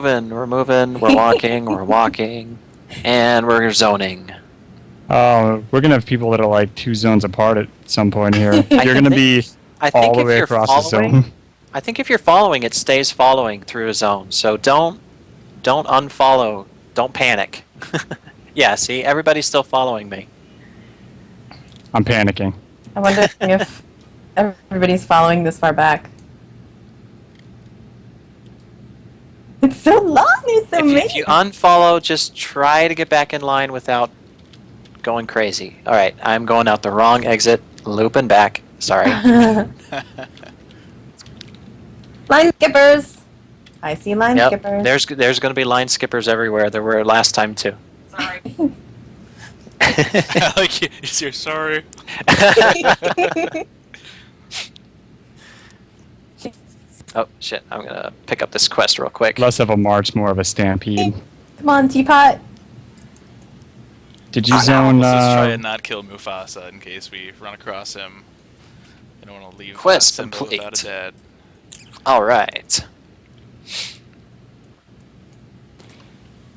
we're walking, we're walking, and we're zoning. Oh, we're gonna have people that are like 2 zones apart at some point here. You're gonna be I all think the if way you're across the following, zone. I think if you're following, it stays following through a zone. So don't unfollow. Don't panic. Yeah, see, everybody's still following me. I'm panicking. I wonder if everybody's following this far back. It's so long. There's so many. If you unfollow, just try to get back in line without going crazy. All right, I'm going out the wrong exit, looping back. Sorry. Line skippers. I see line skippers. There's going to be line skippers everywhere. There were last time too. Sorry. Like you're sorry. Oh shit! I'm gonna pick up this quest real quick. Less of a march, more of a stampede. Come on, teapot. Did you zone? Let's just try and not kill Mufasa in case we run across him. I don't want to leave Quest Simba complete. without a dad. All right.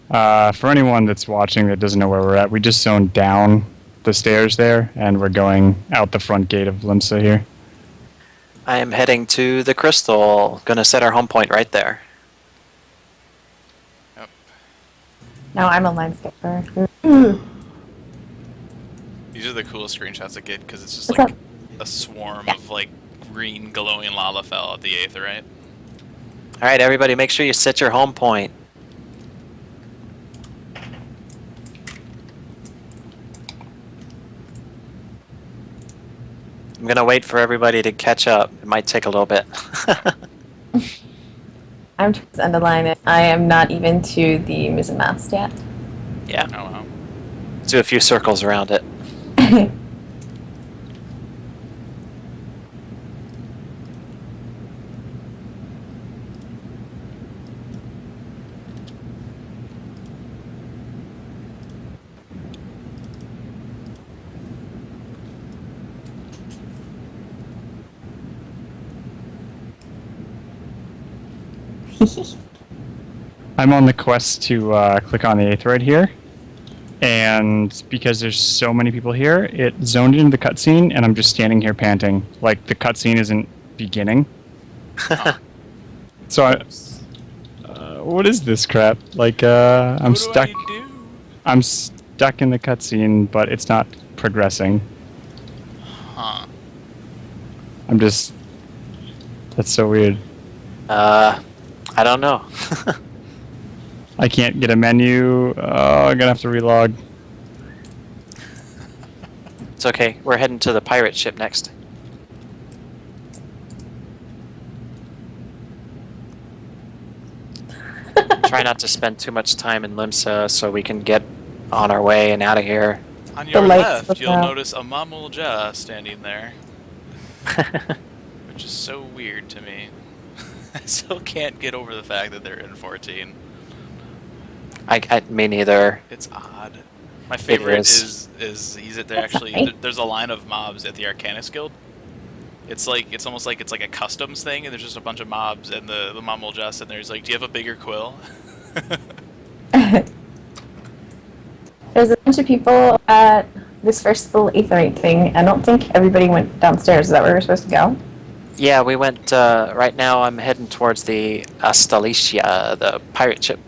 For anyone that's watching that doesn't know where we're at, we just zoned down the stairs there, and we're going out the front gate of Limsa here. I am heading to the crystal. Gonna set our home point right there. Yep. No, I'm a line skipper. These are the coolest screenshots I get because it's just What's like up? a swarm of like green glowing Lalafell at the 8th, right? All right, everybody, make sure you set your home point. I'm gonna wait for everybody to catch up. It might take a little bit. I'm trying to underline it. I am not even to the mizzen mast yet. Yeah, Oh wow. let's do a few circles around it. I'm on the quest to click on the 8th right here, and because there's so many people here, it zoned into the cutscene, and I'm just standing here panting, like the cutscene isn't beginning. So, what is this crap? Like, I'm stuck. What do I do? I'm stuck in the cutscene, but it's not progressing. Huh. I'm just. That's so weird. I don't know. I can't get a menu. Oh, I'm gonna have to relog. It's okay. We're heading to the pirate ship next. Try not to spend too much time in Limsa so we can get on our way and out of here. On your lights left, look you'll out. notice a Mamulja standing there, which is so weird to me. I still can't get over the fact that they're in 14. Me neither. It's odd. My favorite is. is he's at there actually. right. There's a line of mobs at the Arcanist Guild. It's almost like it's like a customs thing, and there's just a bunch of mobs, and the mom will just and there's like, do you have a bigger quill? There's a bunch of people at this first little aetherite thing. I don't think everybody went downstairs. Is that where we're supposed to go? Yeah, we went. Right now, I'm heading towards the Astalicia, the pirate ship.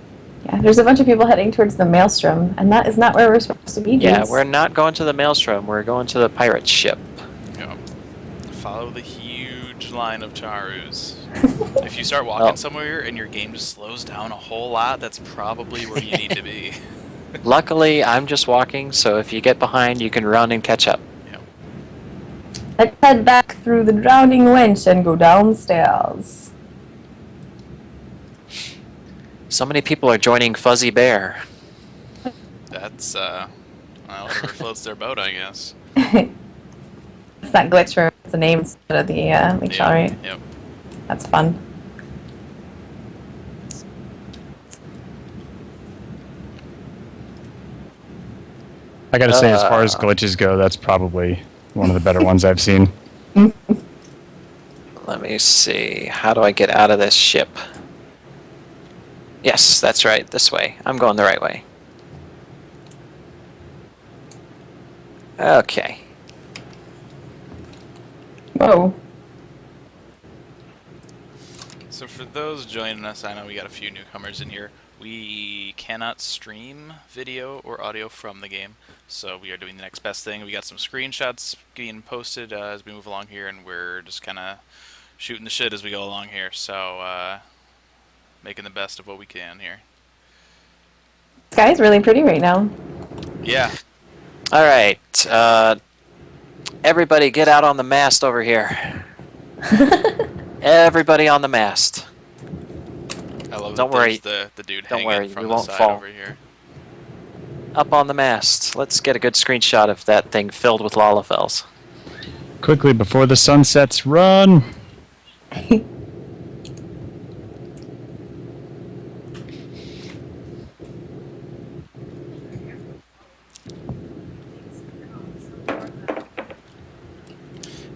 Yeah, there's a bunch of people heading towards the Maelstrom, and that is not where we're supposed to be. Yeah, dudes. we're not going to the Maelstrom. We're going to the pirate ship. Yep. Follow the huge line of Charus. If you start walking Well, somewhere and your game just slows down a whole lot, that's probably where you need to be. luckily, I'm just walking, so if you get behind, you can run and catch up. Yep. Let's head back through the drowning wench and go downstairs. So many people are joining Fuzzy Bear. That's well, whatever floats their boat, I guess. It's that glitch where it's a name instead of the link shell, right? Yep. That's fun. I gotta say, as far as glitches go, that's probably one of the better ones I've seen. Let me see. How do I get out of this ship? Yes, that's right. This way. I'm going the right way. Okay. Whoa. So for those joining us, I know we got a few newcomers in here. We cannot stream video or audio from the game, so we are doing the next best thing. We got some screenshots being posted as we move along here, and we're just kind of shooting the shit as we go along here. So making the best of what we can here. The sky's really pretty right now. Yeah. All right. Everybody get out on the mast over here. Everybody on the mast. I love Don't that worry. there's the dude Don't hanging worry, from we the won't side fall. over here. Up on the mast. Let's get a good screenshot of that thing filled with Lalafels. Quickly, before the sun sets, run!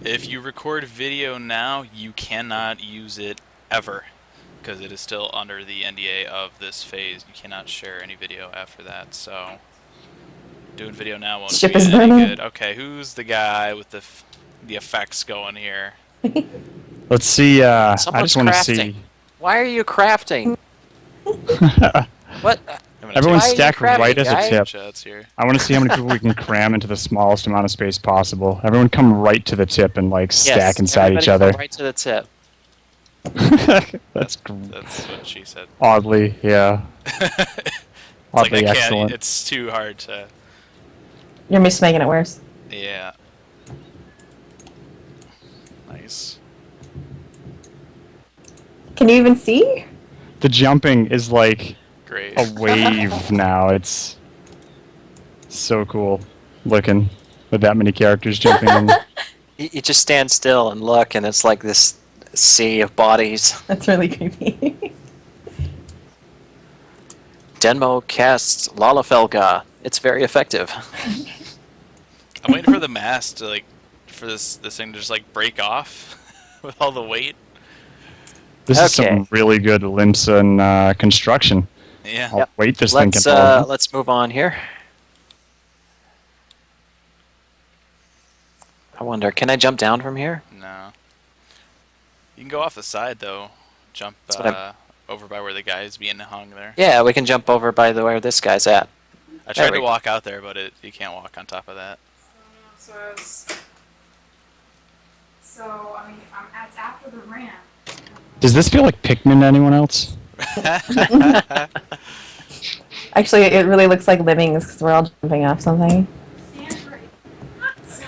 If you record video now, you cannot use it ever, because it is still under the NDA of this phase. You cannot share any video after that, so doing video now won't Ship be is any burning. good. Okay, who's the guy with the effects going here? Let's see, I Someone's just want to crafting. see. Why are you crafting? What? I'm gonna Everyone Why are you stack crafting, right at the guy? tip. Shots here. I want to see how many people we can cram into the smallest amount of space possible. Everyone come right to the tip and, like, stack Yes, inside each everybody other. come right to the tip. That's That's what she said. oddly, yeah. It's like Oddly I can't. excellent. It's too hard to. You're just making it worse. Yeah. Nice. Can you even see? The jumping is like Great. a wave now. It's so cool looking with that many characters jumping in. You just stand still and look, and it's like this sea of bodies. That's really creepy. Denmo casts Lalafelga. It's very effective. I'm waiting for the mast to for this thing to just break off with all the weight. This is Okay. some really good Limson construction. Yeah. I'll wait this thing Let's can hold. let's move on here. I wonder, can I jump down from here? No. You can go off the side though. Jump That's what I'm- over by where the guy's being hung there. Yeah, we can jump over by where this guy's at. I tried There to we go. walk out there, but you can't walk on top of that. So I mean, it's after the ramp. Does this feel like Pikmin to anyone else? Actually, it really looks like lemmings because we're all jumping off something. Stand right.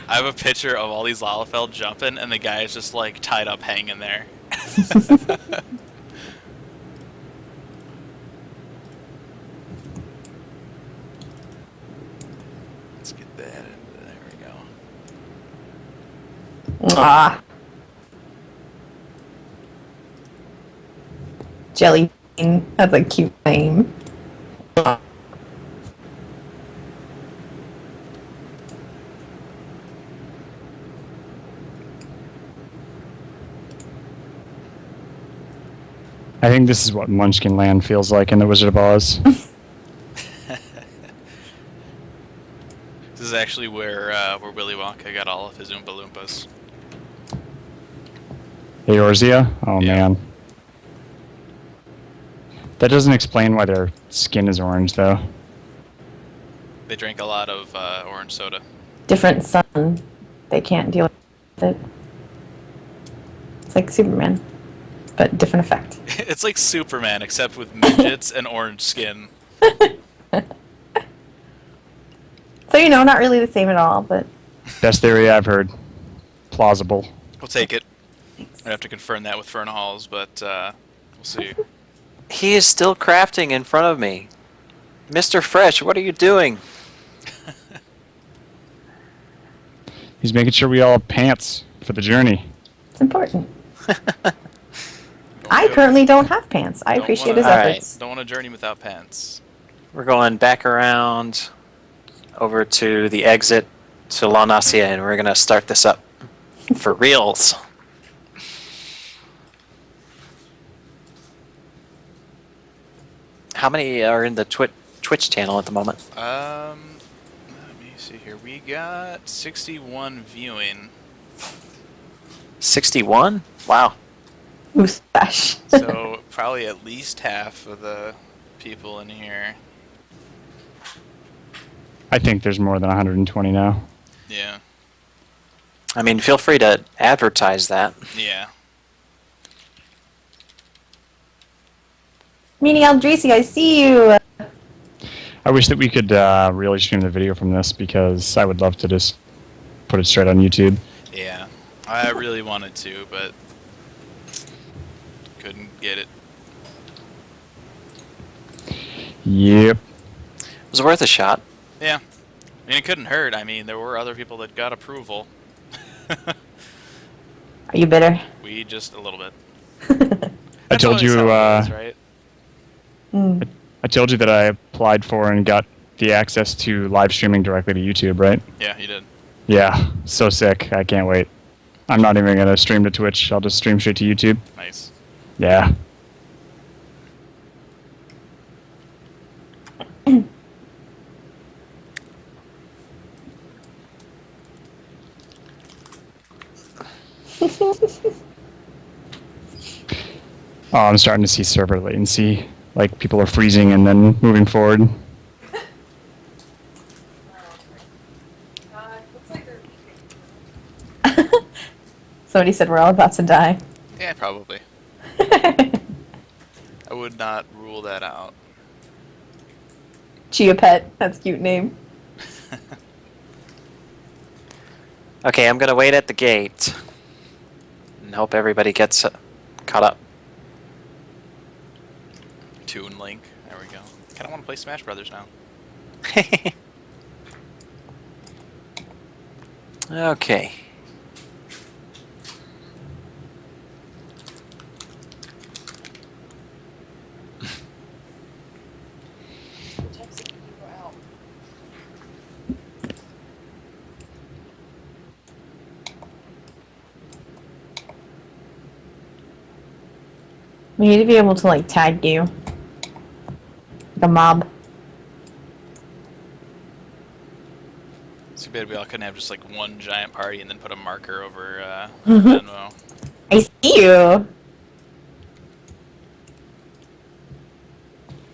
I have a picture of all these Lalafell jumping, and the guy is just tied up, hanging there. Let's get that into there. We go. Ah. Jelly bean. That's a cute name. I think this is what Munchkin Land feels like in The Wizard of Oz. This is actually where Willy Wonka got all of his Oompa Loompas. Eorzea? Oh, Yeah. man. That doesn't explain why their skin is orange, though. They drank a lot of orange soda. Different sun. They can't deal with it. It's like Superman, but different effect. It's like Superman, except with midgets and orange skin. So, not really the same at all, but Best theory I've heard. Plausible. We'll take it. I have to confirm that with Fern Halls, but we'll see. He is still crafting in front of me. Mr. Fresh, what are you doing? He's making sure we all have pants for the journey. it's important. I currently don't have pants. I Don't appreciate wanna- his Alright. efforts. Don't want to journey without pants. We're going back around over to the exit to La Nacia, and we're going to start this up for reals. How many are in the Twitch channel at the moment? Let me see here. We got 61 viewing. 61? Wow. Mustache. So probably at least half of the people in here. I think there's more than 120 now. Yeah. I mean, feel free to advertise that. Yeah. Meanie Aldrisi, I see you. I wish that we could really stream the video from this because I would love to just put it straight on YouTube. Yeah. I really wanted to, but couldn't get it. Yep. It was worth a shot. Yeah. I mean, it couldn't hurt. I mean, there were other people that got approval. Are you bitter? We just a little bit. I told always you. how it is, right? I told you that I applied for and got the access to live streaming directly to YouTube, right? Yeah, you did. Yeah, so sick. I can't wait. I'm not even gonna stream to Twitch. I'll just stream straight to YouTube. Nice. Yeah. Oh, I'm starting to see server latency. Like, people are freezing and then moving forward. Looks like they're Somebody said we're all about to die. Yeah, probably. I would not rule that out. Chia Pet, that's a cute name. Okay, I'm gonna wait at the gate and hope everybody gets caught up. Toon Link. There we go. Kind of want to play Smash Brothers now. Okay. We need to be able to like tag you. Like a mob. It's too bad we all couldn't have just like one giant party and then put a marker over Venmo. I see you.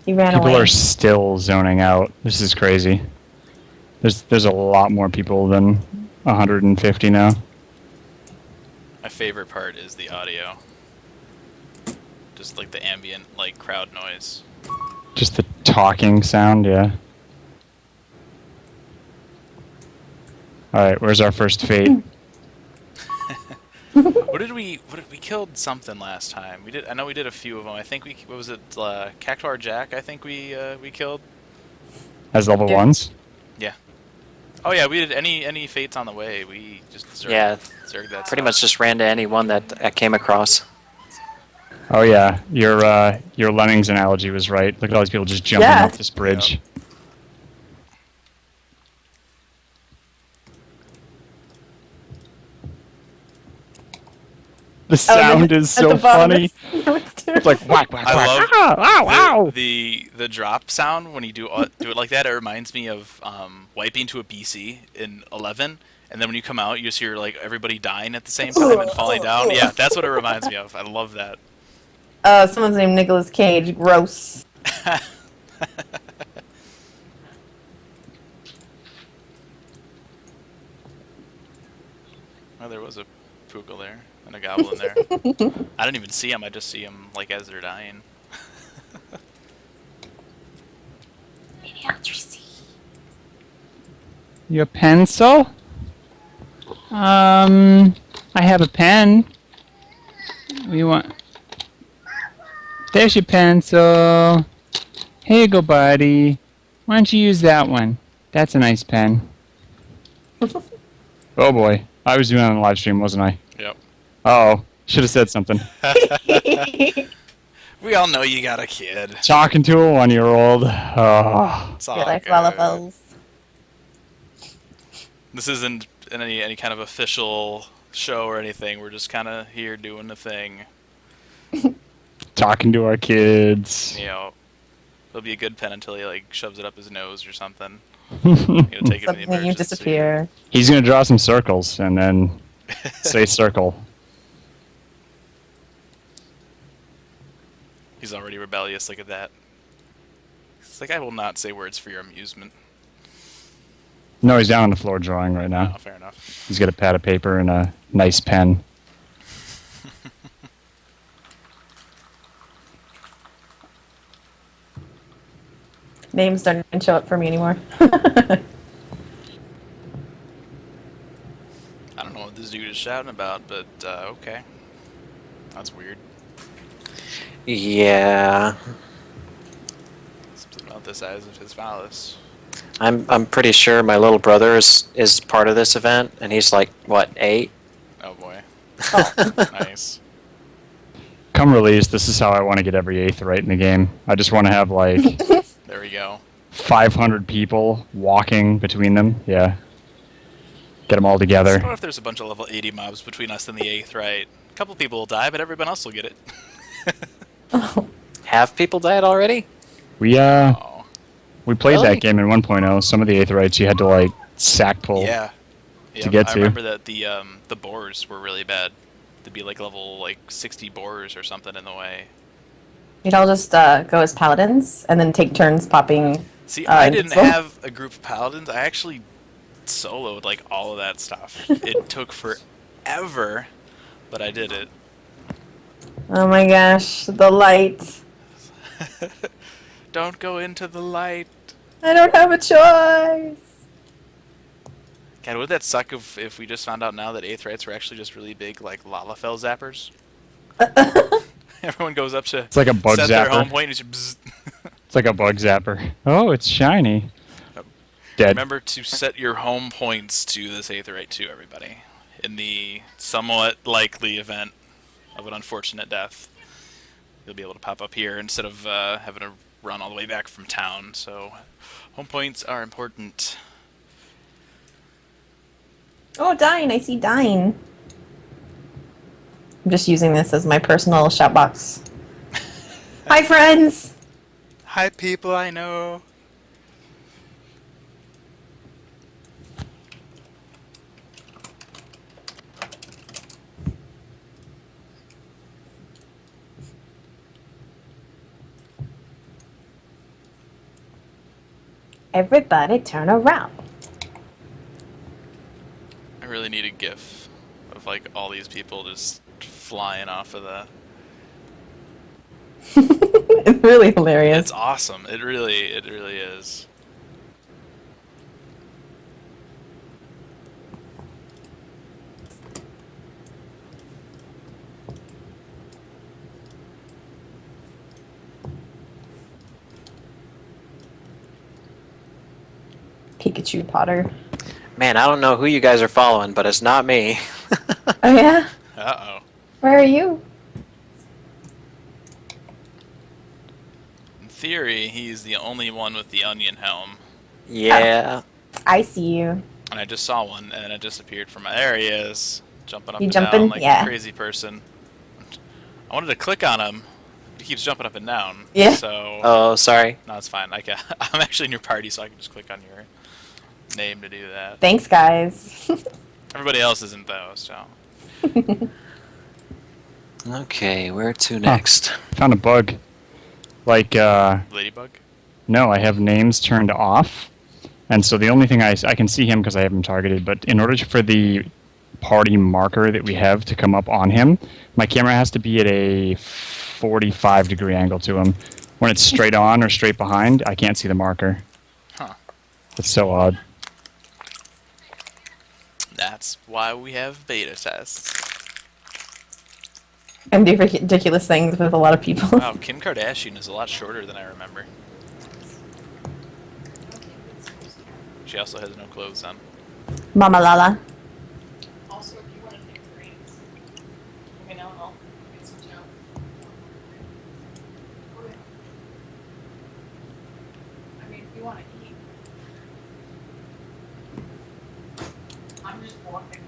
You ran People away. are still zoning out. This is crazy. There's a lot more people than 150 now. My favorite part is the audio. Just like the ambient, like crowd noise. Just the talking sound, yeah. Alright, where's our first fate? What did we killed something last time? We did. I know we did a few of them. I think what was it? Cactuar Jack. I think we killed. As level Yeah. 1s? Yeah. Oh yeah, we did any fates on the way. We just zerged, Yeah, zerged that. pretty stuff. much just ran to anyone that I came across. Oh yeah, your Lemmings analogy was right. Look at all these people just jumping Yeah. off this bridge. The sound is so funny. It's like whack, whack, I whack. love Ow, ow, ow. the drop sound when you do it like that. It reminds me of wiping to a PC in 11, and then when you come out, you just hear like everybody dying at the same time and falling down. Yeah, that's what it reminds me of. I love that. Someone's named Nicolas Cage. Gross. Oh, there was a Poogle there and a Goblin there. I didn't even see him. I just see him like as they're dying. Your pencil? I have a pen. We want. There's your pencil. Here you go, buddy. Why don't you use that one? That's a nice pen. Oh boy, I was doing it on the live stream, wasn't I? Yep. Oh, should have said something. We all know you got a kid. Talking to a 1-year-old. Oh. It's all Your life good. lollipops. This isn't any kind of official show or anything. We're just kind of here doing the thing. Talking to our kids. You know, It'll be a good pen until he like shoves it up his nose or something. You know, take it to the Suddenly you emergency. disappear. He's gonna draw some circles and then say circle. He's already rebellious. Look at that. It's like, I will not say words for your amusement. No, he's down on the floor drawing right now. Oh, fair enough. He's got a pad of paper and a nice pen. Names don't even show up for me anymore. I don't know what this dude is shouting about, but okay. That's weird. Yeah, Something about the size of his phallus. I'm pretty sure my little brother is part of this event, and he's like, what, 8? Oh boy. Oh. Nice. Come release, this is how I want to get every eighth right in the game. I just want to have like There we go. 500 people walking between them. Yeah. Get them all So together. what if there's a bunch of level 80 mobs between us and the 8th, right? A couple people will die, but everyone else will get it. Oh. Have people died already? We Oh. we played Really? that game in 1.0. Some of the eighthrights you had to like sack pull. Yeah. Yeah, get I to. remember that the boars were really bad. There'd be like level like 60 boars or something in the way. We'd all just go as paladins and then take turns popping. See, I didn't invincible. have a group of paladins. I actually soloed like all of that stuff. It took forever, but I did it. Oh my gosh, the light. Don't go into the light. I don't have a choice. God, would that suck if we just found out now that Aethrites were actually just really big, like Lalafell zappers? Everyone goes up to It's like a bug set their home zapper. point and just bzzz. It's like a bug zapper. Oh, it's shiny. Dead. Remember to set your home points to this Aetherite too, everybody. In the somewhat likely event of an unfortunate death, you'll be able to pop up here instead of having to run all the way back from town. So, home points are important. Oh, Dine. I see Dine. I'm just using this as my personal shout box. Hi, friends. Hi, people I know. Everybody turn around. I really need a GIF of like all these people just flying off of the. It's really hilarious. It's awesome. It really is. Pikachu Potter. Man, I don't know who you guys are following, but it's not me. Oh yeah? Uh-oh. Where are you? In theory, he's the only one with the onion helm. Yeah. I see you. And I just saw one, and it disappeared from my... There he is. Jumping up You and jumping? down like Yeah. a crazy person. I wanted to click on him, but he keeps jumping up and down. Yeah. So... Oh, sorry. No, it's fine. I'm actually in your party, so I can just click on your name to do that. Thanks, guys. Everybody else isn't, though, so... Okay, where to next? Found a bug. Like, Ladybug? no, I have names turned off. And so the only thing I can see him because I have him targeted, but in order for the party marker that we have to come up on him, my camera has to be at a 45-degree angle to him. When it's straight on or straight behind, I can't see the marker. Huh. It's so odd. That's why we have beta tests. And do ridiculous things with a lot of people. Wow, Kim Kardashian is a lot shorter than I remember. She also has no clothes on. Mama Lala. Also, if you want to pick greens, let me know and I'll get some down. Okay. I mean, if you want to eat. I'm just walking.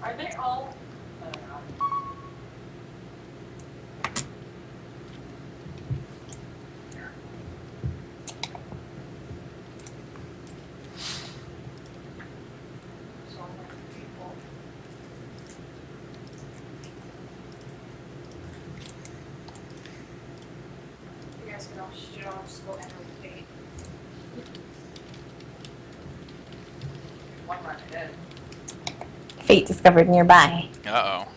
Are they all? I don't know. Here. don't just go enter the fate. One run ahead. Fate discovered nearby. Uh-oh.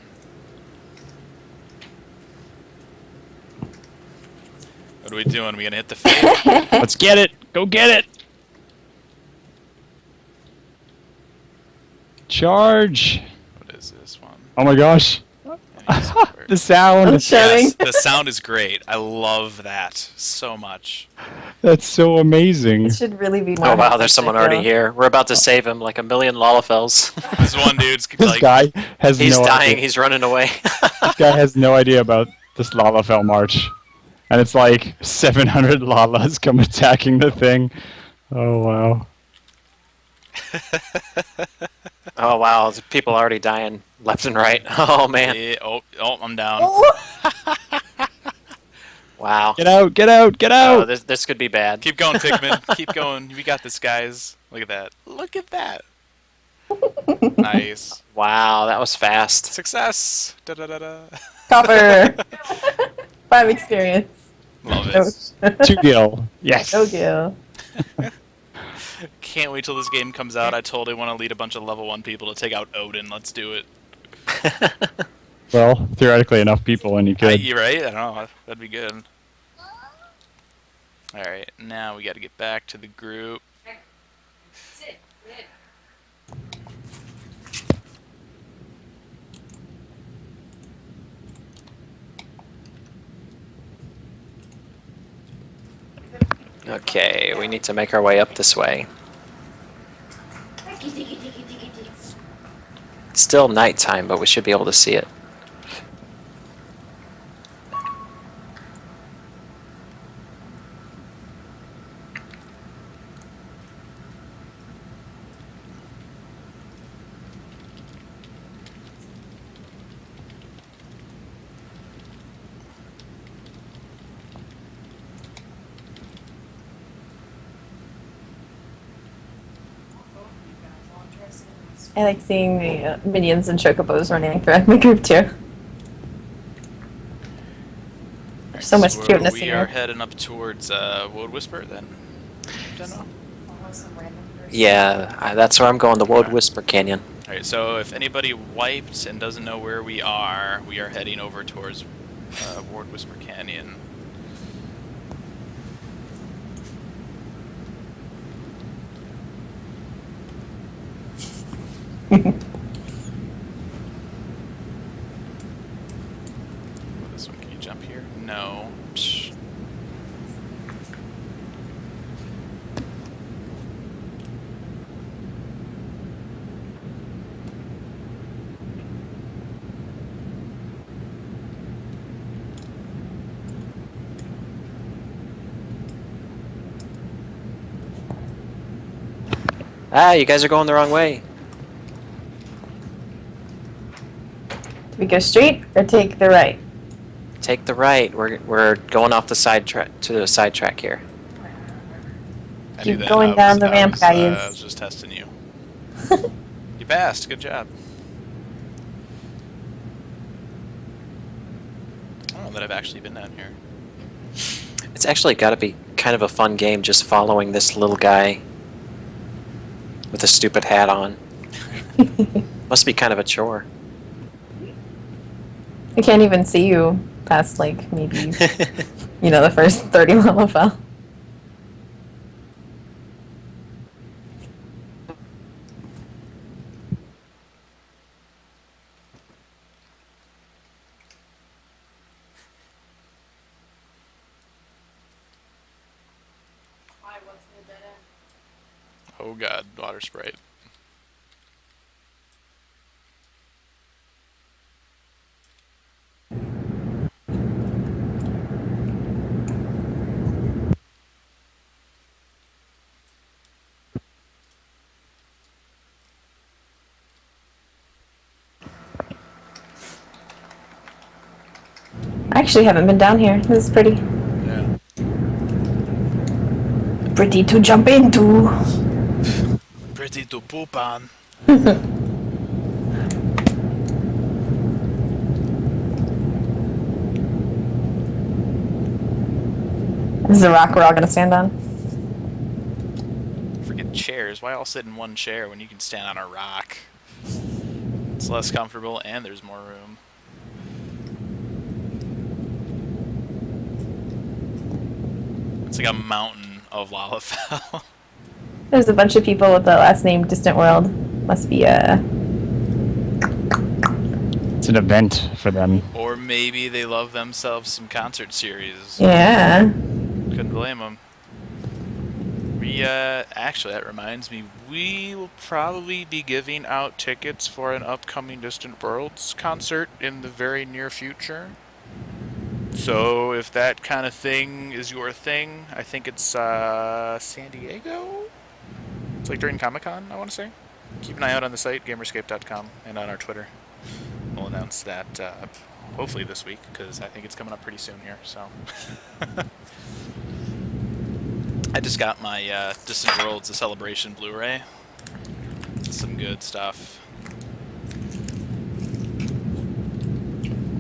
What are we doing? We gonna hit the fade? Let's get it. Go get it. Charge. What is this one? Oh my gosh. The sound. I'm shouting. Yes, the sound is great. I love that so much. That's so amazing. It should really be more. Oh wow, hectic, there's someone I already feel. here. We're about to save him like a million Lalafels. This one dude's This like, guy has He's no dying. idea. He's running away. This guy has no idea about this Lalafell march. And it's like 700 Lalas come attacking the thing. Oh wow. Oh wow, people are already dying left and right. Oh man. oh, I'm down. Wow. Get out, get out, get Oh, out! this could be bad. Keep going, Pikmin. Keep going. We got this, guys. Look at that. Look at that. Nice. Wow, that was fast. Success. Da da da da. Copper. 5 experience. Love No, it. 2 gil. Yes. no gil. Can't wait till this game comes out. I totally want to lead a bunch of level 1 people to take out Odin. Let's do it. Well, theoretically enough people and you could. You're right. I don't know. That'd be good. All right. Now we got to get back to the group. Sit. Okay, we need to make our way up this way. It's still nighttime, but we should be able to see it. I like seeing the minions and chocobos running throughout my group too. There's so much So cuteness in we are here. heading up towards Wood Whisper then. Jenna? Yeah, that's where I'm going, the Wood Whisper Canyon. Alright, so if anybody wiped and doesn't know where we are heading over towards Ward Whisper Canyon. This one, can you jump here? No. Psh. Ah, you guys are going the wrong way. Do we go straight or take the right? Take the right. We're going off the side track to the side track here. I Keep knew that. going down the ramp, I guys. was just testing you. You passed. Good job. I don't know that I've actually been down here. It's actually got to be kind of a fun game just following this little guy with a stupid hat on. Must be kind of a chore. I can't even see you past like maybe the first 30 level fell. Why? What's the dead end? Oh god, water sprite. I actually haven't been down here. This is pretty. Yeah. Pretty to jump into. Pretty to poop on. This is a rock we're all gonna stand on. Forget chairs. Why all sit in one chair when you can stand on a rock? It's less comfortable and there's more room. It's like a mountain of Lalafell. There's a bunch of people with the last name Distant World. Must be a. It's an event for them. Or maybe they love themselves some concert series. Yeah. Couldn't blame them. We, actually, that reminds me, we will probably be giving out tickets for an upcoming Distant Worlds concert in the very near future. So, if that kind of thing is your thing, I think it's, San Diego? It's like during Comic-Con, I want to say. Keep an eye out on the site, gamerscape.com, and on our Twitter. We'll announce that, hopefully this week, because I think it's coming up pretty soon here, so... I just got my Distant Worlds: A Celebration Blu-ray. Some good stuff.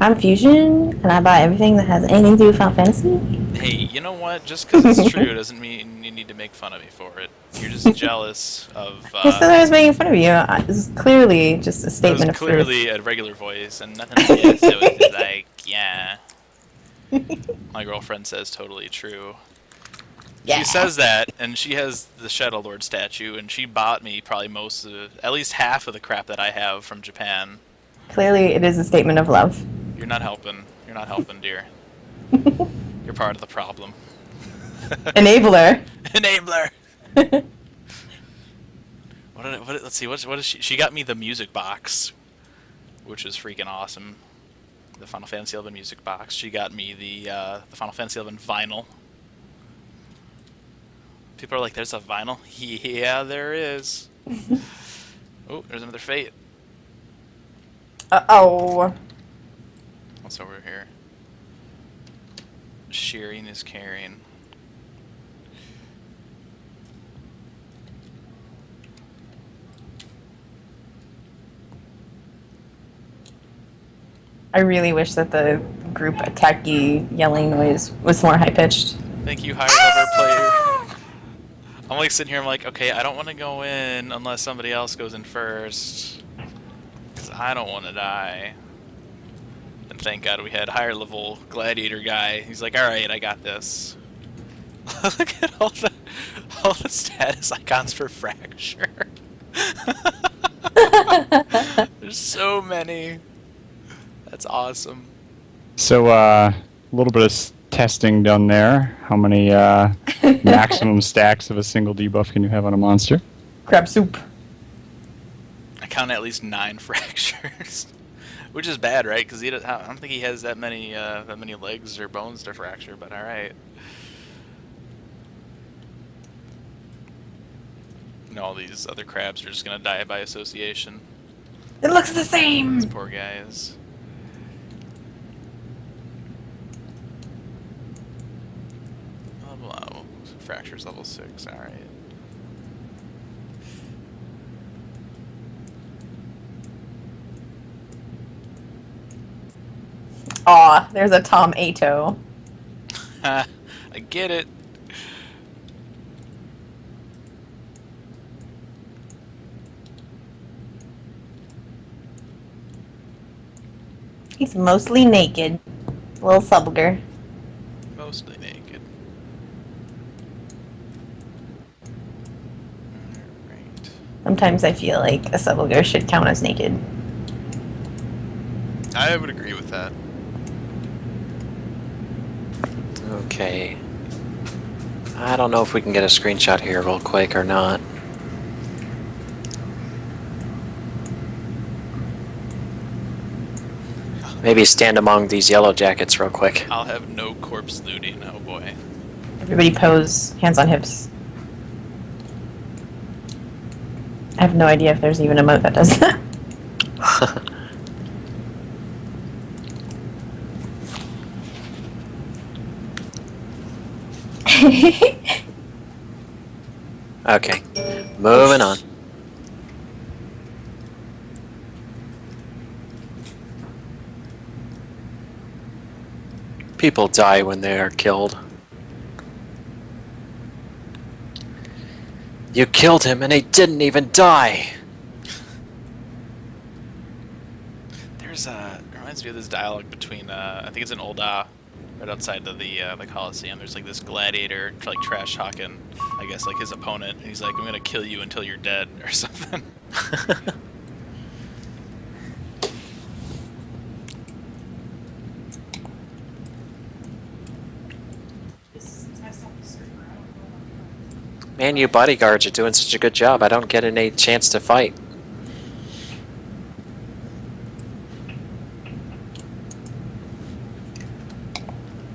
I'm Fusion, and I buy everything that has anything to do with Final Fantasy. Hey, you know what? Just because it's true doesn't mean you need to make fun of me for it. You're just jealous of... I said I was making fun of you. This is clearly just a It statement was of truth. clearly a regular voice and nothing else. It was just like, yeah. My girlfriend says totally true. Yeah. She says that, and she has the Shadow Lord statue, and she bought me probably most of it, at least half of the crap that I have from Japan. Clearly, it is a statement of love. You're not helping. You're not helping, dear. You're part of the problem. Enabler. Enabler! Let's see, what is she? She got me the music box, which is freaking awesome. The Final Fantasy XI music box. She got me the Final Fantasy XI vinyl. People are like, there's a vinyl? Yeah, there is. Oh, there's another Fate. Uh-oh. What's over here? Shearing is carrying. I really wish that the group attacky yelling noise was more high-pitched. Thank you, higher level player. I'm like sitting here, I'm like, okay, I don't want to go in unless somebody else goes in first. Because I don't want to die. And thank God we had higher level gladiator guy. He's like, alright, I got this. Look at all the status icons for Fracture. There's so many. That's awesome. So, a little bit of testing done there. How many maximum stacks of a single debuff can you have on a monster? Crab soup. I count at least 9 fractures, which is bad, right? Because I don't think he has that many legs or bones to fracture. But all right. And all these other crabs are just gonna die by association. It looks the same! These poor guys. Level fractures level 6. All right. Aw, there's a Tom Ato. I get it. He's mostly naked. Little Subger. Mostly naked. Alright. Sometimes I feel like a Subger should count as naked. I would agree with that. Okay. I don't know if we can get a screenshot here real quick or not. Maybe stand among these yellow jackets real quick. I'll have no corpse looting, oh boy. Everybody pose, hands on hips. I have no idea if there's even a emote that does that. Okay, moving on. People die when they are killed. You killed him and he didn't even die! There's it reminds me of this dialogue between I think it's in Olda, right outside of the Coliseum. There's like this gladiator like trash talking, I guess like his opponent, and he's like, "I'm gonna kill you until you're dead" or something. This is messed up the server. I don't know. Man, you bodyguards are doing such a good job. I don't get any chance to fight.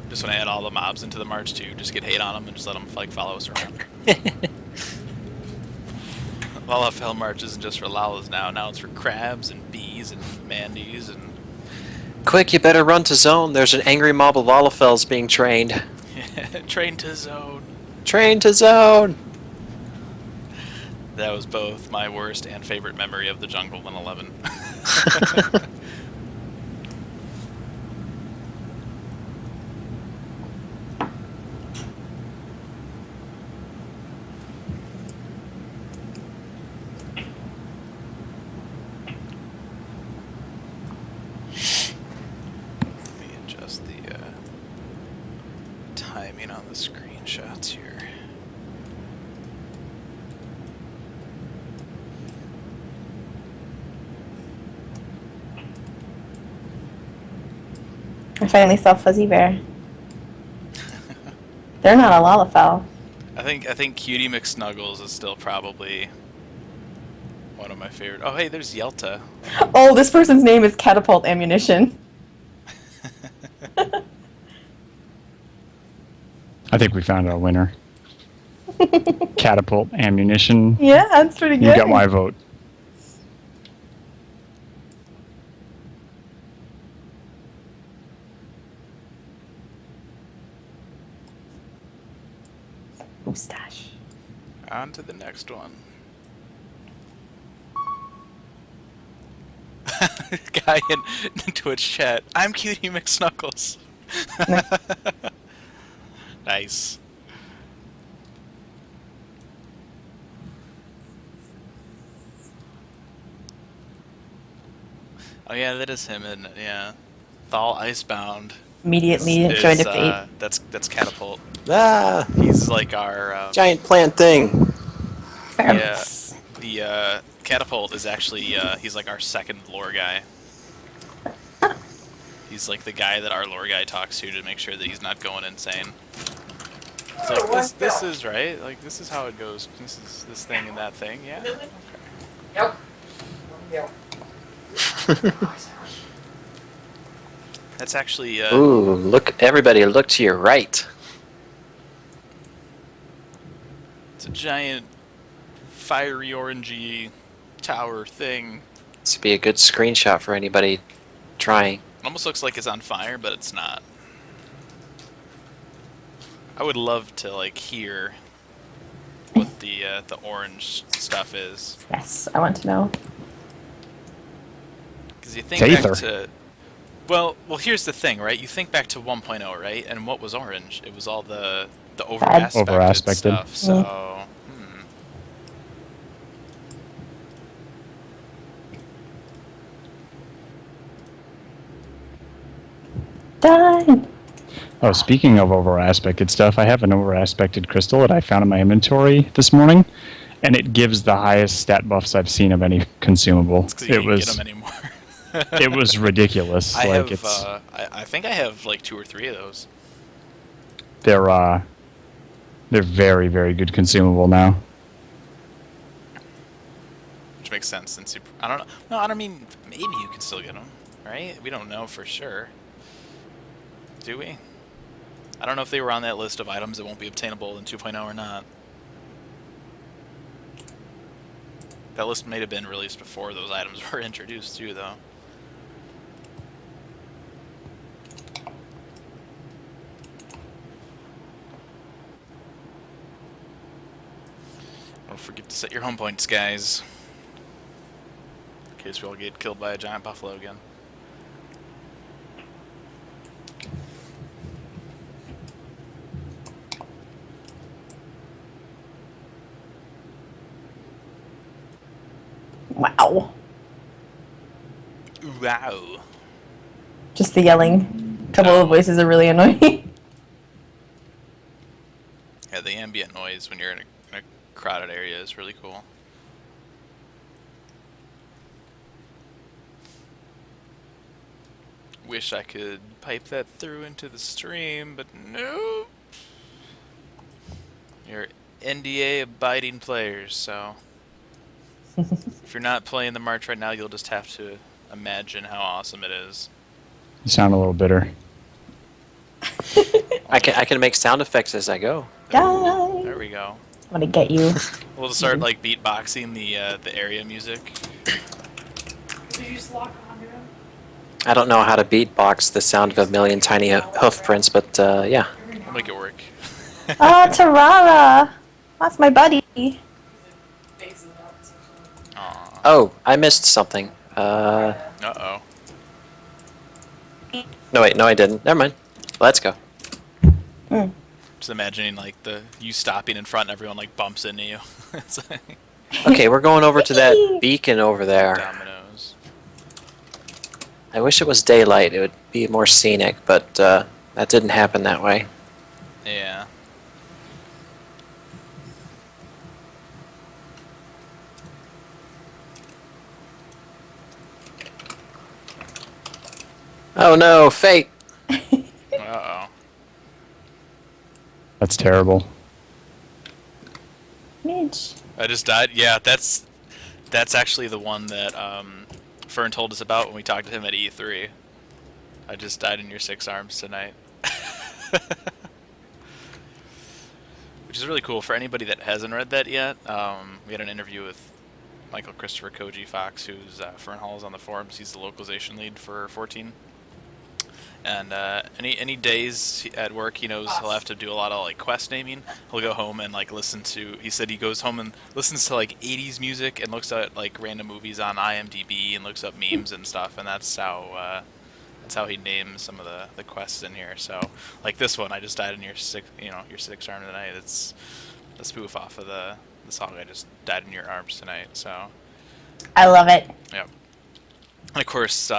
Just want to add all the mobs into the march too. Just get hate on them and just let them like follow us around. Lalafell March isn't just for Lalas now. Now it's for crabs and bees and mandies and Quick, you better run to zone. There's an angry mob of Lalafells being trained. train to zone. Train to zone! That was both my worst and favorite memory of the jungle in 11. Let me adjust the timing on the screenshots here. I finally saw Fuzzy Bear. They're not a Lalafell. I think Cutie McSnuggles is still probably one of my favorite. Oh, hey, there's Yelta. Oh, this person's name is Catapult Ammunition. I think we found our winner. Catapult ammunition. Yeah, that's pretty good. You got my vote. Moustache. On to the next one. Guy in Twitch chat. I'm Cutie McSnuggles. Nice. Oh yeah, that is him, isn't it? Yeah. Thal Icebound. Immediately is, joined a fate. that's Catapult. Ah! He's like our Giant plant thing! yeah. The Catapult is actually he's like our second lore guy. He's like the guy that our lore guy talks to make sure that he's not going insane. It's like this is right. Like this is how it goes. This is this thing and that thing. Yeah. Yep. Yep. That's actually Ooh, look, everybody look to your right. it's a giant fiery orangey tower thing. This would be a good screenshot for anybody trying. It almost looks like it's on fire, but it's not. I would love to like hear what the orange stuff is. Yes, I want to know. Because you think It's back Aether. to well, here's the thing, right? You think back to 1.0, right? And what was orange? It was all the over Bad. aspected Over-aspected. stuff. So, Done. Oh, speaking of over-aspected stuff, I have an over-aspected crystal that I found in my inventory this morning, and it gives the highest stat buffs I've seen of any consumable. it's 'cause you It can't was get them anymore. it was ridiculous. I like have, it's I think I have like 2 or 3 of those. they're very, very good consumable now. Which makes sense since you... I don't know. No, I don't mean... Maybe you can still get them, right? We don't know for sure. Do we? I don't know if they were on that list of items that won't be obtainable in 2.0 or not. That list may have been released before those items were introduced too, though. Don't forget to set your home points, guys. In case we all get killed by a giant buffalo again. Wow. Wow. Just the yelling. A couple Oh. of voices are really annoying. Yeah, the ambient noise when you're in a crowded area is really cool. Wish I could pipe that through into the stream, but no. You're NDA abiding players, so if you're not playing the march right now, you'll just have to imagine how awesome it is. You sound a little bitter. I can make sound effects as I go. Die. There we go. I'm gonna get you. We'll just start like beatboxing the area music. Did you just lock onto him? I don't know how to beatbox the sound of a million tiny hoof prints, but yeah. We'll make it work. Oh, Tarara. That's my buddy. Faces up, essentially. Aw. Oh, I missed something. Uh-oh. No wait, no I didn't. Never mind. Let's go. Just imagining like you stopping in front and everyone like bumps into you. It's like Okay, we're going over to that beacon over there. dominoes. I wish it was daylight. It would be more scenic, but that didn't happen that way. Yeah. Oh no, fate! Uh-oh. That's terrible. Mitch. I just died. Yeah, that's actually the one that Fern told us about when we talked to him at E3. I just died in your 6 arms tonight. Which is really cool for anybody that hasn't read that yet. We had an interview with Michael Christopher Koji Fox, who's Fern Hall is on the forums. He's the localization lead for 14. And any days at work, he knows he'll have to do a lot of like quest naming. He'll go home and like listen to. He said he goes home and listens to like 80s music and looks at like random movies on IMDb and looks up memes and stuff. And that's how he names some of the quests in here. So like this one, I just died in your your 6 arm tonight. It's a spoof off of the song I just died in your arms tonight. So I love it. yep. And of course.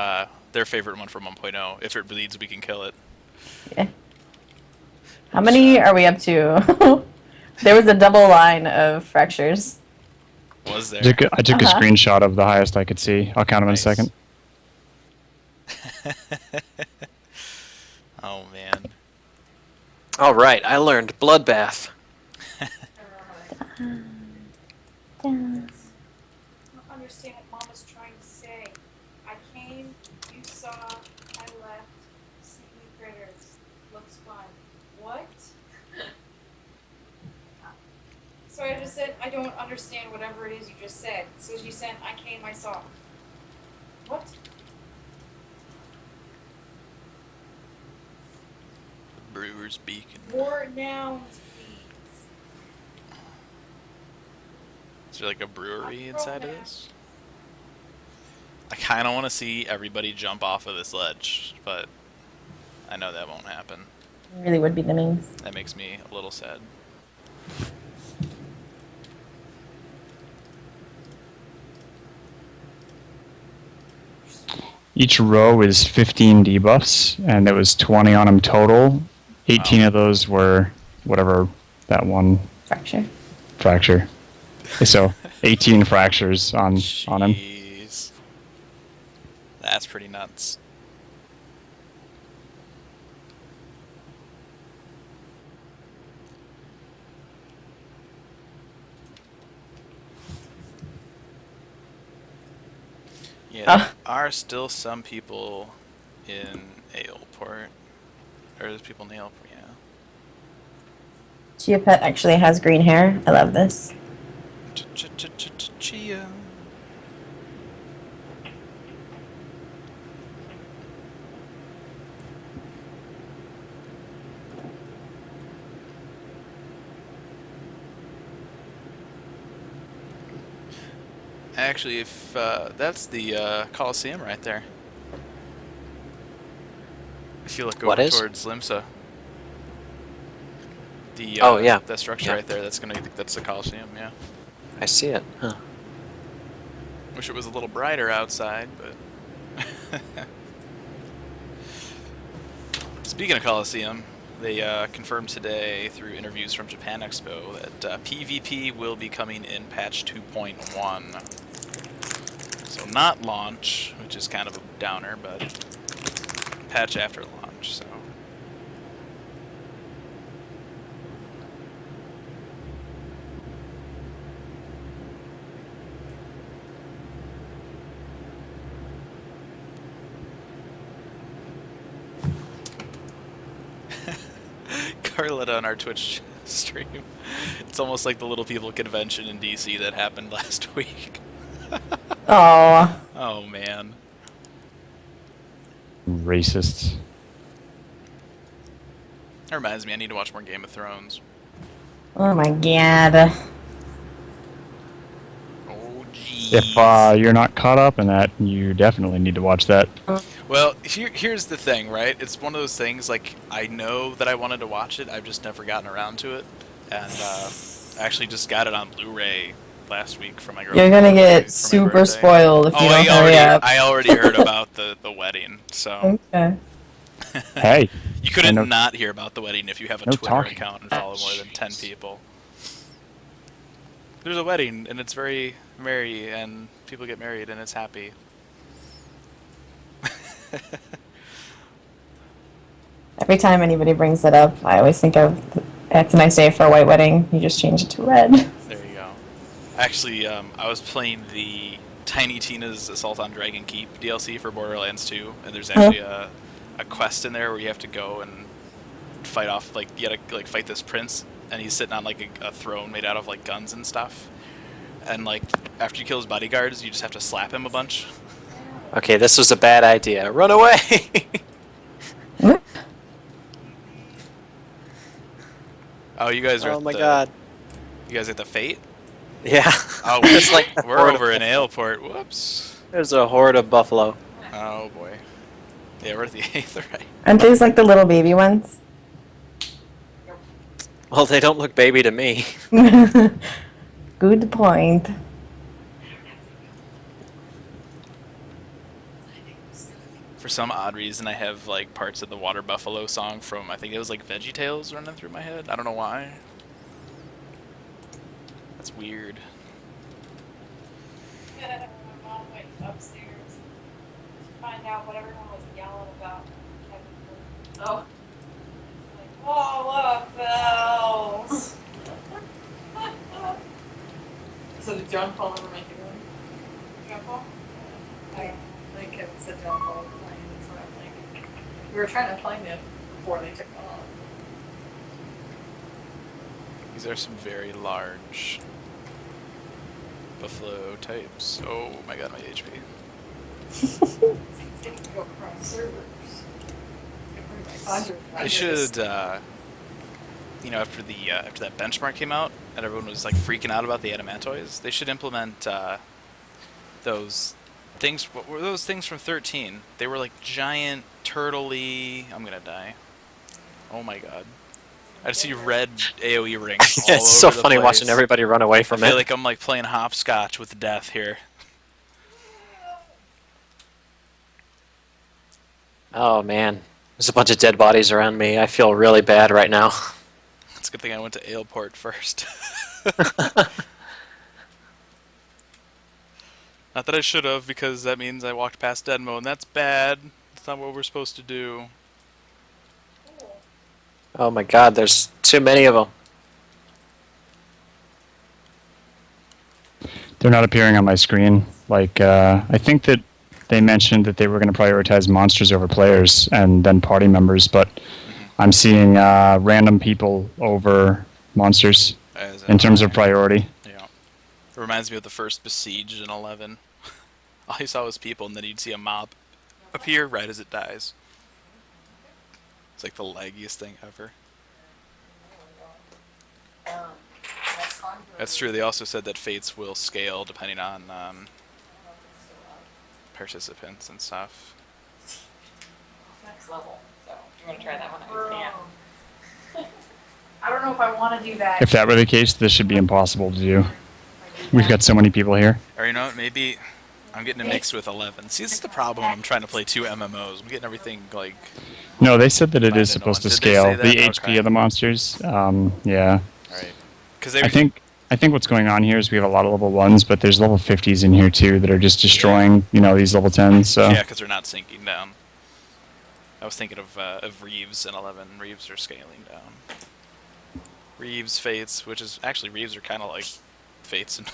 Their favorite one from 1.0. If it bleeds, we can kill it. Yeah. How many are we up to? There was a double line of fractures. Was there? I took a screenshot of the highest I could see. I'll count them Nice. in a second. Oh man. All right, I learned bloodbath. I don't understand what Mama's trying to say. I came, you saw, I left, see me critters. Looks fun. What? So I just said, I don't understand whatever it is you just said. So you said, I came, I saw. What? Brewer's Beacon. More nouns, please. Is there like a brewery inside of this? I kind of want to see everybody jump off of this ledge, but I know that won't happen. Really would be the means. That makes me a little sad. Each row is 15 debuffs, and there was 20 on them total. 18 Wow. of those were whatever that one Fracture. fracture. So 18 fractures on him. Jeez. That's pretty nuts. Yeah, there are still some people in Aleport. Or there's people in Aleport, yeah. Chia Pet actually has green hair. I love this. Chia. Actually, if that's the Coliseum right there. If you look What over is? towards Limsa. The Oh, yeah. that structure Yeah. right there. That's the Coliseum. Yeah. I see it. Huh. Wish it was a little brighter outside, but... Speaking of Coliseum, they confirmed today through interviews from Japan Expo that PvP will be coming in patch 2.1. So not launch, which is kind of a downer, but patch after launch, so... Carletta on our Twitch stream. It's almost like the Little People convention in DC that happened last week. Oh. Oh man. Racists. That reminds me, I need to watch more Game of Thrones. Oh my god. Oh jeez. If you're not caught up in that, you definitely need to watch that. Well, here's the thing, right? It's one of those things, like, I know that I wanted to watch it, I've just never gotten around to it. And I actually just got it on Blu-ray last week from my girlfriend. You're gonna for get my super birthday. spoiled if you don't hurry up. I already heard about the wedding, so... Okay. Hey. You couldn't no- not hear about the wedding if you have a no Twitter talking. account and follow more than 10 people. There's a wedding, and it's very merry, and people get married, and it's happy. Every time anybody brings it up, I always think of it's a nice day for a white wedding. You just change it to red. There you go. Actually, I was playing the Tiny Tina's Assault on Dragon Keep DLC for Borderlands 2, and there's actually a quest in there where you have to go and fight off, like, you gotta, like, fight this prince, and he's sitting on, like, a throne made out of, like, guns and stuff. And, like, after you kill his bodyguards, you just have to slap him a bunch. Okay, this was a bad idea. Run away! Oh, you guys are Oh at my the, god. You guys at the Fate? Yeah. Oh, It's like a we're horde over of- in Aleport. Whoops. There's a horde of buffalo. Oh, boy. Yeah, we're at the 8th, right? Aren't these like the little baby ones? Well, they don't look baby to me. Good point. For some odd reason, I have, like, parts of the Water Buffalo song from, I think it was, like, VeggieTales running through my head. I don't know why. That's weird. My mom went upstairs to find out what everyone was yelling about. Oh. Like, oh, what bells! So did John Paul ever make it in? Jumbo? I think Kevin said John Paul was playing, that's what I'm thinking. We were trying to find it before they took it off. These are some very large buffalo types. Oh my god, my HP. They can go across servers. They should, you know, after that benchmark came out and everyone was like freaking out about the adamantoids, they should implement those things. What were those things from 13? They were like giant turtle-y. I'm gonna die. Oh my god. I just see red AoE rings all It's so over the funny place. watching everybody run away I from feel it. like I'm like playing hopscotch with death here. Oh man. There's a bunch of dead bodies around me. I feel really bad right now. It's a good thing I went to Aleport first. Not that I should have, because that means I walked past Denmo, and that's bad. That's not what we're supposed to do. Oh my god, there's too many of them. They're not appearing on my screen. Like, I think that they mentioned that they were going to prioritize monsters over players and then party members, but I'm seeing random people over monsters As in terms of priority. Yeah. It reminds me of the first Besiege in 11. All you saw was people, and then you'd see a mob appear right as it dies. It's like the laggiest thing ever. That's true. They also said that fates will scale depending on participants and stuff. Next level, so you want to try that one? I can't. I don't know if I want to do that. If that were the case, this should be impossible to do. We've got so many people here. Or you know what, maybe I'm getting it mixed with 11. See, this is the problem when I'm trying to play 2 MMOs. I'm getting everything, like... No, they said that it combined is into supposed one. to Did they say scale that? the HP Okay. of the monsters. Yeah. Alright. Because I think what's going on here is we have a lot of level 1s, but there's level 50s in here too that are just destroying, these level 10s. So Yeah, because they're not sinking down. I was thinking of Reeves and 11. Reeves are scaling down. Reeves, Fates, which is... Actually, Reeves are kind of like Fates, and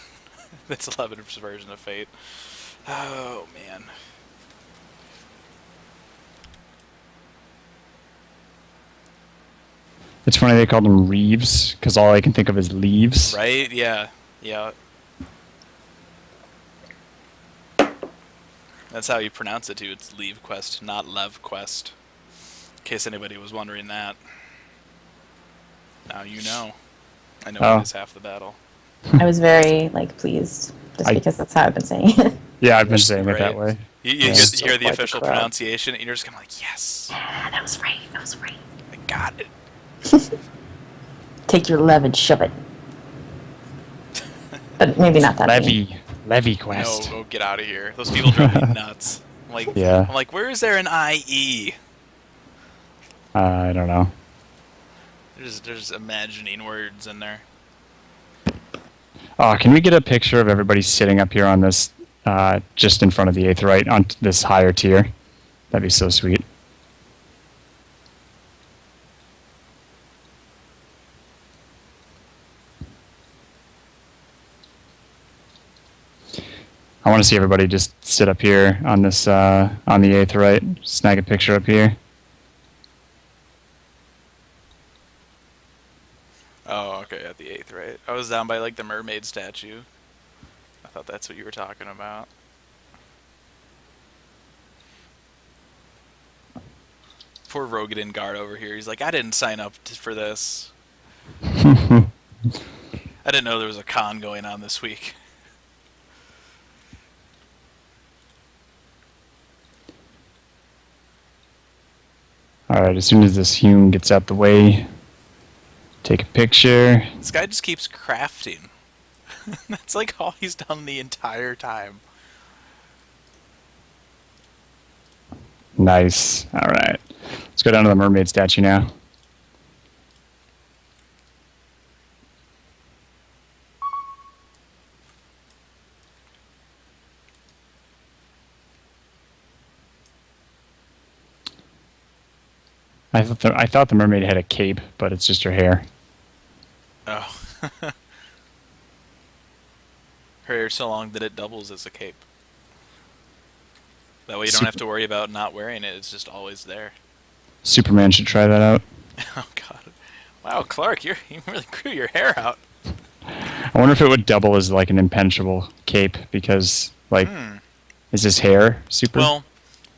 that's 11's version of Fate. Oh, man. it's funny they called them Reeves because all I can think of is leaves. Right? Yeah. Yeah. That's how you pronounce it, too. It's Leave Quest, not Lev Quest. In case anybody was wondering that. Now you know. I know Oh. it is half the battle. I was very pleased just because that's how I've been saying it. Yeah, I've been saying it that Right. way. You Yeah. hear the Quite the official crowd. pronunciation, and you're just kind of like, yes, Yeah, that was right. That was right. I got it. Take your lev and shove it. But maybe not that. many. Levy No, quest. go get out of here. Those people drive me nuts. Yeah. I'm like, where is there an IE? I don't know. There's imagining words in there. Oh, can we get a picture of everybody sitting up here on this, just in front of the Aetheryte on this higher tier? That'd be so sweet. I want to see everybody just sit up here on this, on the Aetheryte. Snag a picture up here. Oh, okay, at the 8th, right? I was down by, like, the mermaid statue. I thought that's what you were talking about. Poor Rogadin guard over here. He's like, I didn't sign up for this. I didn't know there was a con going on this week. Alright, as soon as this Hume gets out the way, take a picture. This guy just keeps crafting. That's like all he's done the entire time. Nice. Alright. Let's go down to the mermaid statue now. I thought the mermaid had a cape, but it's just her hair. Oh. Her hair's so long that it doubles as a cape. That way you don't have to worry about not wearing it. It's just always there. Superman should try that out. Oh, God. Wow, Clark, you really grew your hair out. I wonder if it would double as like an impenetrable cape because is his hair super? Well,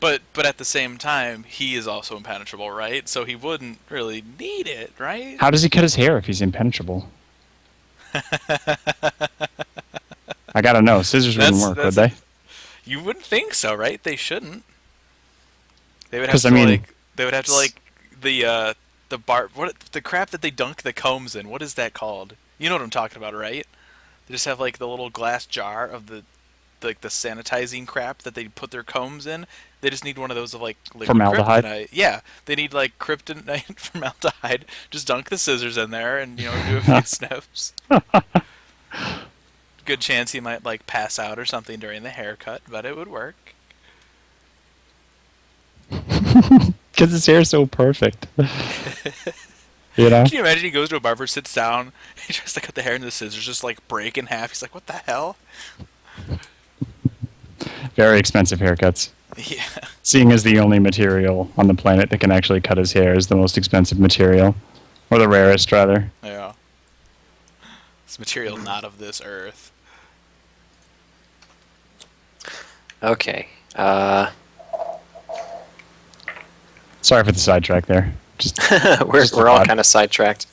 but at the same time, he is also impenetrable, right? So he wouldn't really need it, right? How does he cut his hair if he's impenetrable? I gotta know. Scissors wouldn't work, would they? You wouldn't think so, right? They shouldn't. They would have 'Cause, to I mean, the bar, what the crap that they dunk the combs in. What is that called? You know what I'm talking about, right? They just have like the little glass jar of the sanitizing crap that they put their combs in. They just need one of those of like liquid Formaldehyde? kryptonite. Yeah, they need like kryptonite formaldehyde. Just dunk the scissors in there and do a few snips. Good chance he might like pass out or something during the haircut, but it would work. Because his hair is so perfect. You know? Can you imagine he goes to a barber, sits down, he tries to cut the hair and the scissors just like break in half. He's like, what the hell? Very expensive haircuts. Yeah. Seeing as the only material on the planet that can actually cut his hair is the most expensive material. Or the rarest, rather. Yeah. It's material not of this earth. Okay. Sorry for the sidetrack there. Just we're all kind of sidetracked.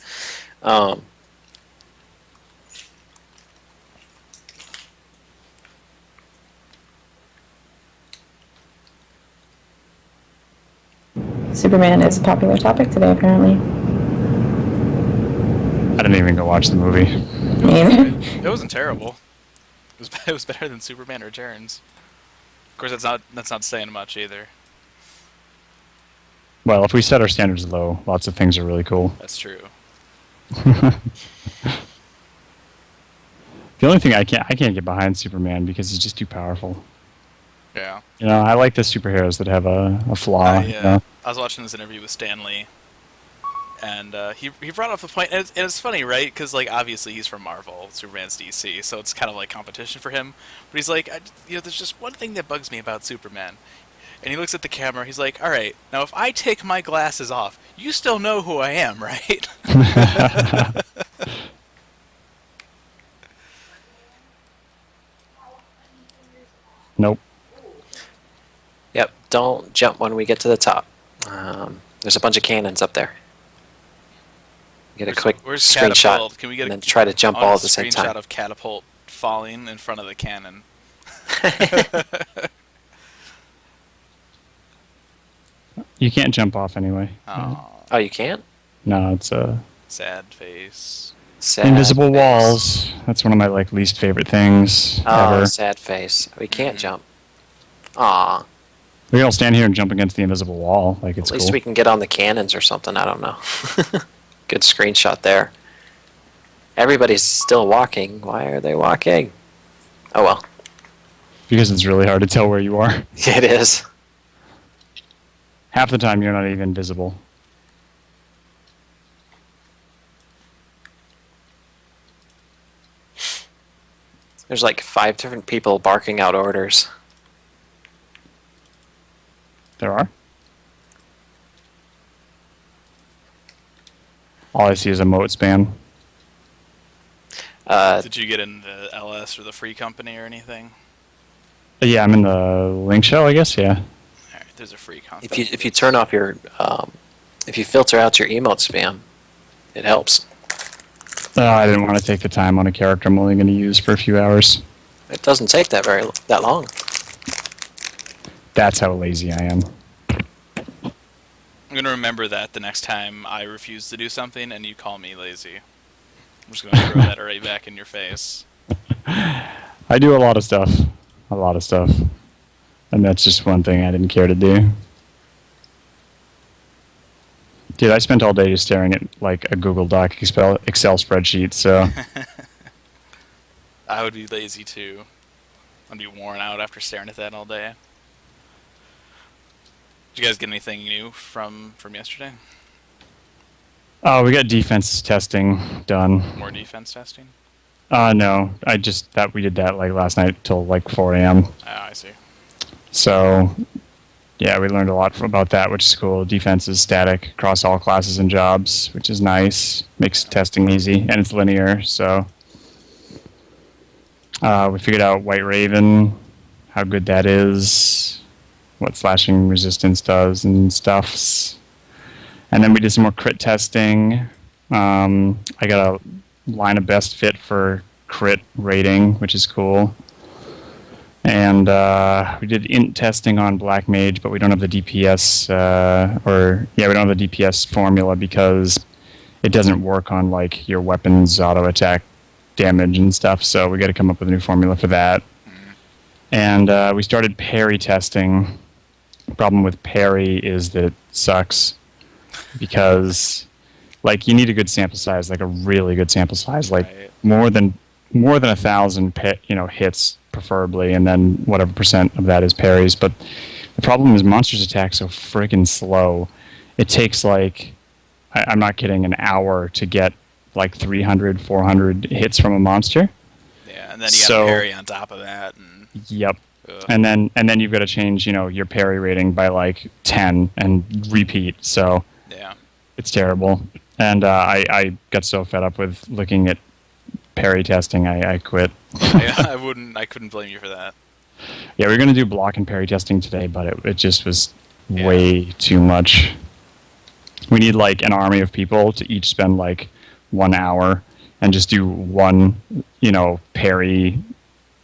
Superman is a popular topic today, apparently. I didn't even go watch the movie. Me either. It wasn't terrible. It was better than Superman Returns. Of course, that's not saying much either. Well, if we set our standards low, lots of things are really cool. That's true. The only thing I can't get behind Superman because he's just too powerful. Yeah. You know, I like the superheroes that have a flaw. You know? I was watching this interview with Stan Lee, and he brought up the point, and it's funny, right? Because like obviously he's from Marvel, Superman's DC, so it's kind of like competition for him. But he's like, there's just one thing that bugs me about Superman. And he looks at the camera. He's like, "All right, now if I take my glasses off, you still know who I am, right?" Nope. Yep, don't jump when we get to the top. There's a bunch of cannons up there. Get a quick Where's screenshot, Catapult? Can we get and a then try to jump all at the same screenshot time. of Catapult falling in front of the cannon? You can't jump off anyway. Oh, Oh, you can't? No, it's sad face. Sad invisible face. walls. That's one of my like least favorite things Oh, ever. sad face. We can't jump. Aw. We all stand here and jump against the invisible wall. Like it's At least cool. we can get on the cannons or something. I don't know. Good screenshot there. Everybody's still walking. Why are they walking? Oh well. Because it's really hard to tell where you are. It is. Half the time you're not even visible. There's like 5 different people barking out orders. There are. All I see is emote spam. Did you get in the LS or the free company or anything? Yeah, I'm in the link shell, I guess. Yeah. All right, there's a free company. If you turn off your if you filter out your emote spam, it helps. I didn't want to take the time on a character I'm only going to use for a few hours. It doesn't take that long. That's how lazy I am. I'm gonna remember that the next time I refuse to do something and you call me lazy. I'm just gonna throw that right back in your face. I do a lot of stuff. A lot of stuff. And that's just one thing I didn't care to do. Dude, I spent all day just staring at like a Google Doc Excel spreadsheet, so I would be lazy too. I'd be worn out after staring at that all day. Did you guys get anything new from yesterday? oh, we got defense testing done. More defense testing? No, we did that like last night till like 4 a.m. Oh, I see. So, yeah, we learned a lot about that, which is cool. Defense is static across all classes and jobs, which is nice. Makes testing easy, and it's linear, so... we figured out White Raven, how good that is, what slashing resistance does and stuffs. And then we did some more crit testing. I got a line of best fit for crit rating, which is cool. And we did int testing on Black Mage, but we don't have the DPS, we don't have the DPS formula because it doesn't work on like your weapons auto attack damage and stuff. So we got to come up with a new formula for that. And we started parry testing. The problem with parry is that it sucks because like you need a good sample size, like a really good sample size, like Right. more than 1,000 hits preferably, and then whatever percent of that is parries. But the problem is monsters attack so friggin' slow. It takes like I'm not kidding, an hour to get like 300, 400 hits from a monster. Yeah, and then you got parry on top of that. And, Yep. ugh. And then you've got to change, your parry rating by like 10 and repeat. So Yeah. it's terrible. And I got so fed up with looking at parry testing, I quit. I couldn't blame you for that. Yeah, we are going to do block and parry testing today, but it just was Yeah. way too much. We need like an army of people to each spend like 1 hour and just do one, parry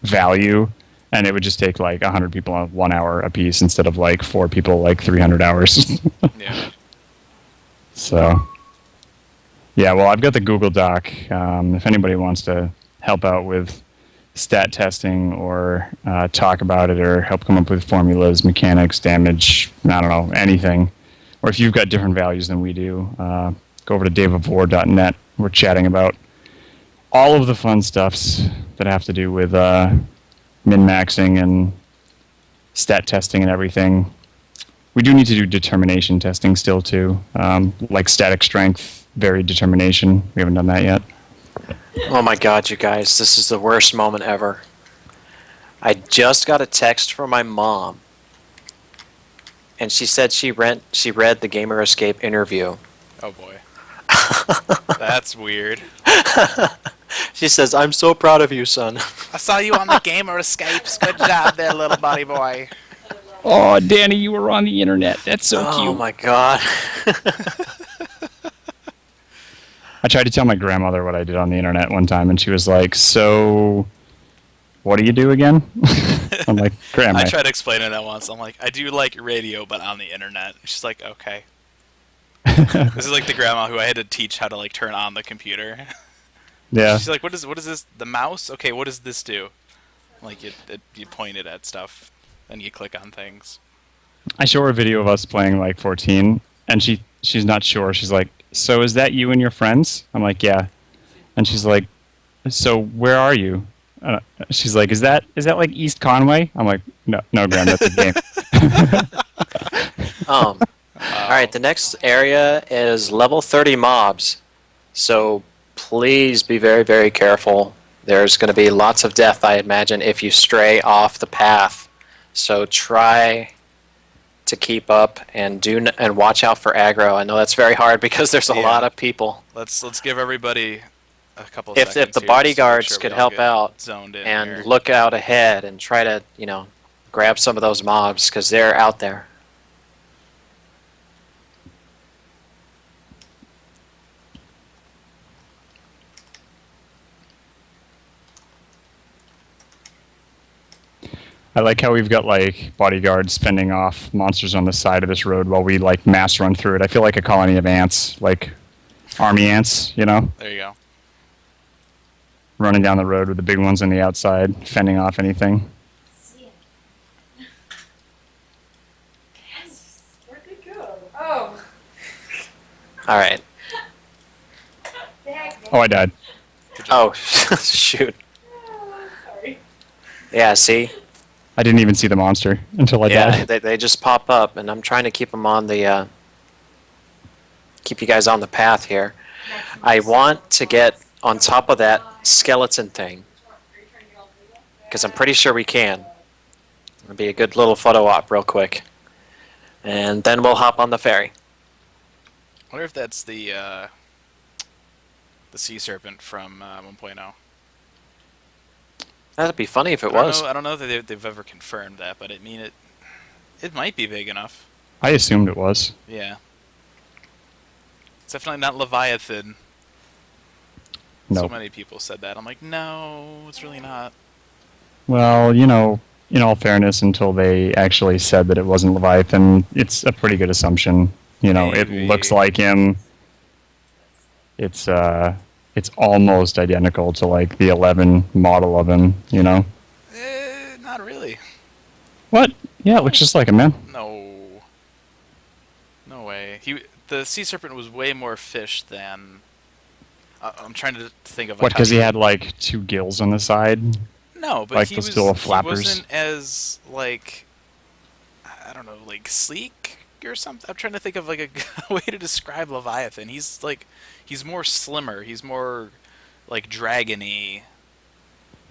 value, and it would just take like 100 people on 1 hour a piece instead of like 4 people like 300 hours. Yeah. So, yeah, well, I've got the Google Doc. If anybody wants to help out with stat testing or talk about it or help come up with formulas, mechanics, damage, I don't know, anything. Or if you've got different values than we do, go over to daveofwar.net. We're chatting about all of the fun stuffs that have to do with min-maxing and stat testing and everything. We do need to do determination testing still, too. Like static strength, varied determination. We haven't done that yet. Oh my god, you guys, this is the worst moment ever. I just got a text from my mom, and she said she read the Gamer Escape interview. Oh boy. That's weird. She says, "I'm so proud of you, son." I saw you on the Gamer Escapes. Good job there, little buddy boy. Oh, Danny, you were on the internet. That's so Oh cute. my god. I tried to tell my grandmother what I did on the internet one time, and she was like, "So, what do you do again?" I'm like, "Grandma." I tried explaining that once. I'm like, I do like radio, but on the internet. She's like, okay. This is like the grandma who I had to teach how to like turn on the computer. Yeah. She's like, what is this? The mouse? Okay, what does this do? Like you point it at stuff, and you click on things. I show her a video of us playing like 14, and she's not sure. She's like, "So is that you and your friends?" I'm like, "Yeah," and she's like, "So where are you?" She's like, "Is that like East Conway?" I'm like, "No, Graham, that's a game." All right, the next area is level 30 mobs. So please be very, very careful. There's going to be lots of death, I imagine, if you stray off the path. So try to keep up and watch out for aggro. I know that's very hard because there's a lot of people. Let's give everybody a couple. If seconds the here bodyguards just to could make sure we all help get out zoned in and here. look out ahead and try to, grab some of those mobs because they're out there. I like how we've got like bodyguards fending off monsters on the side of this road while we like mass run through it. I feel like a colony of ants, like army ants, There you go. running down the road with the big ones on the outside, fending off anything. See it. Where'd they go? Oh. All right. Dang. Oh, I died. Oh, shoot. Sorry. Yeah, see? I didn't even see the monster until I Yeah, died. they just pop up, and I'm trying to keep them on the, keep you guys on the path here. I want to get on top of that skeleton thing, because I'm pretty sure we can. It'll be a good little photo op real quick. And then we'll hop on the ferry. I wonder if that's the sea serpent from 1.0. That'd be funny if it was. I don't know that they've ever confirmed that, but it might be big enough. I assumed it was. Yeah. It's definitely not Leviathan. No. So many people said that. I'm like, no, it's really not. Well, in all fairness, until they actually said that it wasn't Leviathan, it's a pretty good assumption. It Maybe. looks like him. It's almost identical to like the 11 model of him, Not really. What? Yeah, it looks just like him, man. No. No way. The sea serpent was way more fish than. I'm trying to think of. Like, What, how because he had like two gills on the side? No, but like he those was. little He flappers? wasn't as like. I don't know, like sleek or something. I'm trying to think of like a way to describe Leviathan. He's more slimmer. He's more like dragony.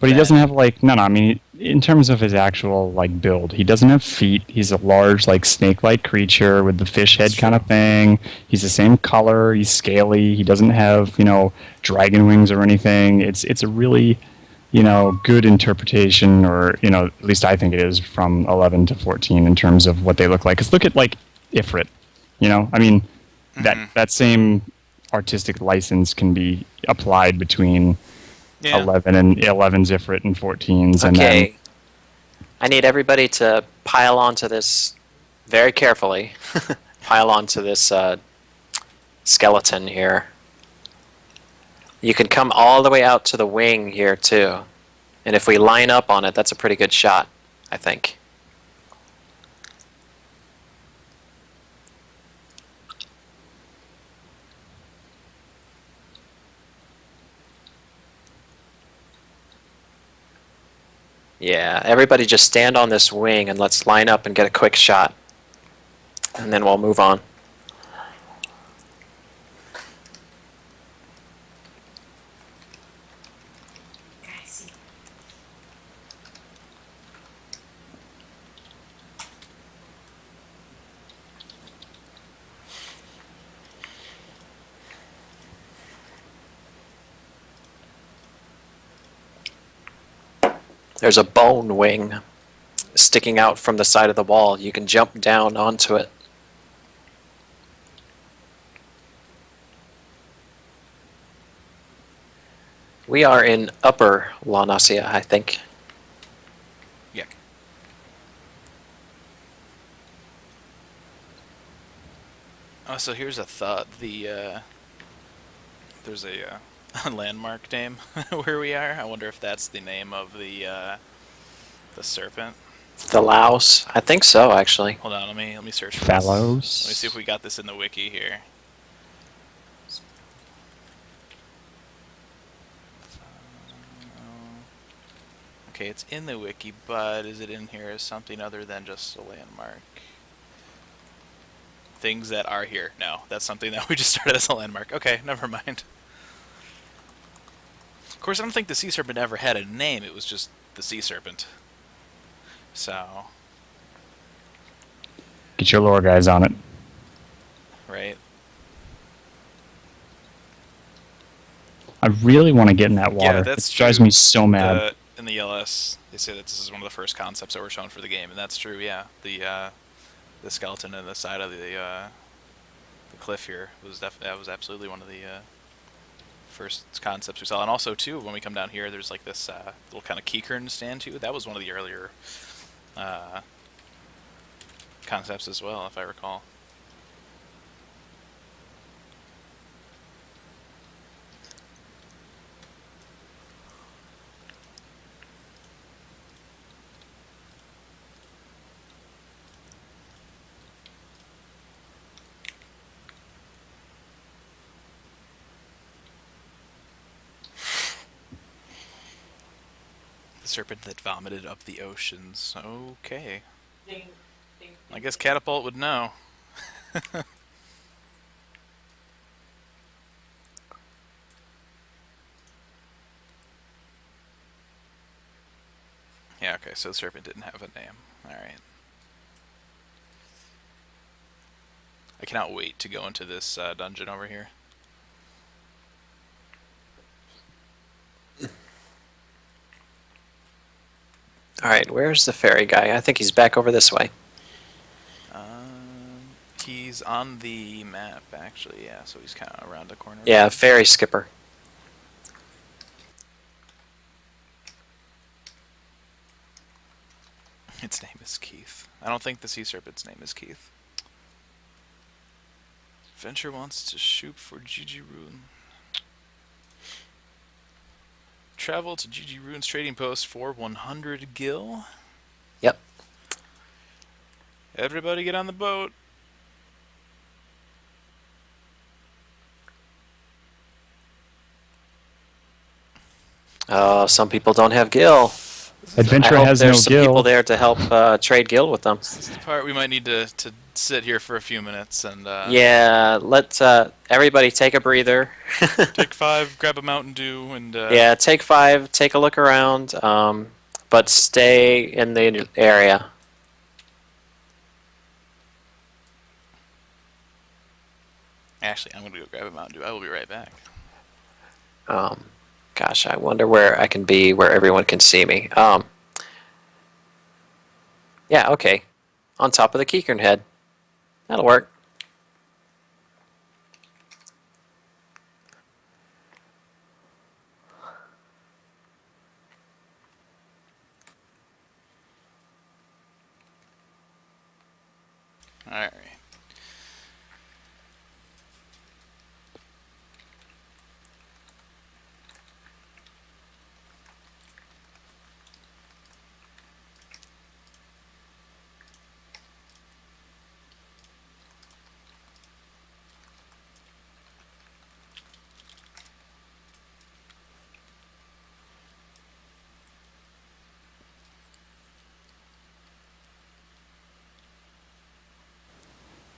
But he doesn't have like no. I mean, in terms of his actual like build, he doesn't have feet. He's a large like snake-like creature with the fish head kind of thing. He's the same color. He's scaly. He doesn't have dragon wings or anything. It's a really good interpretation, or at least I think it is, from 11 to 14 in terms of what they look like. Because look at like Ifrit. I mean that same artistic license can be applied between. Yeah. 11's Ifrit and 14's. And Okay. I need everybody to pile onto this very carefully. Pile onto this skeleton here. You can come all the way out to the wing here, too. And if we line up on it, that's a pretty good shot, I think. Yeah, everybody just stand on this wing and let's line up and get a quick shot. And then we'll move on. Guys, There's a bone wing sticking out from the side of the wall. You can jump down onto it. We are in Upper Lanasia, I think. Yeah. Oh, so here's a thought. There's a landmark name where we are. I wonder if that's the name of the serpent. The Laos? I think so, actually. Hold on, let me search for Phallos. this. Let me see if we got this in the wiki here. Okay, it's in the wiki, but is it in here as something other than just a landmark? Things that are here. No, that's something that we just started as a landmark. Okay, never mind. Of course, I don't think the sea serpent ever had a name. It was just the sea serpent. So, Get your lore guys on it. right? I really want to get in that water. Yeah, that's it drives true. me so mad. In the LS, they say that this is one of the first concepts that were shown for the game, and that's true. Yeah, the skeleton in the side of the cliff here was that was absolutely one of the first concepts we saw. And also too, when we come down here, there's like this little kind of keycurn stand too. That was one of the earlier concepts as well, if I recall. The serpent that vomited up the oceans. Okay. Ding, ding, I guess Catapult would know. Yeah, okay, so the serpent didn't have a name. Alright. I cannot wait to go into this dungeon over here. Alright, where's the fairy guy? I think he's back over this way. He's on the map, actually, yeah, so he's kind of around the corner. Yeah, fairy skipper. Its name is Keith. I don't think the sea serpent's name is Keith. Venture wants to shoot for Gigi Rune. Travel to Gigi Rune's trading post for 100 gil. Yep. Everybody get on the boat. Oh, some people don't have gil. Adventure I hope has there's no some people guild. there to help trade gil with them. This is the part we might need to sit here for a few minutes and Yeah, let everybody take a breather. take 5, grab a Mountain Dew, and Yeah, take 5, take a look around, but stay in the area. Actually, I'm gonna go grab a Mountain Dew. I will be right back. Gosh, I wonder where I can be where everyone can see me. Yeah, okay. On top of the Keekern head. That'll work. All right.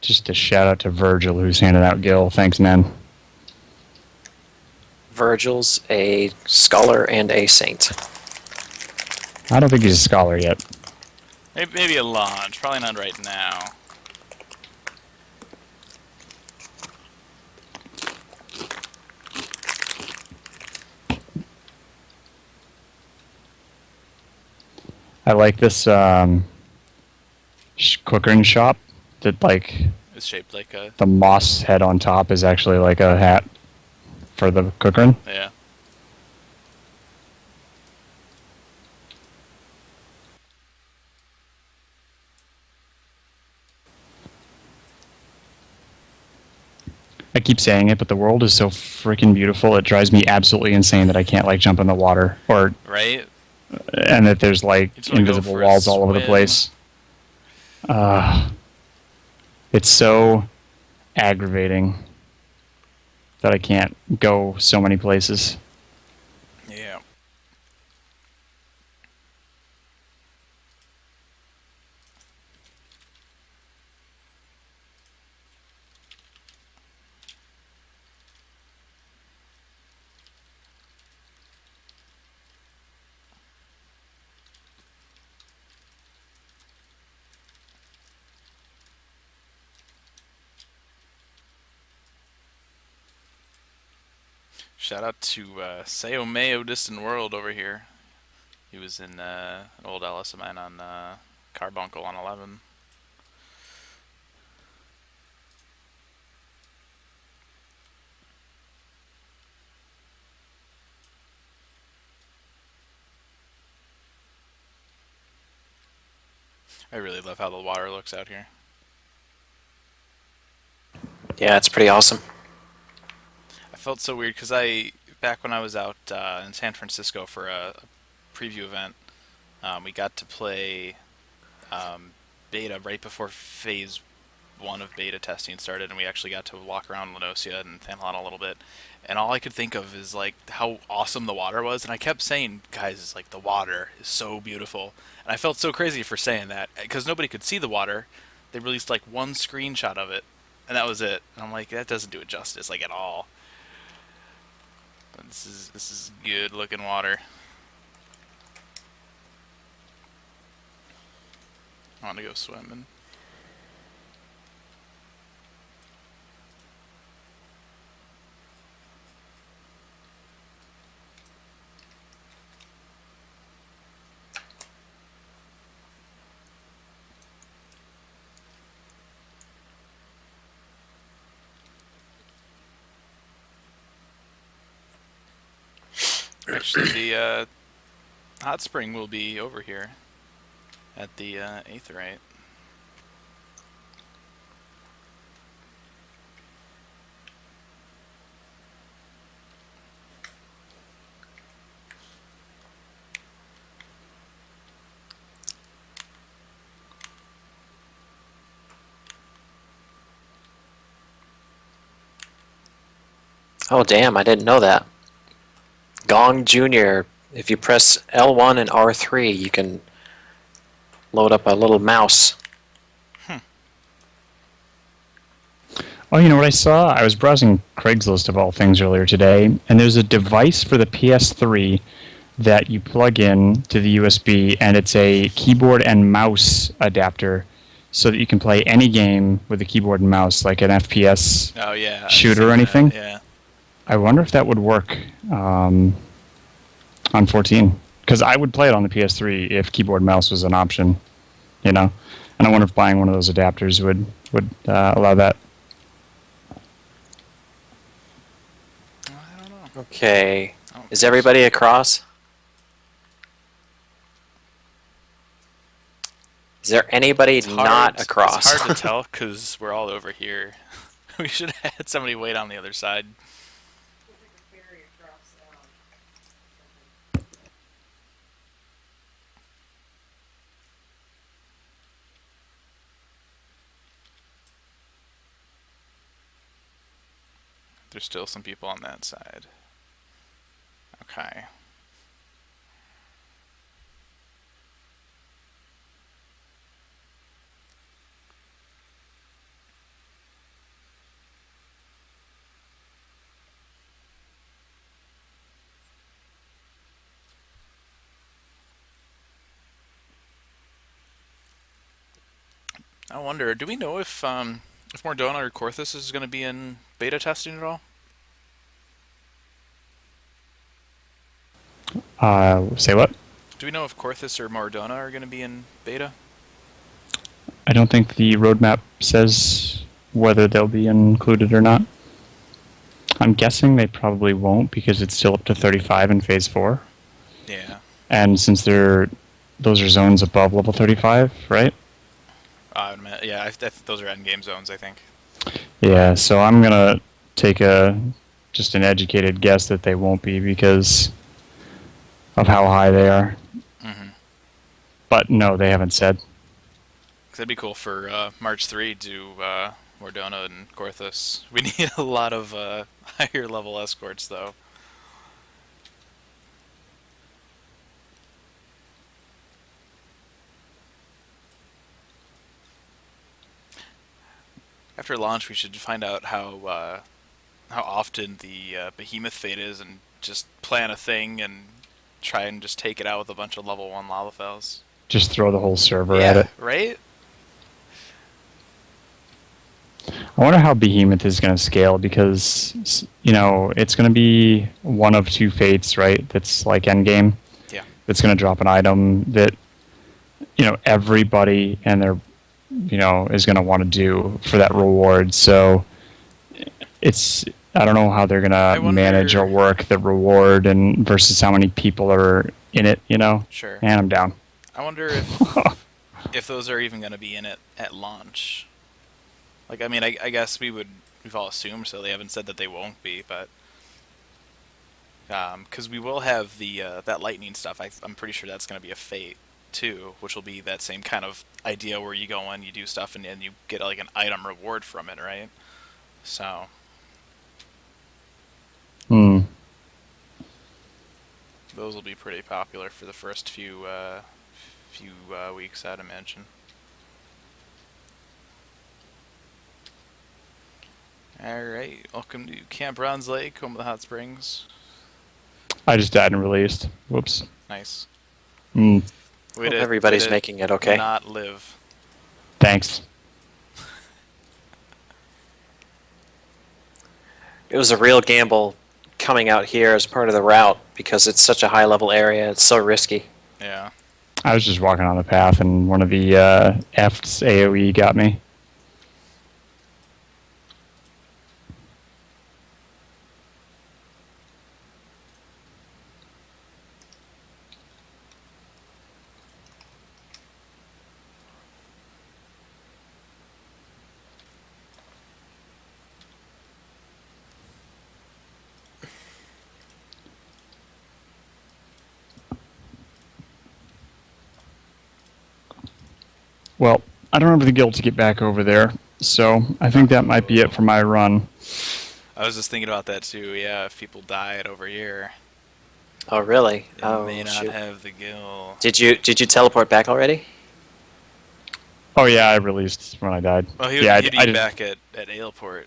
Just a shout out to Virgil who's handing out Gil. Thanks, man. Virgil's a scholar and a saint. I don't think he's a scholar yet. Maybe a launch. Probably not right now. I like this cooking shop that like It's shaped like a... the moss head on top is actually like a hat for the cooking. Yeah. I keep saying it, but the world is so freaking beautiful. It drives me absolutely insane that I can't like jump in the water Right? and that there's like You just wanna go invisible for a walls all over the swim. place. It's so aggravating that I can't go so many places. Yeah. Shout out to Seo Mayo Distant World over here. He was in an old LS of mine on Carbuncle on 11. I really love how the water looks out here. Yeah, it's pretty awesome. I felt so weird because back when I was out in San Francisco for a preview event, we got to play beta right before phase 1 of beta testing started, and we actually got to walk around Lenosia and Thanhalon a little bit. And all I could think of is like how awesome the water was, and I kept saying, guys, it's like the water is so beautiful. And I felt so crazy for saying that because nobody could see the water. They released like one screenshot of it, and that was it. And I'm like, that doesn't do it justice, like at all. But this is good looking water. I want to go swimming. Actually, the hot spring will be over here at the Aetheryte. Oh, damn, I didn't know that. Gong Jr., if you press L1 and R3, you can load up a little mouse. Oh, you know what I saw? I was browsing Craigslist of all things earlier today, and there's a device for the PS3 that you plug in to the USB, and it's a keyboard and mouse adapter so that you can play any game with a keyboard and mouse, like an FPS Oh yeah, shooter or anything. Yeah. I wonder if that would work on 14, because I would play it on the PS3 if keyboard and mouse was an option, you know. And I wonder if buying one of those adapters would allow that. I don't know. Okay. I don't Is think everybody across? Is there anybody It's hard- not across? It's hard to tell because we're all over here. We should have had somebody wait on the other side. We'll take a ferry across. There's still some people on that side. Okay. I wonder, do we know if Mordona or Corthus is going to be in beta testing at all? Say what? Do we know if Corthus or Mordona are going to be in beta? I don't think the roadmap says whether they'll be included or not. I'm guessing they probably won't because it's still up to 35 in Phase 4. Yeah. And since those are zones above level 35, right? Yeah, those are endgame zones, I think. Yeah, so I'm going to take just an educated guess that they won't be because of how high they are. Mm-hmm. But no, they haven't said. That'd be cool for March 3 to Mordona and Corthus. We need a lot of higher level escorts, though. After launch, we should find out how often the Behemoth Fate is, and just plan a thing and try and just take it out with a bunch of level 1 Lalafels. Just throw the whole server at it. Right? I wonder how Behemoth is going to scale because, it's going to be one of two fates, right? That's like endgame. Yeah. That's going to drop an item that, everybody and their, is going to want to do for that reward. So I don't know how they're going to manage or work the reward and versus how many people are in it, Sure. And I'm down. I wonder if those are even going to be in it at launch. Like, I mean, I guess we've all assumed so. They haven't said that they won't be, but because we will have that lightning stuff. I'm pretty sure that's going to be a fate too, which will be that same kind of idea where you go in, you do stuff, and you get like an item reward from it, right? So. Those will be pretty popular for the first few weeks, I'd imagine. Alright, welcome to Camp Bronze Lake, home of the hot springs. I just died and released. Whoops. Nice. Hope everybody's making it okay. Not live. Thanks. It was a real gamble coming out here as part of the route because it's such a high level area. It's so risky. Yeah. I was just walking on the path and one of the F's AoE got me. Well, I don't have the guild to get back over there, so I think that might be it for my run. I was just thinking about that too, yeah, if people died over here. Oh, really? They may not have the guild. Did you teleport back already? Oh yeah, I released when I died. Well, he'd be back at Ailport.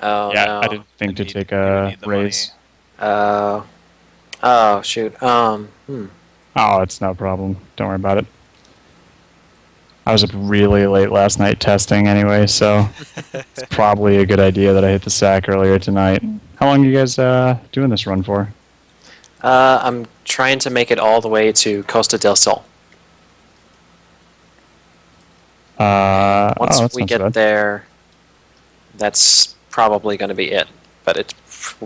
Oh, yeah, no. I didn't think to take a raise. Oh, shoot. Oh, it's no problem. Don't worry about it. I was up really late last night testing anyway, so it's probably a good idea that I hit the sack earlier tonight. How long are you guys doing this run for? I'm trying to make it all the way to Costa del Sol. Once we get there, that's probably going to be it. But it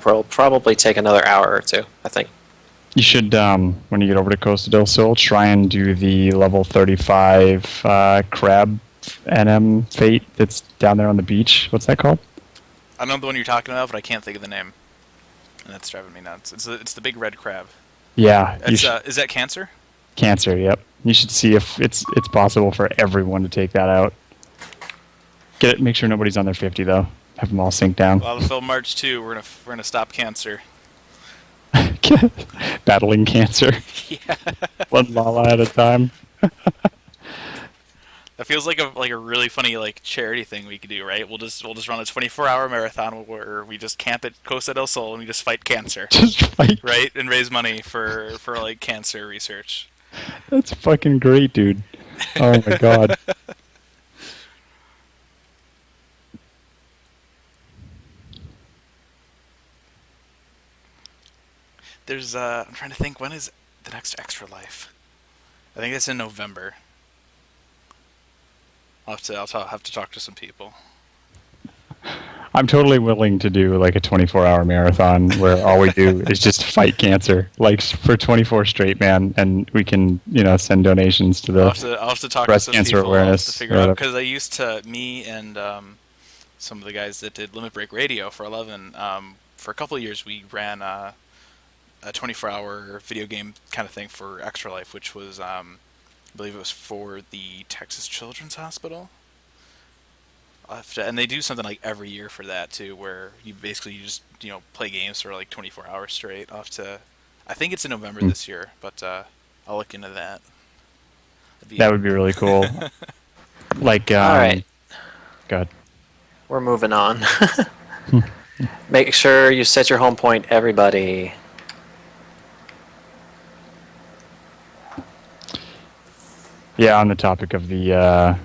will probably take another hour or two, I think. You should, when you get over to Costa del Sol, try and do the level 35 crab NM fate that's down there on the beach. What's that called? I know the one you're talking about, but I can't think of the name. And that's driving me nuts. It's the big red crab. Yeah. Is that Cancer? Cancer, yep. You should see if it's possible for everyone to take that out. Make sure nobody's on their 50 though. Have them all sink down. Lalafell March 2, we're gonna stop Cancer. Battling cancer. Yeah. One Lala at a time. That feels like a really funny charity thing we could do, right? We'll just run a 24-hour marathon where we just camp at Costa del Sol and we just fight cancer. Just fight. Right? And raise money for cancer research. That's fucking great, dude. Oh my god. there's I'm trying to think, when is the next Extra Life? I think it's in November. I'll have to talk to some people. I'm totally willing to do like a 24-hour marathon where all we do is just fight cancer, like for 24 straight, man, and we can, send donations to I'll the have to talk to breast some cancer people. I'll have awareness. to figure out, because I used to, me and some of the guys that did Limit Break Radio for 11, for a couple of years we ran a 24-hour video game kind of thing for Extra Life, which was, I believe it was for the Texas Children's Hospital. And they do something like every year for that too, where you just play games for like 24 hours straight. I think it's in November this year, but I'll look into that. That would be really cool. Like, All right, God. we're moving on. Make sure you set your home point, everybody. Yeah, on the topic of the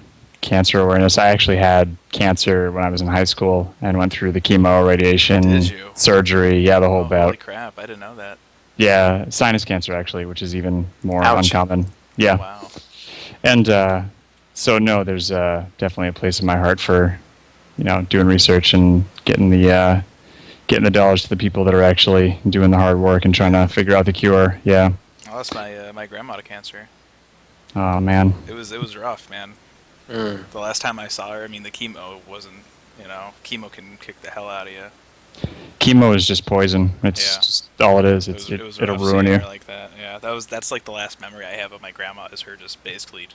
cancer awareness, I actually had cancer when I was in high school and went through the chemo, radiation, Did you? surgery, yeah, the whole bout. Holy crap! I didn't know that. Yeah, sinus cancer actually, which is even more Ouch. uncommon. Yeah, Wow. and so no, there's definitely a place in my heart for, doing research and getting the dollars to the people that are actually doing the hard work and trying to figure out the cure. Yeah. I lost my grandma to cancer. Oh man. It was rough, man. Mm. The last time I saw her, I mean, the chemo wasn't, chemo can kick the hell out of you. Chemo is just poison. It's Yeah. just all it is. It was It'll rough ruin seeing you. her like that. Yeah, that's like the last memory I have of my grandma is her just basically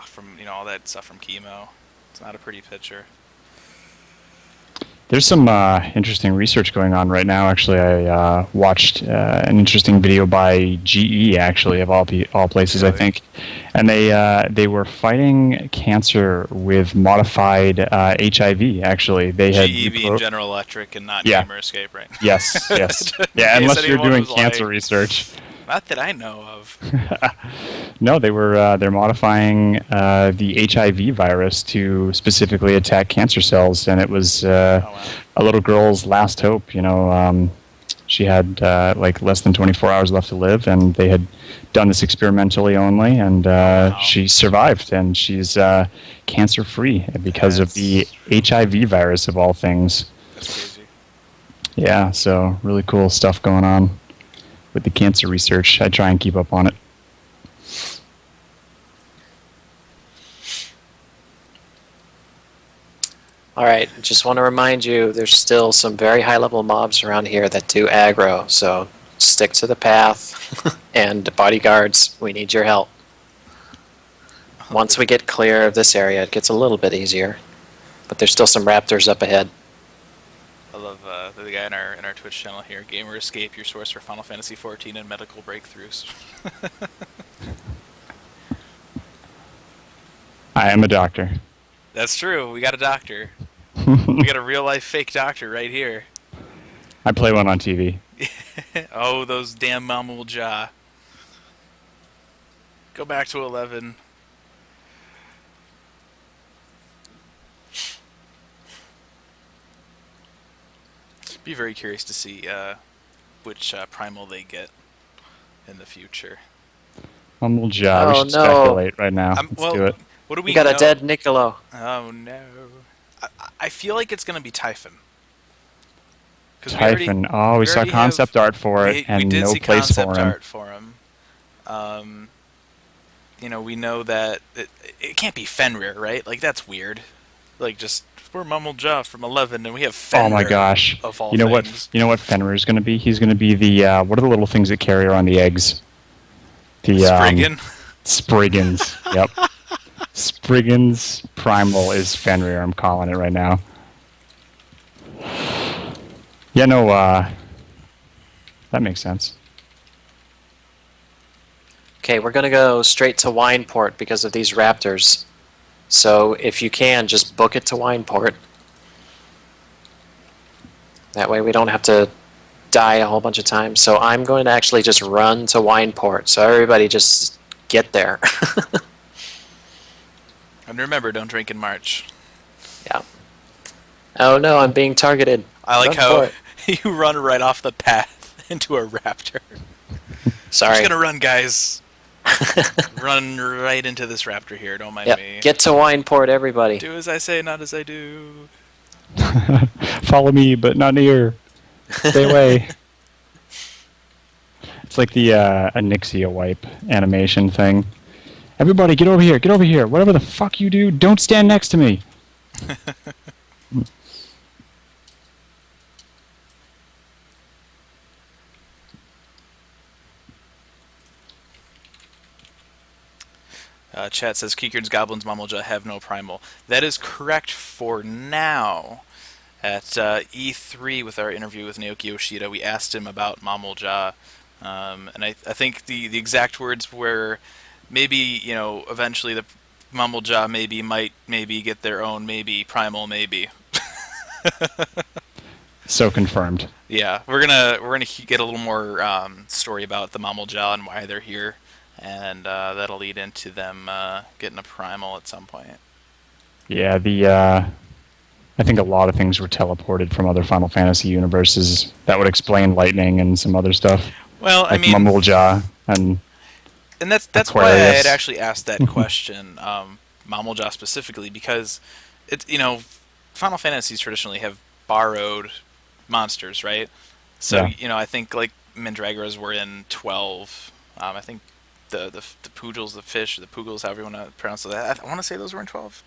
from all that stuff from chemo. It's not a pretty picture. There's some interesting research going on right now. Actually, I watched an interesting video by GE, actually, of all places, I Really? think, and they were fighting cancer with modified HIV. Actually, they had GE being General Electric and not Yeah. Gamer Escape, right? yes, yes, In yeah. case Unless you're anyone doing was cancer like- research. Not that I know of. No, they're modifying the HIV virus to specifically attack cancer cells, and it was Oh, wow. a little girl's last hope. She had like less than 24 hours left to live, and they had done this experimentally only, and Wow. she survived, and she's cancer-free because of the HIV virus of all things. That's crazy. Yeah, so really cool stuff going on with the cancer research. I try and keep up on it. All right, just want to remind you, there's still some very high-level mobs around here that do aggro, so stick to the path. And bodyguards, we need your help. Once we get clear of this area, it gets a little bit easier. But there's still some raptors up ahead. I love the guy in our Twitch channel here. Gamer Escape, your source for Final Fantasy XIV and medical breakthroughs. I am a doctor. That's true. We got a doctor. We got a real life fake doctor right here. I play one on TV. Oh, those damn Mammal Jaw. Go back to 11. Be very curious to see which primal they get in the future. Humble job. We Oh, should no. speculate right now. Um, Let's well, do it. What do we We got know? a dead Niccolo. Oh no! I feel like it's gonna be Typhon. 'Cause we already- Typhon. Oh, we saw already concept art for it, we and did no see place concept for him. art for him. We know that it can't be Fenrir, right? Like that's weird. Like just we're Mumble Jaw from 11, and we have Fenrir. Oh my gosh! Of all You know what? things. You know what Fenrir is going to be? He's going to be the what are the little things that carry around the eggs? The Spriggan. Spriggans. Yep. Spriggans Primal is Fenrir. I'm calling it right now. Yeah, no. That makes sense. Okay, we're going to go straight to Wineport because of these raptors. So if you can, just book it to Wineport. That way we don't have to die a whole bunch of times. So I'm going to actually just run to Wineport. So everybody just get there. And remember, don't drink in March. Yeah. Oh no, I'm being targeted. I like Run how for it. you run right off the path into a raptor. Sorry. I'm just gonna run, guys. Run right into this raptor here. Don't mind Yep. me. Get to Wineport, everybody. Do as I say, not as I do. Follow me, but not near. Stay away. It's like the Anixia wipe animation thing. Everybody, get over here, get over here. Whatever the fuck you do, don't stand next to me. Chat says Keekern's Goblins Mamulja have no primal. That is correct for now. At E3 with our interview with Naoki Yoshida, we asked him about Mamulja, and I think the exact words were maybe, eventually the Mamulja might get their own primal maybe. So confirmed. Yeah, we're gonna get a little more story about the Mamulja and why they're here, and that'll lead into them getting a primal at some point. Yeah, I think a lot of things were teleported from other Final Fantasy universes that would explain lightning and some other stuff. Well, like Mamulja and that's Aquarius. why I had actually asked that question, Mamulja specifically, because it's Final Fantasies traditionally have borrowed monsters, right? So I think like Mandragoras were in 12. I think the Pugils, the fish, the Pugils, however you want to pronounce it. I want to say those were in 12.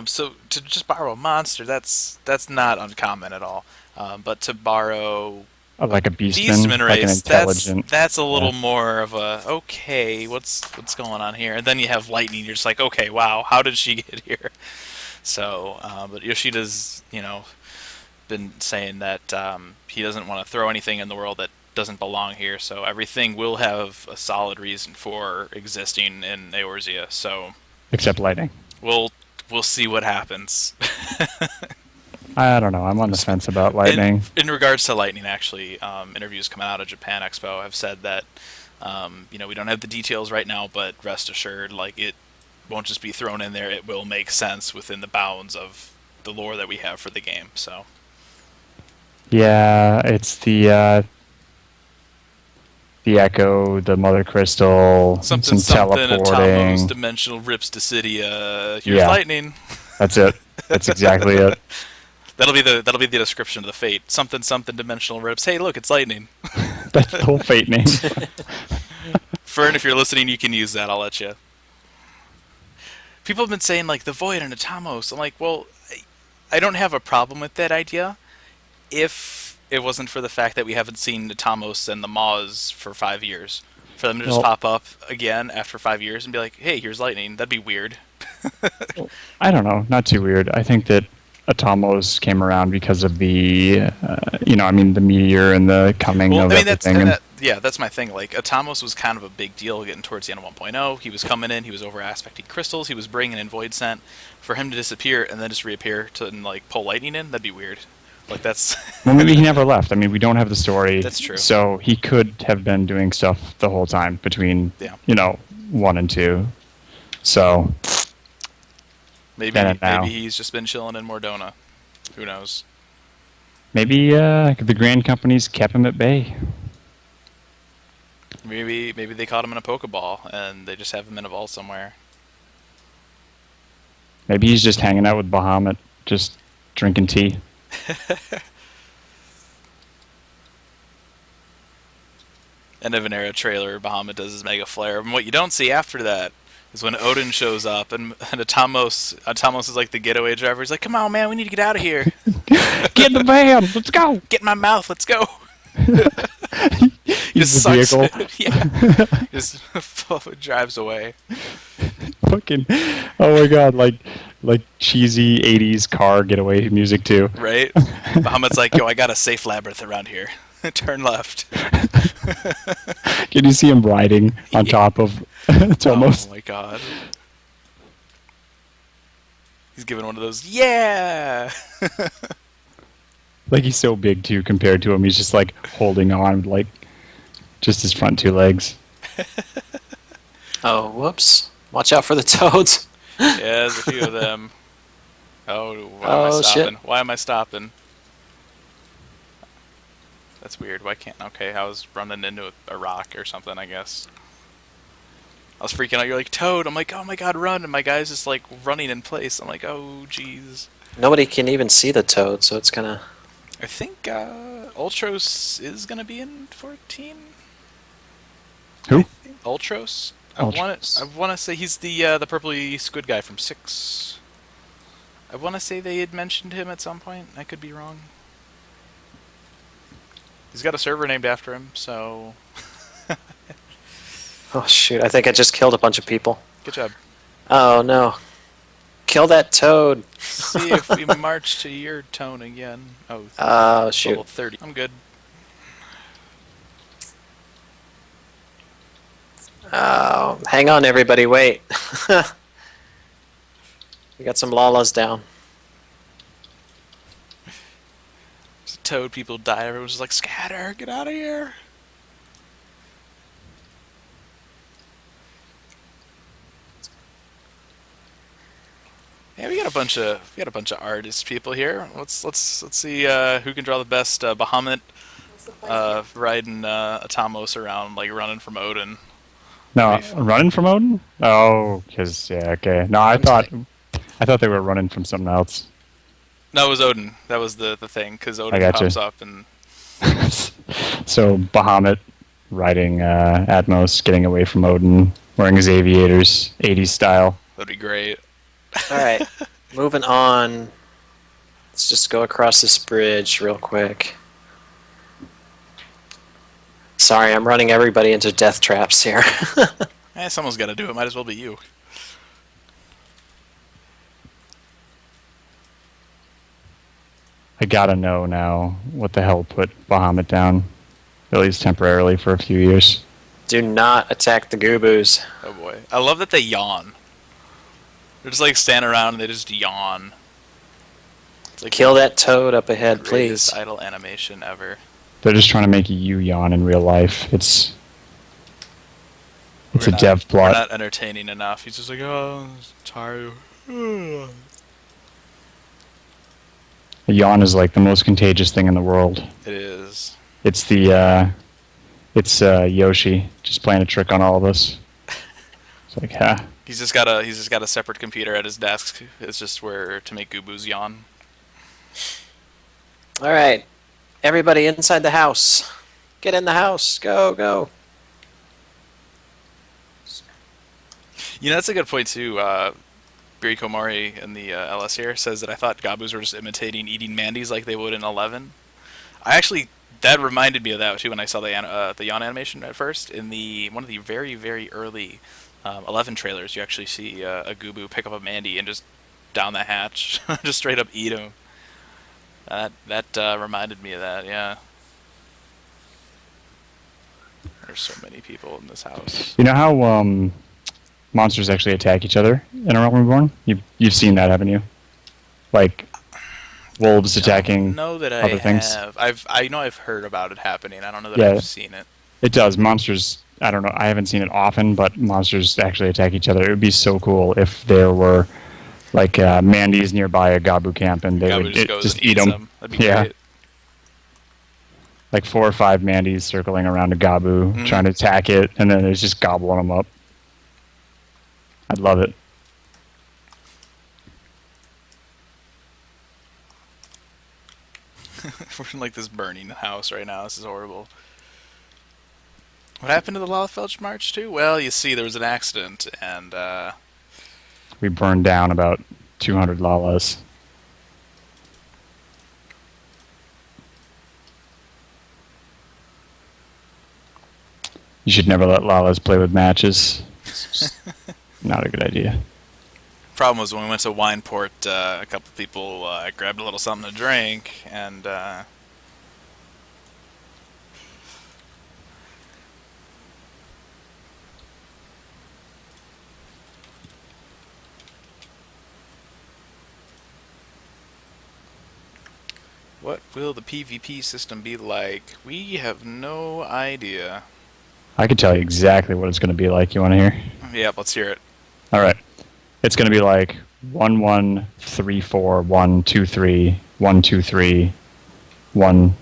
So to just borrow a monster, that's not uncommon at all. But to borrow like a beastman, race, like an intelligent, that's a little more of a okay. What's going on here? And then you have lightning. You're just like, okay, wow, how did she get here? So, but Yoshida's been saying that he doesn't want to throw anything in the world that doesn't belong here. So everything will have a solid reason for existing in Eorzea. So except lightning. We'll see what happens. I don't know. I'm on the fence about lightning. In regards to lightning, actually, interviews coming out of Japan Expo have said that we don't have the details right now, but rest assured, like it won't just be thrown in there. It will make sense within the bounds of the lore that we have for the game. So. Yeah, it's the Echo, the Mother Crystal, some teleporting. Atomos, dimensional rips Dissidia. Here's lightning. That's it. That's exactly it. That'll be the description of the fate. Something dimensional rips. Hey, look, it's lightning. That's the whole fate name. Fern, if you're listening, you can use that. I'll let you. People have been saying like the Void and Atomos. I'm like, well, I don't have a problem with that idea, if it wasn't for the fact that we haven't seen the Atomos and the Maws for 5 years. For them to just pop up again after 5 years and be like, hey, here's lightning. That'd be weird. I don't know. Not too weird. I think that Atomos came around because of the, the meteor and the coming of everything. That's my thing. Like, Atomos was kind of a big deal getting towards the end of 1.0. He was coming in. He was over aspecting crystals. He was bringing in Void Scent. For him to disappear and then just reappear and pull lightning in, that'd be weird. Like, that's... Well, maybe he never left. I mean, we don't have the story. That's true. So he could have been doing stuff the whole time between, 1 and 2. So... Maybe he's just been chilling in Mordona. Who knows? Maybe the Grand Companies kept him at bay. Maybe they caught him in a Pokeball and they just have him in a vault somewhere. Maybe he's just hanging out with Bahamut, just drinking tea. End of an era trailer, Bahamut does his Mega Flare. And what you don't see after that is when Odin shows up and Atomos is like the getaway driver. He's like, come on, man, we need to get out of here. Get in the van, let's go. Get in my mouth, let's go. He's the vehicle. Yeah. Just drives away. Fucking, oh my god, like cheesy 80s car getaway music too. Right? Bahamut's like, yo, I got a safe labyrinth around here. Turn left. Can you see him riding on top of Atomos? Oh my god. He's giving one of those, yeah! Like, he's so big too compared to him. He's just like holding on, like just his front 2 legs. Oh, whoops. Watch out for the toads. Yeah, there's a few of them. Oh, why am I stopping? Shit. Why am I stopping? That's weird. Why can't... Okay, I was running into a rock or something, I guess. I was freaking out. You're like, Toad. I'm like, oh my god, run. And my guy's just like running in place. I'm like, oh jeez. Nobody can even see the toad, so it's gonna... I think Ultros is going to be in 14. Who? Ultros? Ultros. I want to say he's the purpley squid guy from 6. I want to say they had mentioned him at some point. I could be wrong. He's got a server named after him, so... Oh shoot, I think I just killed a bunch of people. Good job. Oh no. Kill that toad. See if we march to your tone again. Oh, Oh shoot. level 30. I'm good. Oh, hang on everybody, wait. We got some Lalas down. Toad people die. Everyone's just like, scatter, get out of here. Yeah, we got a bunch of artist people here. Let's see who can draw the best Bahamut riding Atamos around, like running from Odin. No, running from Odin? Oh, because yeah, okay. No, I thought they were running from something else. No, it was Odin. That was the thing, because Odin gotcha. pops up and So Bahamut riding Atmos, getting away from Odin, wearing his aviators, 80s style. that'd be great. Alright, moving on. Let's just go across this bridge real quick. Sorry, I'm running everybody into death traps here. Someone's got to do it. Might as well be you. I gotta know now what the hell put Bahamut down, at least temporarily for a few years. Do not attack the Goobus. Oh boy. I love that they yawn. They're just like standing around and they just yawn. It's like Kill that toad up ahead, the greatest please. idle animation ever. They're just trying to make you yawn in real life. It's We're a not- dev plot. We're not entertaining enough. He's just like, oh, I'm tired. A yawn is like the most contagious thing in the world. It is. It's Yoshi just playing a trick on all of us. It's like, ha. He's just got a separate computer at his desk. It's just where to make Goobus yawn. Alright, everybody inside the house. Get in the house. Go, go. You know, that's a good point too. Biriko Mori in the LS here says that I thought Gabus were just imitating eating Mandies like they would in 11. That reminded me of that too when I saw the yawn animation at first. In one of the very, very early 11 trailers, you actually see a Goobu pick up a Mandy and just down the hatch, just straight up eat him. That reminded me of that, yeah. There's so many people in this house. You know how monsters actually attack each other in Reborn? You've seen that, haven't you? Like wolves attacking know that other things. I know I've heard about it happening. I don't know that Yeah. I've seen it. It does. Monsters, I don't know, I haven't seen it often, but monsters actually attack each other. It would be so cool if there were like Mandy's nearby a Gabu camp and they Gabu would just goes just and eat eats them. That'd be Yeah. great. Like 4 or 5 Mandys circling around a Gabu, trying to attack it, and then it's just gobbling them up. I'd love it. We're in like this burning house right now. This is horrible. What happened to the Lalafeld March too? Well, you see, there was an accident, and We burned down about 200 Lalas. You should never let Lalas play with matches. It's just not a good idea. problem was when we went to Wineport, a couple people grabbed a little something to drink, and what will the PvP system be like? We have no idea. I could tell you exactly what it's going to be like. You want to hear? Yep, let's hear it. All right. It's going to be like 1 1 3 4 1 2 3 1 2 3 1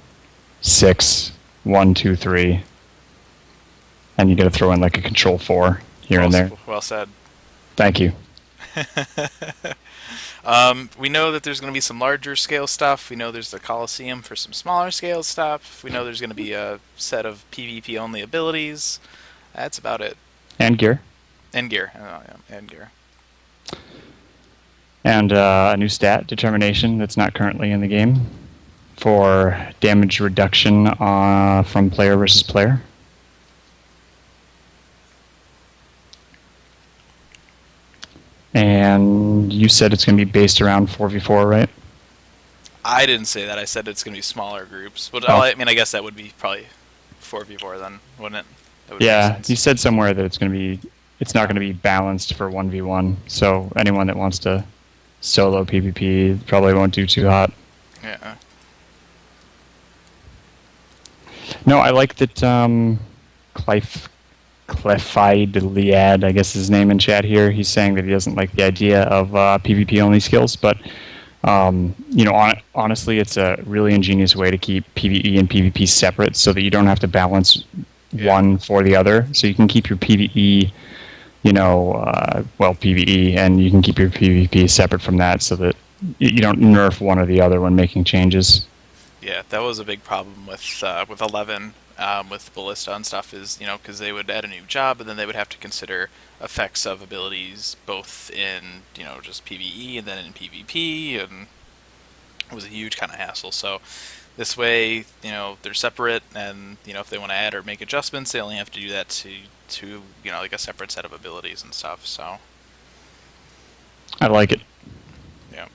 6 1, 2, 3, and you got to throw in like a control 4 here and there. Well said. Thank you. We know that there's going to be some larger scale stuff. We know there's the Coliseum for some smaller scale stuff. We know there's going to be a set of PvP only abilities. That's about it. And gear. And gear. Oh, yeah, and gear. And a new stat, Determination, that's not currently in the game for damage reduction from player versus player. And you said it's going to be based around 4v4, right? I didn't say that. I said it's going to be smaller groups. But Oh. I mean, I guess that would be probably 4v4 then, wouldn't it? That would make Yeah, sense. you said somewhere that it's not going to be balanced for 1v1. So anyone that wants to solo PvP probably won't do too hot. Yeah. No, I like that Clefide Liad, I guess his name in chat here, he's saying that he doesn't like the idea of PvP only skills, but honestly, it's a really ingenious way to keep PvE and PvP separate so that you don't have to balance one for the other. So you can keep your PvE, PvE, and you can keep your PvP separate from that so that you don't nerf one or the other when making changes. Yeah, that was a big problem with 11, with Ballista and stuff, is, because they would add a new job, and then they would have to consider effects of abilities both in, just PvE and then in PvP, and it was a huge kind of hassle. So this way, they're separate, and, if they want to add or make adjustments, they only have to do that to like a separate set of abilities and stuff, so. I like it. Yeah.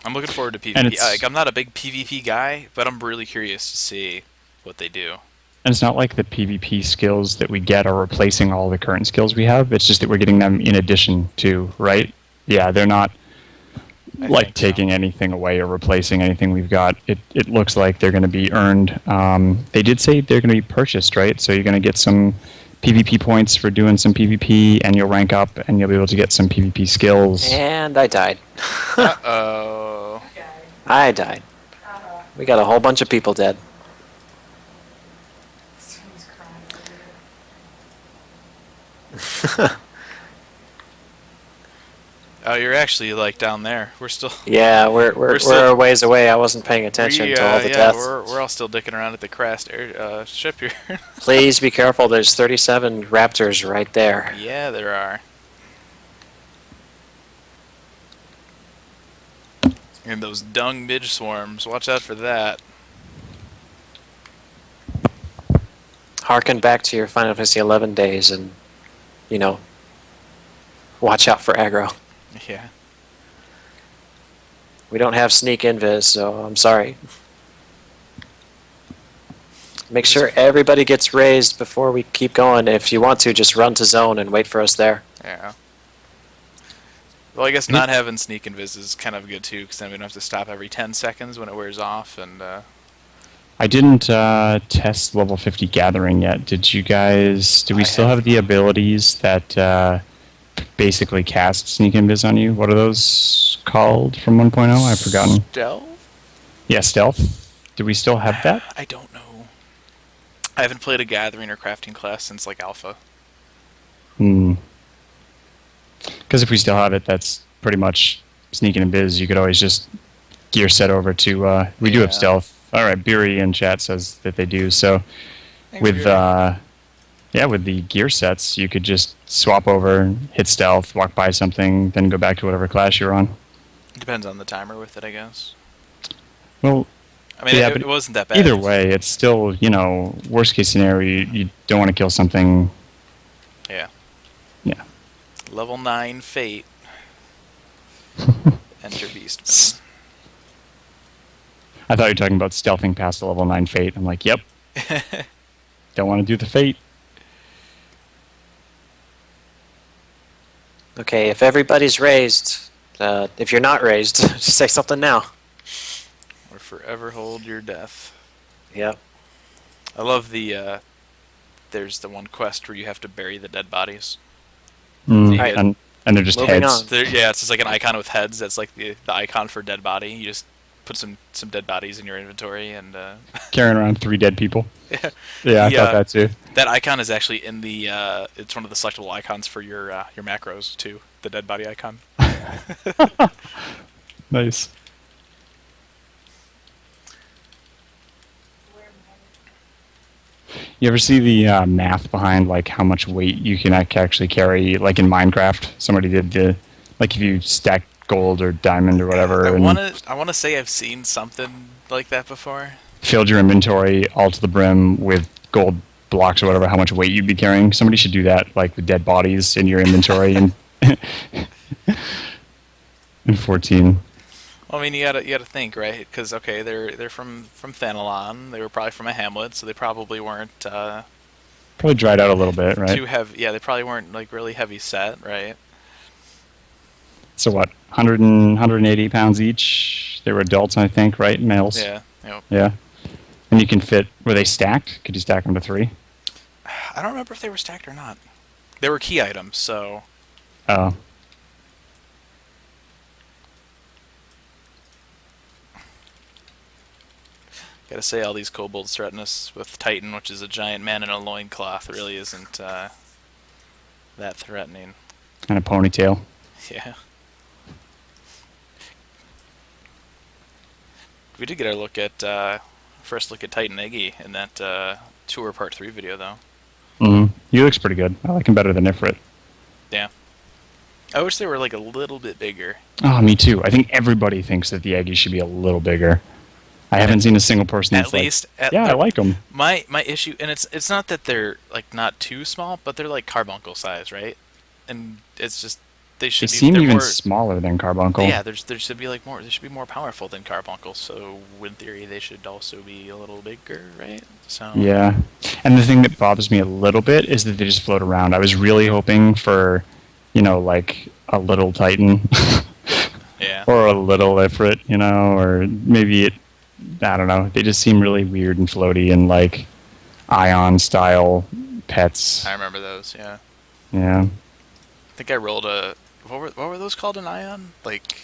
I'm looking forward to And PvP. I'm not a big PvP guy, but I'm really curious to see what they do. And it's not like the PvP skills that we get are replacing all the current skills we have. It's just that we're getting them in addition to, right? Yeah, they're not like taking anything away or replacing anything we've got. It looks like they're going to be earned. They did say they're going to be purchased, right? So you're going to get some PvP points for doing some PvP, and you'll rank up, and you'll be able to get some PvP skills. And I died. Uh-oh. Okay. I died. We got a whole bunch of people dead. He's crying over here. Oh, you're actually like down there. We're still. Yeah, we're still- a ways away. I wasn't paying attention to all the deaths. we're all still dicking around at the crashed ship here. Please be careful. There's 37 raptors right there. Yeah, there are. And those dung midge swarms. Watch out for that. Harken back to your Final Fantasy XI days and, watch out for aggro. Yeah. We don't have sneak invis, so I'm sorry. Make sure everybody gets raised before we keep going. If you want to, just run to zone and wait for us there. Yeah. Well, I guess not having sneak invis is kind of good too, because then we don't have to stop every 10 seconds when it wears off. And I didn't test level 50 gathering yet. Did you guys? Do we still have the abilities that basically cast sneak invis on you? What are those called from 1.0? I've forgotten. Stealth? Yeah, stealth. Do we still have that? I don't know. I haven't played a gathering or crafting class since like alpha. Because if we still have it, that's pretty much sneaking and biz. You could always just gear set over to. We do have Yeah. stealth. All right, Beery in chat says that they do. So with the gear sets, you could just swap over, hit stealth, walk by something, then go back to whatever class you're on. Depends on the timer with it, I guess. Well, I mean, yeah, it but wasn't that bad. either way, it's still, worst case scenario, you don't want to kill something. Yeah. Yeah. Level 9 Fate. Enter Beastman. I thought you were talking about stealthing past the level 9 Fate. I'm like, yep. Don't want to do the Fate. Okay, if everybody's raised, if you're not raised, just say something now. Or forever hold your death. Yep. I love the, there's the one quest where you have to bury the dead bodies. Alright. And they're just Moving heads. on. Yeah, it's just like an icon with heads. That's like the icon for dead body. You just put some dead bodies in your inventory and Carrying around 3 dead people. yeah. Yeah, I thought that too. That icon is actually in the it's one of the selectable icons for your macros too. The dead body icon. Nice. You ever see the math behind like how much weight you can actually carry? Like in Minecraft, somebody did like if you stack gold or diamond or whatever, I wanna say I've seen something like that before. filled your inventory all to the brim with gold blocks or whatever, how much weight you'd be carrying. Somebody should do that, like with dead bodies in your inventory in 14. Well, I mean, you gotta think, right? Because okay, they're from Thanalon. They were probably from a hamlet, so they probably weren't Probably dried out a little bit, right? too heavy. Yeah, they probably weren't like really heavy set, right? So what, 180 pounds each? They were adults, I think, right? Males? Yeah. Yep. Yeah. And you can fit, were they stacked? Could you stack them to 3? I don't remember if they were stacked or not. They were key items, so Oh. gotta say all these kobolds threaten us with Titan, which is a giant man in a loincloth, really isn't that threatening. And a ponytail. Yeah. We did get our first look at Titan Eggy in that tour part 3 video, though. He looks pretty good. I like him better than Ifrit. Yeah. I wish they were like a little bit bigger. Oh, me too. I think everybody thinks that the Aggies should be a little bigger. I haven't seen a single person At that's least, like, I like them. My issue, and it's not that they're like not too small, but they're like carbuncle size, right? And it's just they should They be. seem they're even more, smaller than Carbuncle. Yeah, there should be like more. They should be more powerful than carbuncle. So in theory, they should also be a little bigger, right? So Yeah. And the thing that bothers me a little bit is that they just float around. I was really hoping for, like a little Titan. Yeah. Or a little Ifrit, or maybe I don't know. They just seem really weird and floaty and like Ion style pets. I remember those. Yeah. Yeah. I think I rolled a. What were those called in Ion? Like,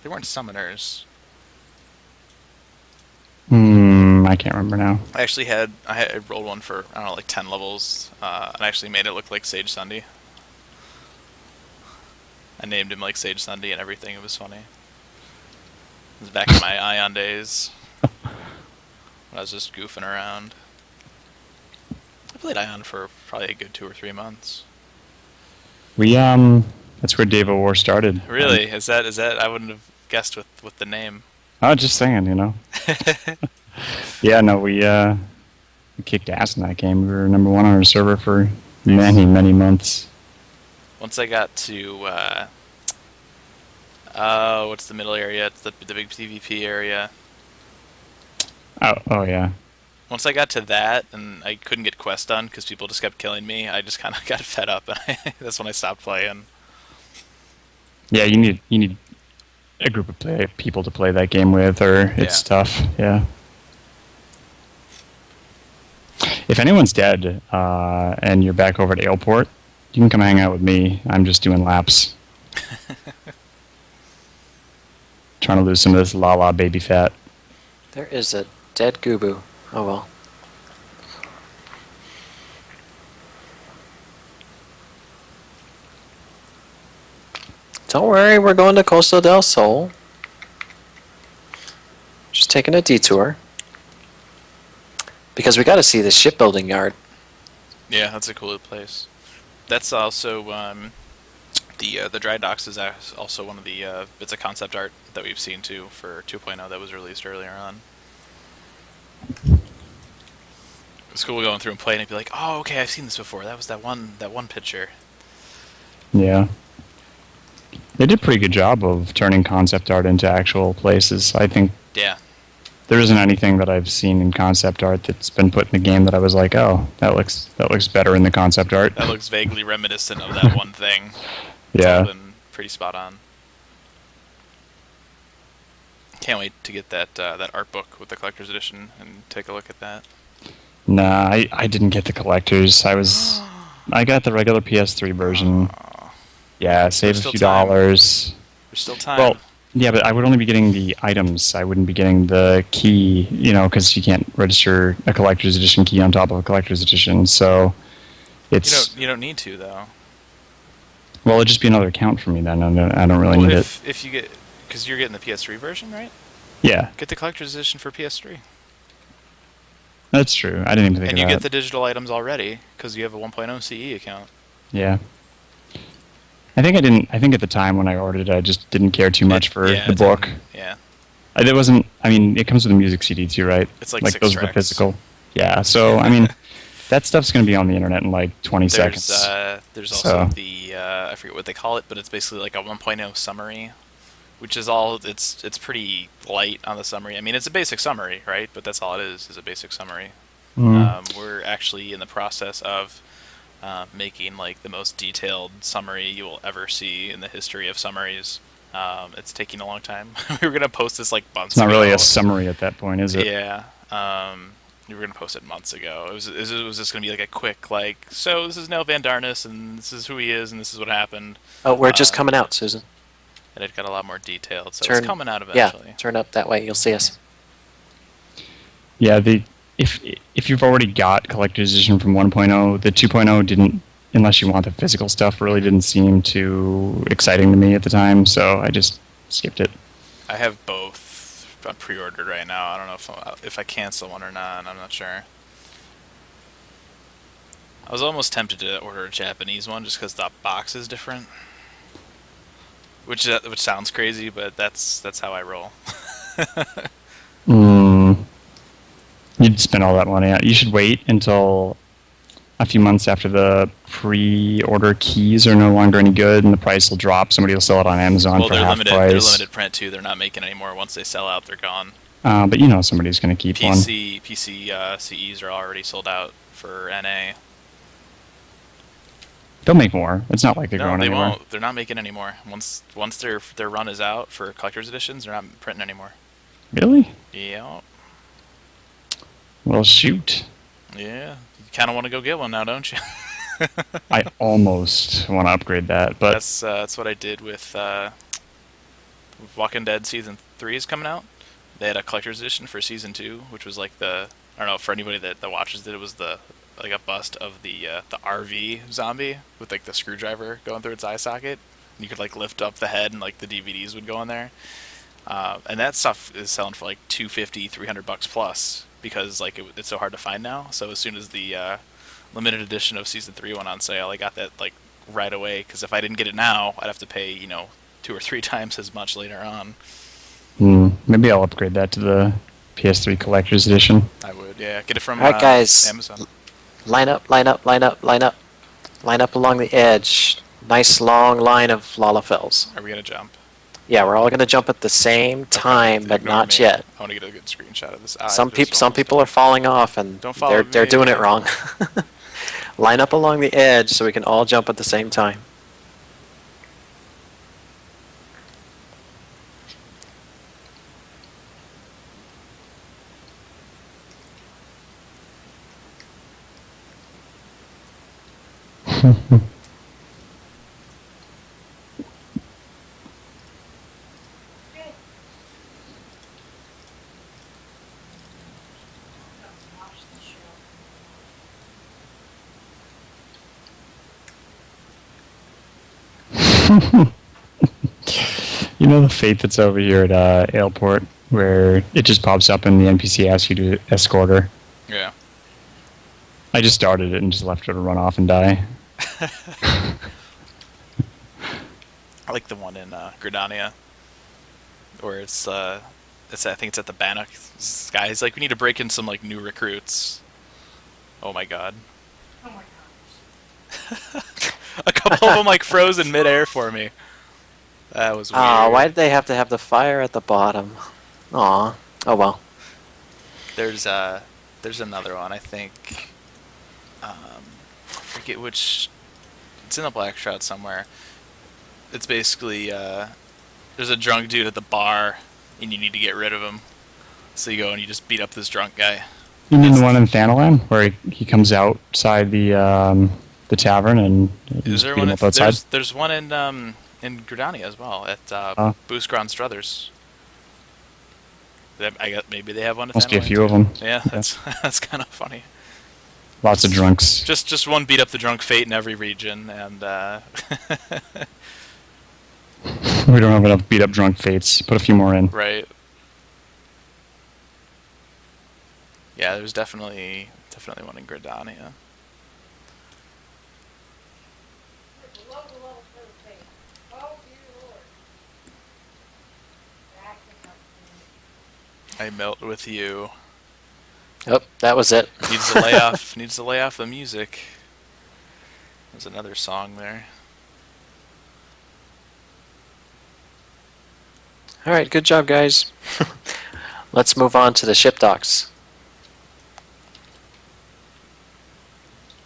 they weren't summoners. I can't remember now. I rolled one for, I don't know, like 10 levels, and I actually made it look like Sage Sunday. I named him like Sage Sunday and everything. It was funny. It was back in my Ion days. When I was just goofing around. I played Ion for probably a good 2 or 3 months. That's where Dave of War started. Really? Is that? I wouldn't have guessed with the name. I was just saying, Yeah, no, we kicked ass in that game. We were number 1 on our server for many, many months. Once I got to, what's the middle area? It's the big PvP area. Oh yeah. Once I got to that, and I couldn't get quests done because people just kept killing me, I just kind of got fed up, and that's when I stopped playing. Yeah, you need a group of people to play that game with, or it's tough. Yeah. If anyone's dead and you're back over at Aleport, you can come hang out with me. I'm just doing laps. Trying to lose some of this Lala baby fat. There is a dead Gubu. Oh well. Don't worry, we're going to Costa del Sol. Just taking a detour. Because we gotta see the shipbuilding yard. Yeah, that's a cool place. That's also the dry docks is also one of the bits of concept art that we've seen too for 2.0 that was released earlier on. It's cool going through and playing and be like, oh, okay, I've seen this before. That was that one picture. Yeah. They did a pretty good job of turning concept art into actual places. I think Yeah. there isn't anything that I've seen in concept art that's been put in the game that I was like, oh, that looks better in the concept art. That looks vaguely reminiscent of that one thing. It's Yeah. all been pretty spot on. Can't wait to get that art book with the collector's edition and take a look at that. Nah, I didn't get the collectors. I got the regular PS3 version. Yeah, saved a still few time. dollars. There's still time. Well, Yeah, but I would only be getting the items. I wouldn't be getting the key, because you can't register a collector's edition key on top of a collector's edition. So it's You don't need to though. well, it'd just be another account for me then. I don't really Well, need it. if you get, because you're getting the PS3 version, right? Yeah, Get the collector's edition for PS3, that's true. I didn't even think and of you that. get the digital items already because you have a 1.0 CE account. Yeah. I think I didn't. I think at the time when I ordered it, I just didn't care too much for Yeah, the it book. didn't- Yeah, It wasn't. I mean, it comes with a music CD too, right? it's like 6 those are the tracks. physical. Yeah. So I mean, that stuff's gonna be on the internet in like 20 seconds. There's also So- the I forget what they call it, but it's basically like a 1.0 summary, which is all. It's pretty light on the summary. I mean, it's a basic summary, right? But that's all it is a basic summary. We're actually in the process of making like the most detailed summary you will ever see in the history of summaries. It's taking a long time. We were gonna post this like months It's not ago. really a summary at that point, is it? Yeah. We were gonna post it months ago. It was just gonna be like a quick like, so this is Neil Van Darnus and this is who he is and this is what happened. Oh, we're just coming out, Susan. And it got a lot more detailed, so Turn- it's coming out Yeah, eventually. turn up that way. You'll see us. Yeah. If you've already got collector's edition from 1.0, the 2.0 didn't. Unless you want the physical stuff, really didn't seem too exciting to me at the time, so I just skipped it. I have both pre-ordered right now. I don't know if I cancel one or not. I'm not sure. I was almost tempted to order a Japanese one just because the box is different, which sounds crazy, but that's how I roll. You'd spend all that money. You should wait until a few months after the pre-order keys are no longer any good, and the price will drop. Somebody will sell it on Amazon Well, for they're half limited. price. They're limited print too. They're not making any more. Once they sell out, they're gone. But somebody's going to keep one. PC CEs are already sold out for NA. They'll make more. It's not like they're No, going they anywhere. won't. They're not making any more. Once their run is out for collector's editions, they're not printing anymore. Really? Yeah, Well, shoot. yeah. You kind of want to go get one now, don't you? I almost want to upgrade that, but That's what I did with Walking Dead Season 3 is coming out. They had a collector's edition for Season 2, which was like I don't know, for anybody that watches it was like a bust of the RV zombie with like the screwdriver going through its eye socket. And you could like lift up the head and like the DVDs would go in there. And that stuff is selling for like $250, $300 plus because like it's so hard to find now. So as soon as the limited edition of Season 3 went on sale, I got that like right away because if I didn't get it now, I'd have to pay 2 or 3 times as much later on. maybe I'll upgrade that to the PS3 Collector's Edition. I would, yeah, get it from All right, guys. Amazon. Line up, line up, line up, line up. Line up along the edge. Nice long line of Lalafels. Are we gonna jump? Yeah, we're all going to jump at the same time, but Ignore not me. yet. I want to get a good screenshot of this. Some people are falling off, and Don't follow they're me. doing it wrong. Line up along the edge so we can all jump at the same time. Watch the show. You know the fate that's over here at Airport, where it just pops up and the NPC asks you to escort her. Yeah. I just started it and just left her to run off and die. I like the one in Gridania, where it's I think it's at the Bannock Skies. Like we need to break in some like new recruits. Oh my god. Oh my gosh. A couple of them like froze in midair for me. That was weird. Aw, why did they have to have the fire at the bottom? Aw. Oh well. There's another one I think. I forget which. It's in a black shot somewhere. It's basically there's a drunk dude at the bar, and you need to get rid of him. So you go and you just beat up this drunk guy. You mean the one in Thanalan, where he comes outside the tavern and you Is just there beat one? him up outside? There's one in in Gridania as well at Oh. Boosgron Struthers. I got maybe they have one at Must be a Dandelion few too. of them. Yeah, Yeah. that's kind of funny. Lots of drunks. Just one beat up the drunk fate in every region, and We don't have enough beat up drunk fates. Put a few more in. right. Yeah, there's definitely one in Gridania. Below the level for the fate. Oh dear lord. That can help me. I melt with you. Oh, that was it. Needs to lay off. Needs to lay off the music. There's another song there. All right, good job, guys. Let's move on to the ship docks.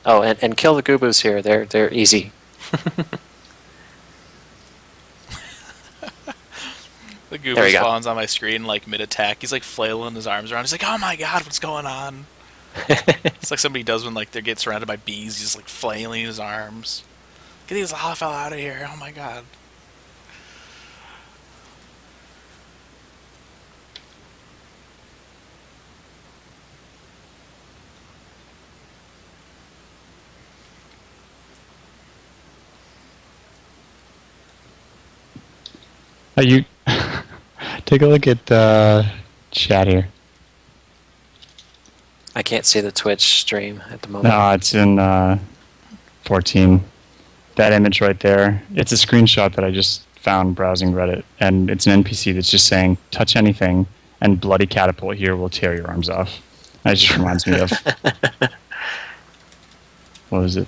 Oh, and kill the Goobos here. They're easy. The There Goober we go. spawns on my screen like mid-attack. He's like flailing his arms around. He's like, "Oh my god, what's going on?" It's like somebody does when like they get surrounded by bees. He's like flailing his arms. Get these hell out of here! Oh my god. You take a look at chat here. I can't see the Twitch stream at the moment. No, it's in 14. That image right there. It's a screenshot that I just found browsing Reddit, and it's an NPC that's just saying, "Touch anything, and bloody catapult here will tear your arms off." That just reminds me of what was it?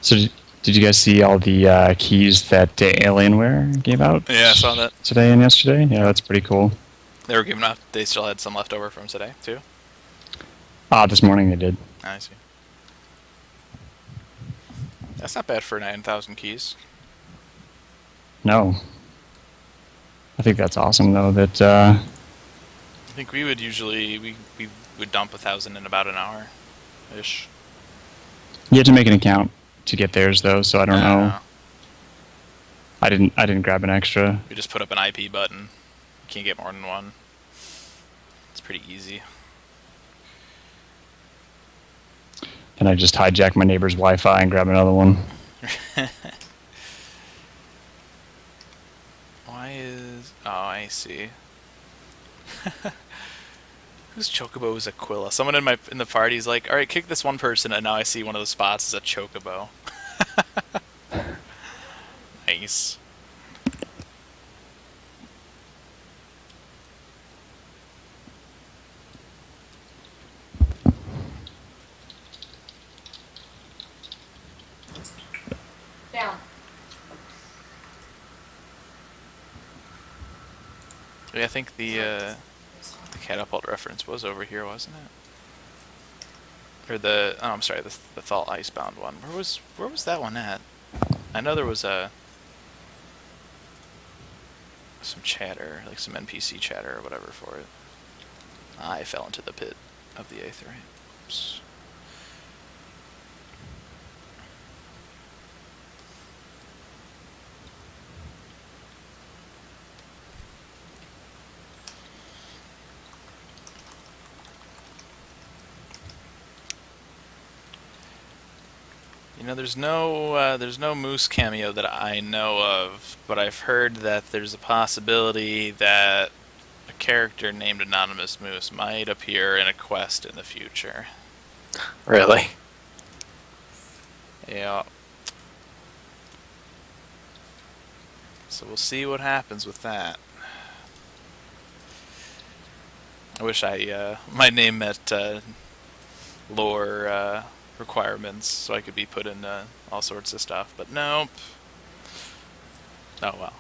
So did you guys see all the keys that Alienware gave out? Yeah, I saw that. Today and yesterday. Yeah, that's pretty cool. They were giving up. They still had some left over from today too. This morning they did. I see. That's not bad for 9,000 keys. No. I think that's awesome though. That I think we would usually we would dump 1,000 in about an hour, ish. you have to make an account to get theirs though, so I don't know. I didn't grab an extra. We just put up an IP button. You can't get more than one. It's pretty easy. And I just hijack my neighbor's Wi-Fi and grab another one. Why is... Oh, I see. Whose chocobo is Aquila? Someone in the party is like, alright, kick this one person, and now I see one of the spots is a chocobo. Nice. Down. Yeah, I think the catapult reference was over here, wasn't it? Or the I'm sorry, the Thal Icebound one. Where was that one at? I know there was some chatter, like some NPC chatter or whatever for it. I fell into the pit of the Aetherite. Oops. You know, there's no Moose cameo that I know of, but I've heard that there's a possibility that a character named Anonymous Moose might appear in a quest in the future. Really? Yeah. So we'll see what happens with that. I wish my name met lore requirements so I could be put in all sorts of stuff, but nope. Oh well.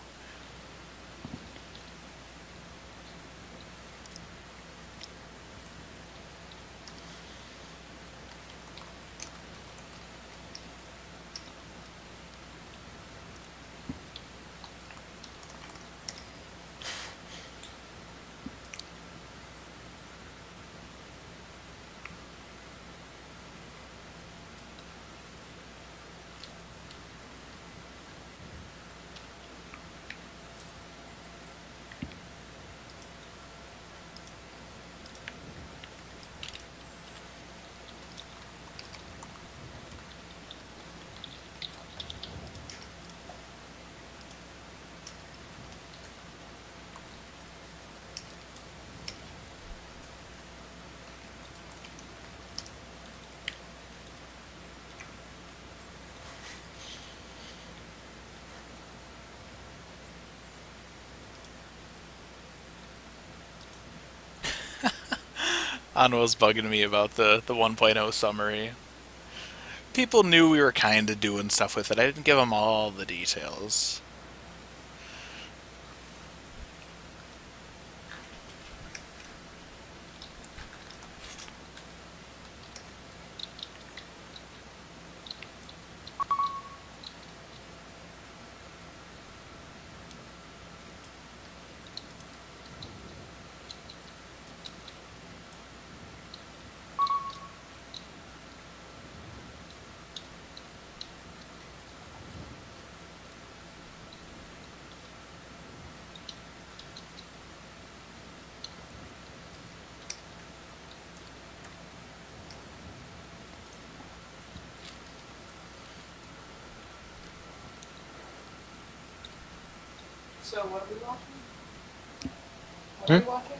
Anwa's bugging me about the 1.0 summary. People knew we were kind of doing stuff with it. I didn't give them all the details. So what are we watching? What are we watching?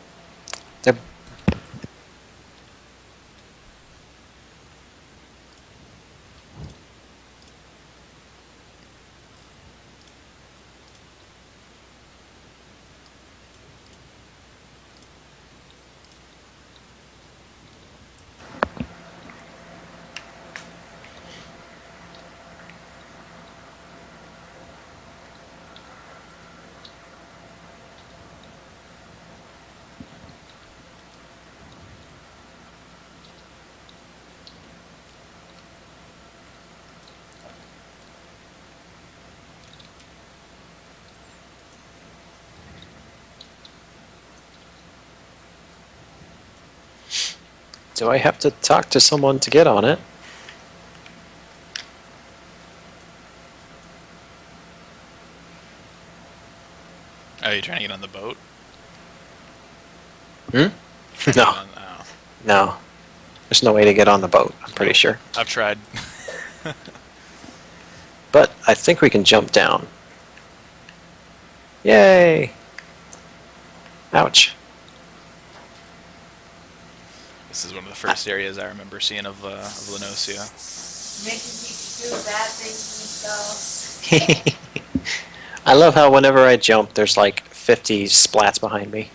They're- Do I have to talk to someone to get on it? Oh, you trying to get on the boat? Hmm? Trying to No. get on- oh. No. There's no way to get on the boat, I'm pretty sure. I've tried. But I think we can jump down. Yay! Ouch. This is one of the first areas I remember seeing of Lenosia. Making people do bad things and stuff. I love how whenever I jump, there's like 50 splats behind me.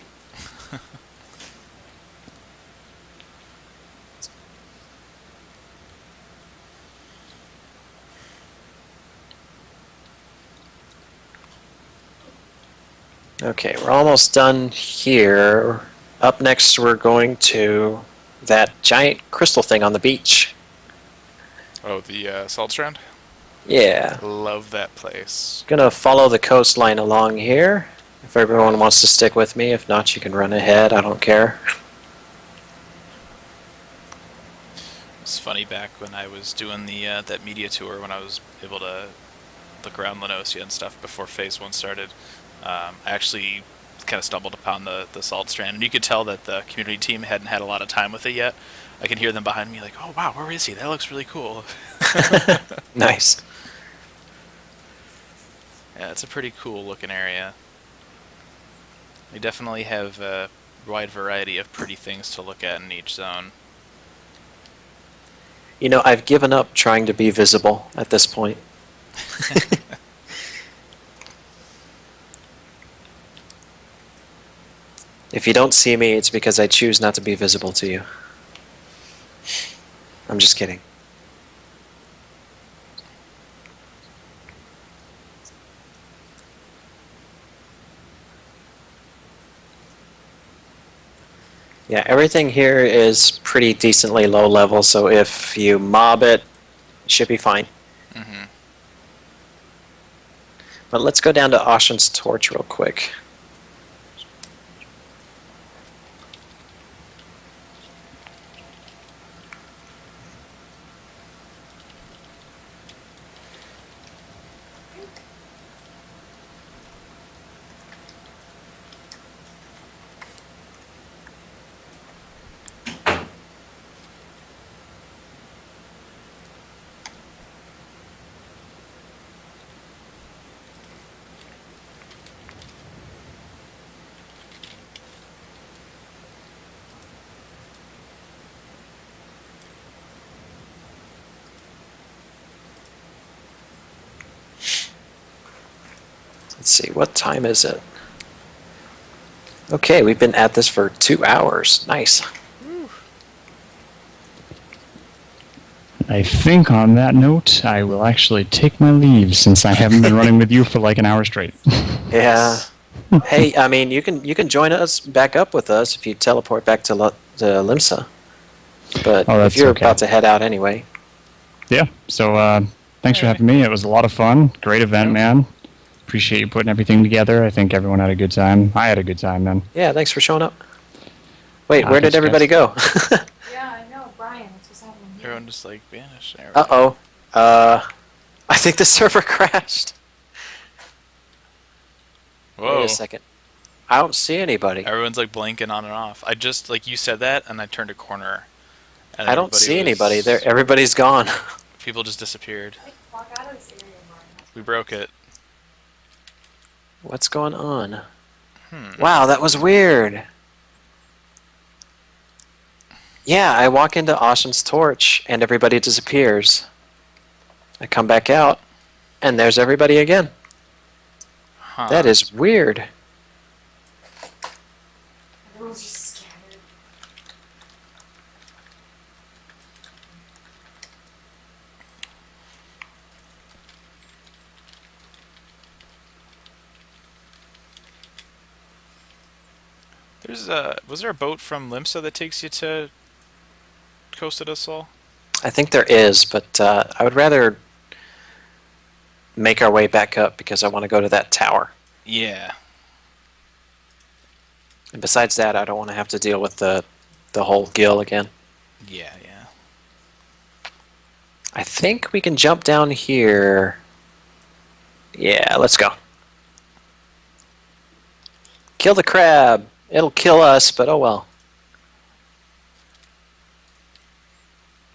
Okay, we're almost done here. Up next, we're going to that giant crystal thing on the beach. Oh, the Salt Strand? Yeah. Love that place. Gonna follow the coastline along here. If everyone wants to stick with me, if not, you can run ahead. I don't care. It's funny back when I was doing the that media tour when I was able to look around Lenosia and stuff before Phase 1 started. I actually kind of stumbled upon the Salt Strand, and you could tell that the community team hadn't had a lot of time with it yet. I can hear them behind me like, oh wow, where is he? That looks really cool. Nice. Yeah, it's a pretty cool looking area. They definitely have a wide variety of pretty things to look at in each zone. You know, I've given up trying to be visible at this point. If you don't see me, it's because I choose not to be visible to you. I'm just kidding. Yeah, everything here is pretty decently low level, so if you mob it, it should be fine. Mm-hmm. But let's go down to Ashen's Torch real quick. Let's see, what time is it? Okay, we've been at this for 2 hours. Nice. I think on that note, I will actually take my leave since I haven't been running with you for like an hour straight. Yeah. Hey, I mean, you can join us back up with us if you teleport back to Limsa. But Oh, if that's you're okay. about to head out anyway, Yeah, so thanks for Alrighty. having me. It was a lot of fun. Great event, Yep. man. Appreciate you putting everything together. I think everyone had a good time. I had a good time, man. yeah, thanks for showing up. Wait, where Thanks, did everybody guys. go? Yeah, I know, Brian. That's what's happening here. Everyone just like vanished. There we go. Uh-oh. I think the server crashed. Whoa. Wait a second. I don't see anybody. Everyone's like blinking on and off. I just like you said that, and I turned a corner, and I don't everybody see anybody. was- There, everybody's gone. People just disappeared. Like, walk out of this area, Brian. We broke it. What's going on? Wow, that was weird. Yeah, I walk into Ashen's torch and everybody disappears. I come back out and there's everybody again. Huh. That is weird. Everyone's just scattered. Was there a boat from Limsa that takes you to Costa del Sol? I think there is, but I would rather make our way back up because I want to go to that tower. Yeah. And besides that, I don't want to have to deal with the whole gill again. Yeah. I think we can jump down here. Yeah, let's go. Kill the crab. It'll kill us, but oh well.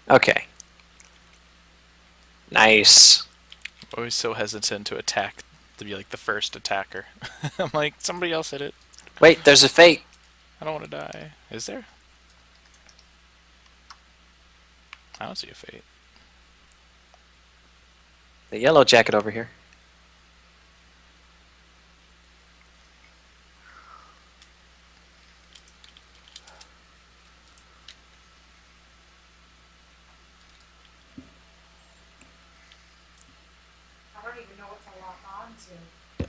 Okay. Nice. Always so hesitant to attack, to be like the first attacker. I'm like, somebody else hit it. Wait, there's a fate. I don't want to die. Is there? I don't see a fate. The yellow jacket over here. I don't even know what to lock on to.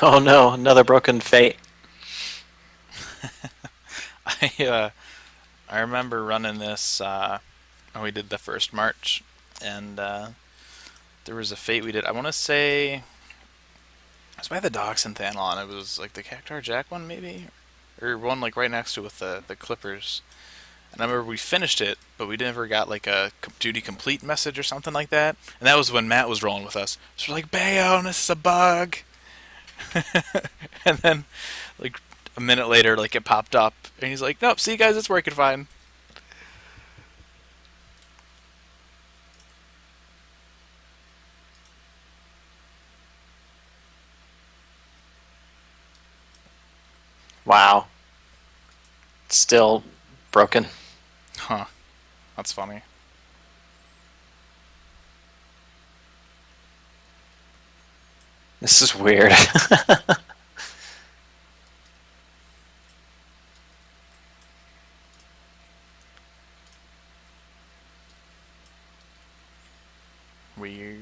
Oh no, another broken fate. I remember running this when we did the first march, and there was a fate we did. I want to say it was by the docks in Thanlon. It was like the Cactar Jack one, maybe, or one like right next to it with the clippers. And I remember we finished it, but we never got like a duty complete message or something like that. And that was when Matt was rolling with us. So we're like, Bayo, this is a bug. And then, like a minute later, like it popped up, and he's like, "Nope, see you guys, it's working fine." Wow. Still broken. Huh? That's funny. This is weird. Weird.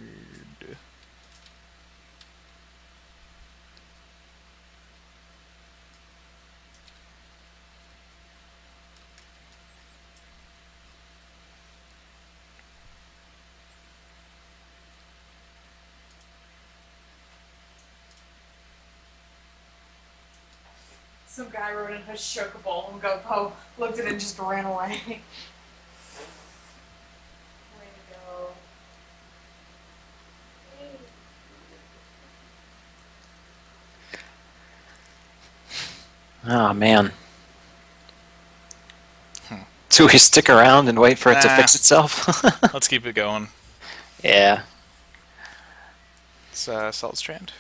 Some guy rode in his chocobo and GoPro, looked at it and just ran away. Way to go. Oh man. Do we stick around and wait for it to Nah. fix itself? Let's keep it going. Yeah. It's Salt Strand.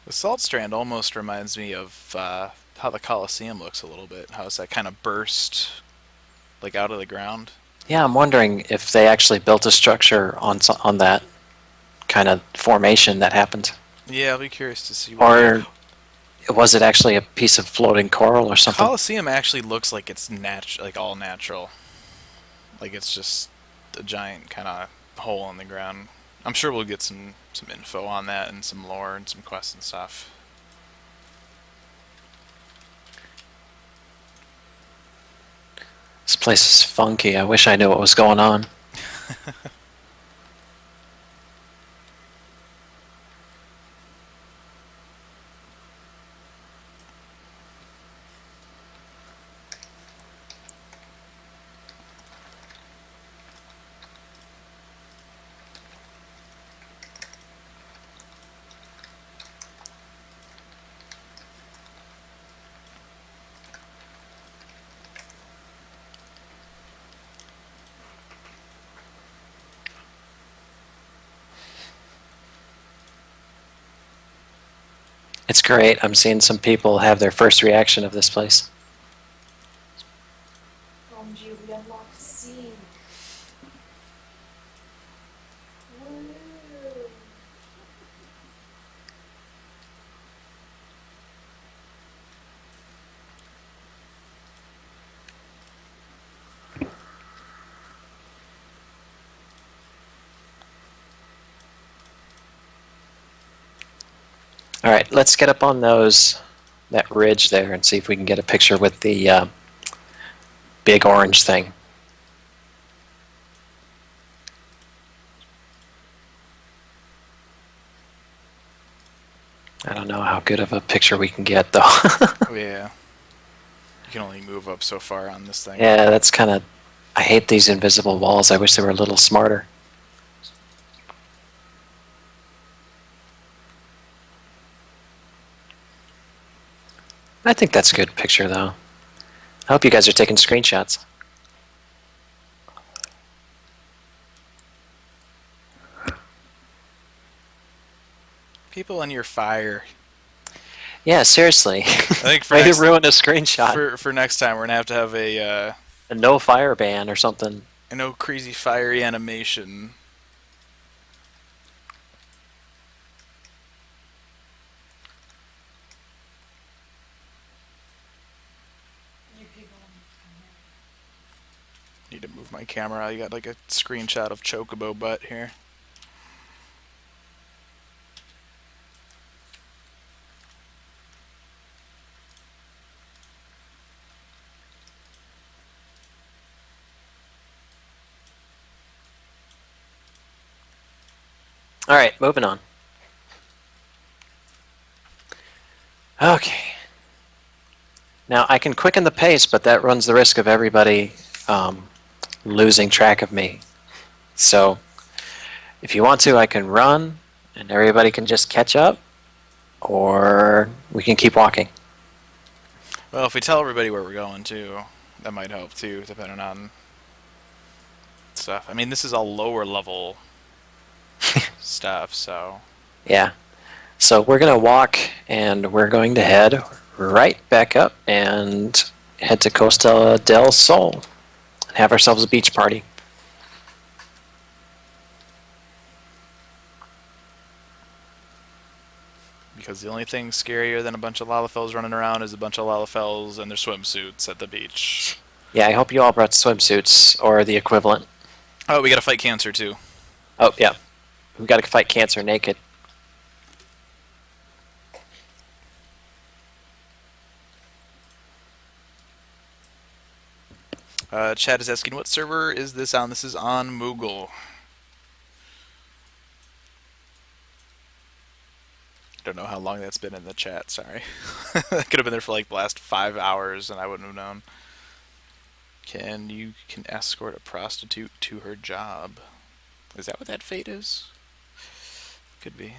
The Salt Strand almost reminds me of how the Colosseum looks a little bit. How it's that kind of burst, like out of the ground. Yeah, I'm wondering if they actually built a structure on that kind of formation that happened. Yeah, I'll be curious to see. What Or was it actually a piece of floating coral or something? Colosseum actually looks like it's like all natural. Like it's just a giant kind of hole in the ground. I'm sure we'll get some info on that and some lore and some quests and stuff. This place is funky. I wish I knew what was going on. It's great. I'm seeing some people have their first reaction of this place. OMG, we unlocked C. Woo! All right, let's get up on that ridge there and see if we can get a picture with the big orange thing. I don't know how good of a picture we can get, though. Oh, yeah. You can only move up so far on this thing. Yeah, that's kind of... I hate these invisible walls. I wish they were a little smarter. I think that's a good picture, though. I hope you guys are taking screenshots. People in your fire. Yeah, seriously. I think for Way to next, ruin a screenshot. for next time, we're going to have A no fire ban or something. a no crazy fiery animation. You people. Need to move my camera. You got like a screenshot of Chocobo butt here. All right, moving on. Okay. Now, I can quicken the pace, but that runs the risk of everybody losing track of me. So, if you want to, I can run, and everybody can just catch up, or we can keep walking. Well, if we tell everybody where we're going too, that might help too, depending on stuff. I mean, this is all lower level stuff, so Yeah. So we're going to walk, and we're going to head right back up and head to Costa del Sol and have ourselves a beach party. because the only thing scarier than a bunch of Lalafels running around is a bunch of Lalafels in their swimsuits at the beach. Yeah, I hope you all brought swimsuits or the equivalent. Oh, we gotta fight cancer too. Oh, yeah. We've got to fight cancer naked. Chad is asking, what server is this on? This is on Moogle. don't know how long that's been in the chat. Sorry. That could have been there for like the last 5 hours, and I wouldn't have known. You can escort a prostitute to her job. Is that what that fate is? Could be.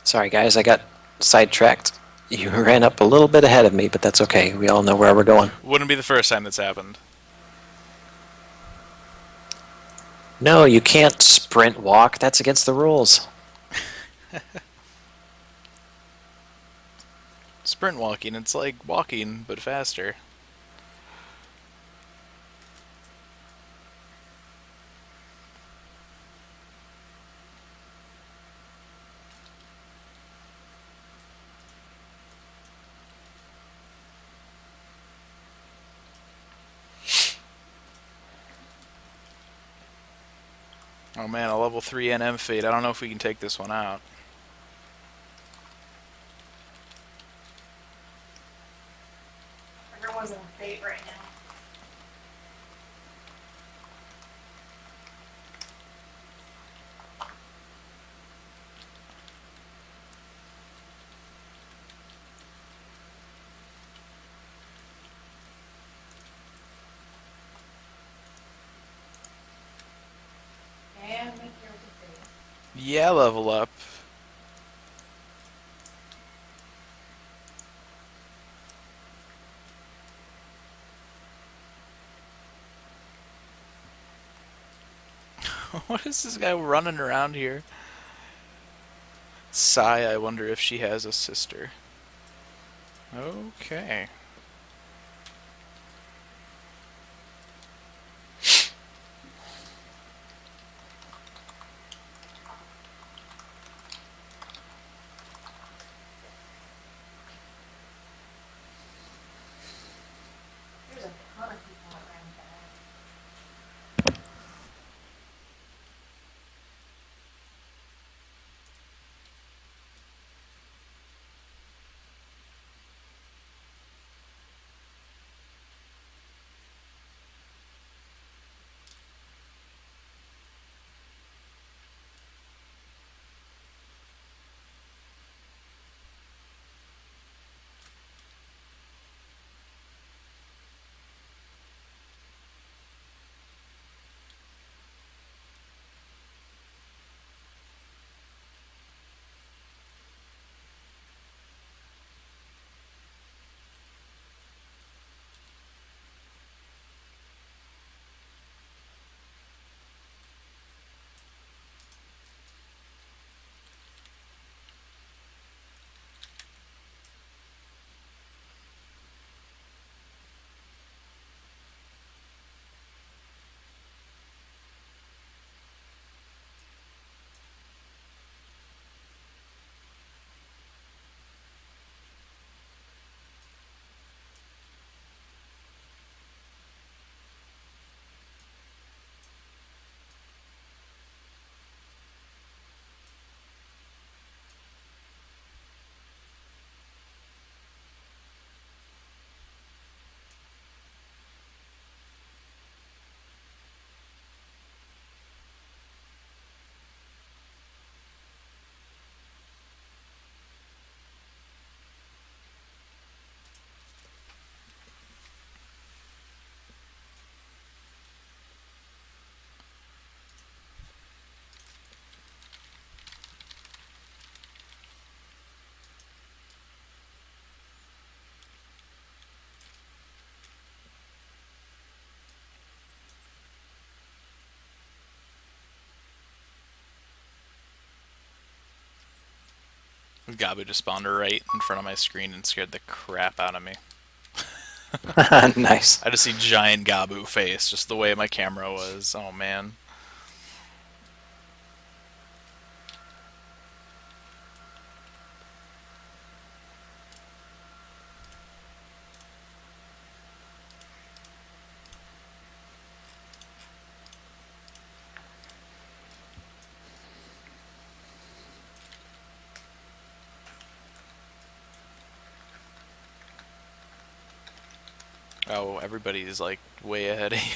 Sorry, guys, I got sidetracked. You ran up a little bit ahead of me, but that's okay. We all know where we're going. Wouldn't be the first time that's happened. No, you can't sprint walk. That's against the rules. Sprint walking, it's like walking, but faster. Oh man, a level 3 NM fate. I don't know if we can take this one out. Everyone's in fate right now. And make your fate. Yeah, level up. What is this guy running around here? Sigh, I wonder if she has a sister. Okay. There's a ton of people around that. Gabu just spawned right in front of my screen and scared the crap out of me. Nice. I just see giant Gabu face, just the way my camera was. Oh man. Oh, everybody's like way ahead of you.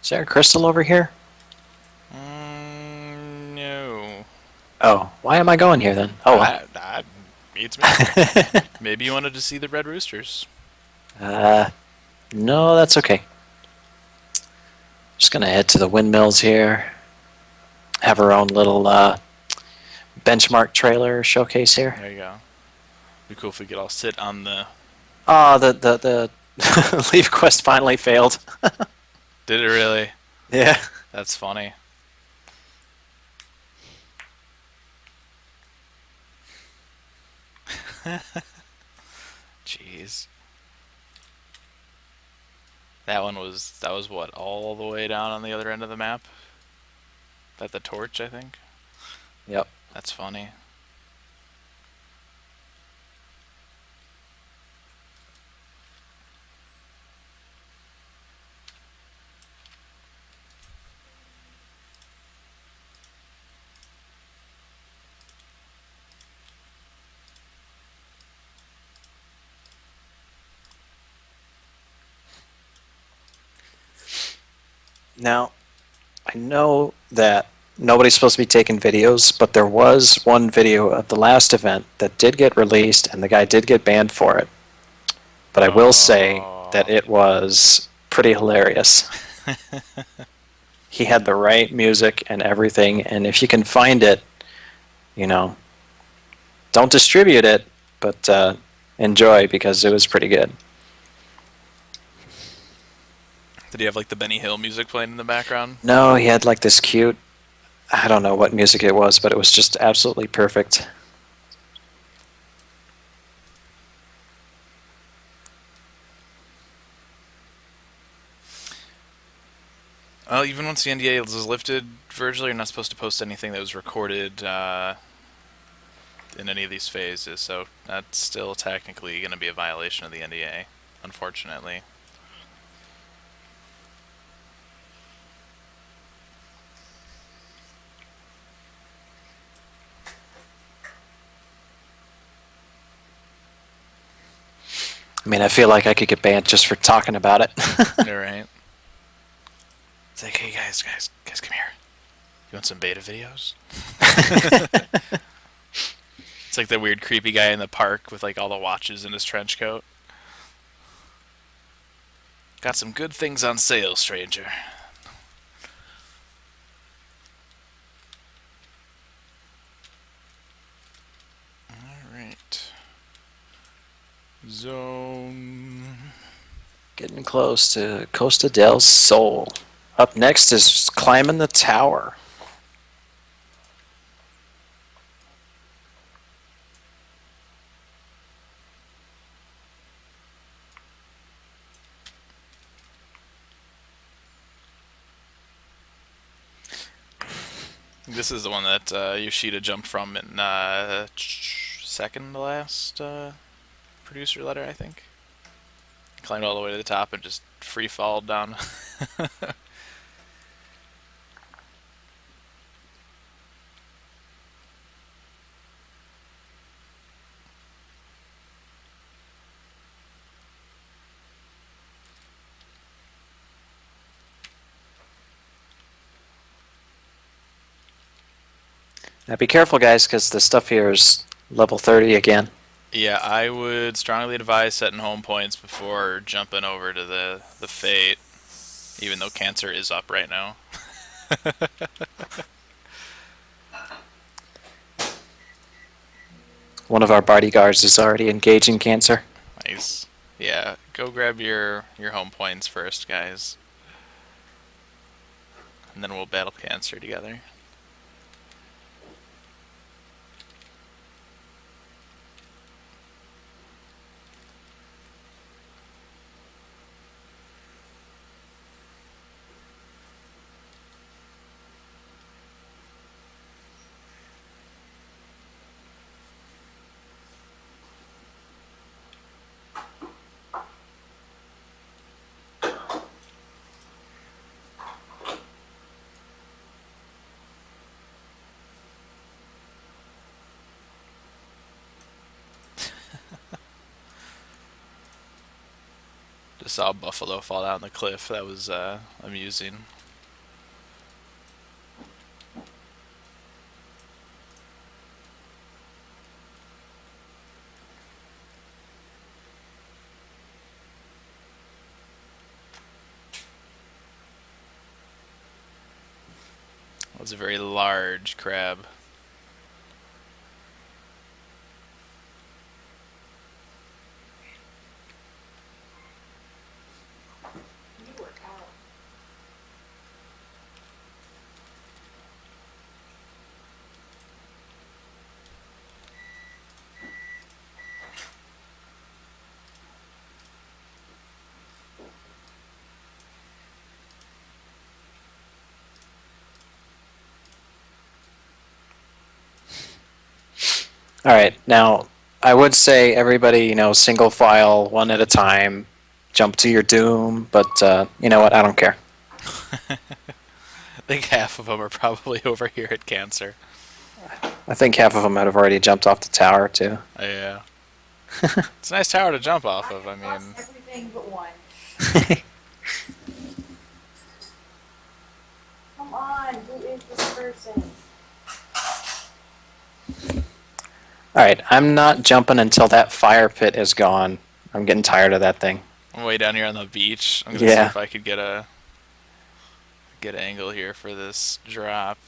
Is there a crystal over here? No. Oh, why am I going here then? Oh, well. Beats me. Maybe you wanted to see the red roosters. No, that's okay. Just gonna head to the windmills here. Have our own little benchmark trailer showcase here. There you go. Be cool if we could all sit on the. Oh, the leave quest finally failed. Did it really? Yeah. That's funny. Jeez. That was what, all the way down on the other end of the map? That the torch, I think? Yep. That's funny. Now, I know that nobody's supposed to be taking videos, but there was one video of the last event that did get released, and the guy did get banned for it. But I will say that it was pretty hilarious. He had the right music and everything, and if you can find it, you know, don't distribute it, but enjoy, because it was pretty good. Did he have like the Benny Hill music playing in the background? No, he had like this cute, I don't know what music it was, but it was just absolutely perfect. Well, even once the NDA is lifted, virtually you're not supposed to post anything that was recorded in any of these phases, so that's still technically going to be a violation of the NDA, unfortunately. I mean, I feel like I could get banned just for talking about it. You're right. It's like, hey guys, come here. You want some beta videos? It's like that weird creepy guy in the park with like all the watches in his trench coat. Got some good things on sale, stranger. Alright. Zone. Getting close to Costa del Sol. Up next is climbing the tower. This is the one that Yoshida jumped from in second to last producer letter, I think. Climbed all the way to the top and just free fall down. Now be careful, guys, because the stuff here is level 30 again. Yeah, I would strongly advise setting home points before jumping over to the Fate, even though Cancer is up right now. One of our bodyguards is already engaging Cancer. Nice. Yeah, go grab your home points first, guys. And then we'll battle Cancer together. Just saw a buffalo fall down the cliff. That was amusing. That was a very large crab. You work out. All right, now I would say everybody, single file, one at a time, jump to your doom. But you know what? I don't care. I think half of them are probably over here at Cancer. I think half of them have already jumped off the tower too. Yeah. It's a nice tower to jump off of. I Lost mean, everything but one. Come on, who is this person? All right, I'm not jumping until that fire pit is gone. I'm getting tired of that thing. I'm way down here on the beach. I'm gonna see Yeah. if I could get a good angle here for this drop.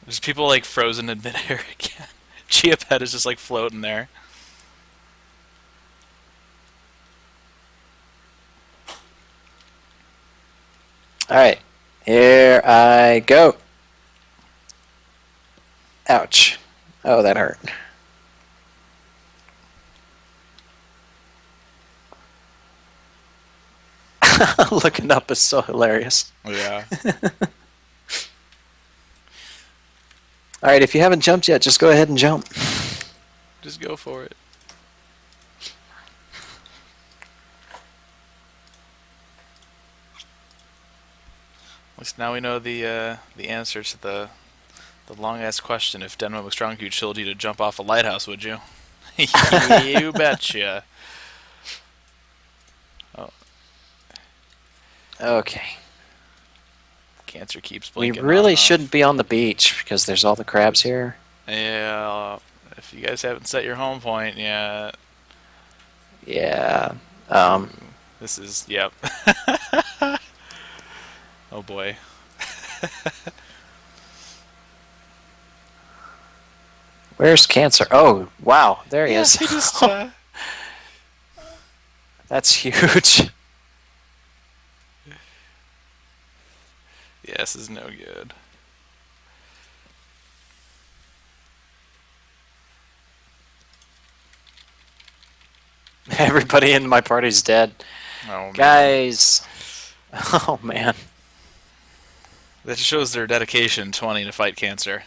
There's people like frozen in midair again. Chia Pet is just like floating there. All right, here I go. Ouch. Oh, that hurt. Looking up is so hilarious. Yeah. All right, if you haven't jumped yet, just go ahead and jump. Just go for it. At least now we know the answer to the long ass question. If Denma McStronghu told you to jump off a lighthouse, would you? You betcha. Oh, Okay. Cancer keeps We blinking. really on and off. shouldn't be on the beach because there's all the crabs here. Yeah. If you guys haven't set your home point yet, Yeah. this is yep. Oh boy. Where's Cancer? Oh, wow. There he is. He just, That's huge. yeah, this is no good. Everybody in my party's dead. Oh man. Guys. Oh, man. That just shows their dedication to wanting to fight cancer.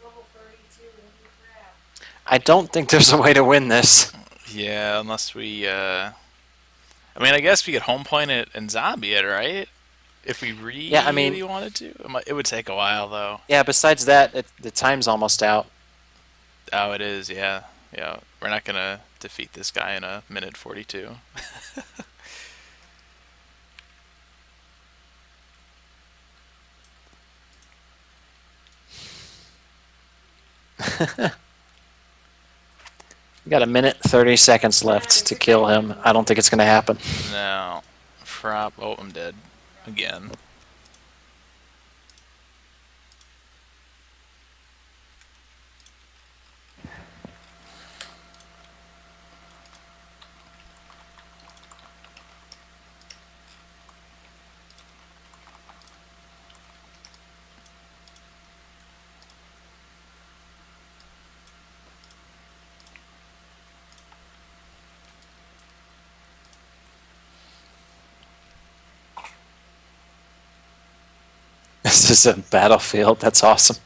Level 32, holy crap. I don't think there's a way to win this. Yeah, unless we, I mean, I guess we could home point it and zombie it, right? If we really Yeah, I mean- wanted to. It would take a while, though. Yeah, besides that, the time's almost out. Oh, it is, yeah. Yeah, we're not going to defeat this guy in a minute 42. We got a minute 30 seconds left to kill him. I don't think it's gonna happen. No. Frop. Oh, I'm dead. Again. This is a battlefield. That's awesome.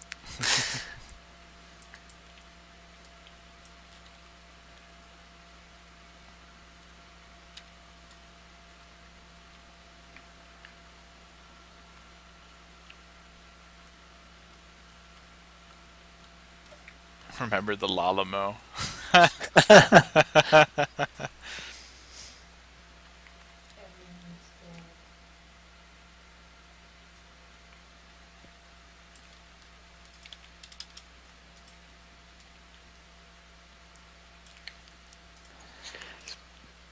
Remember the Lalamo.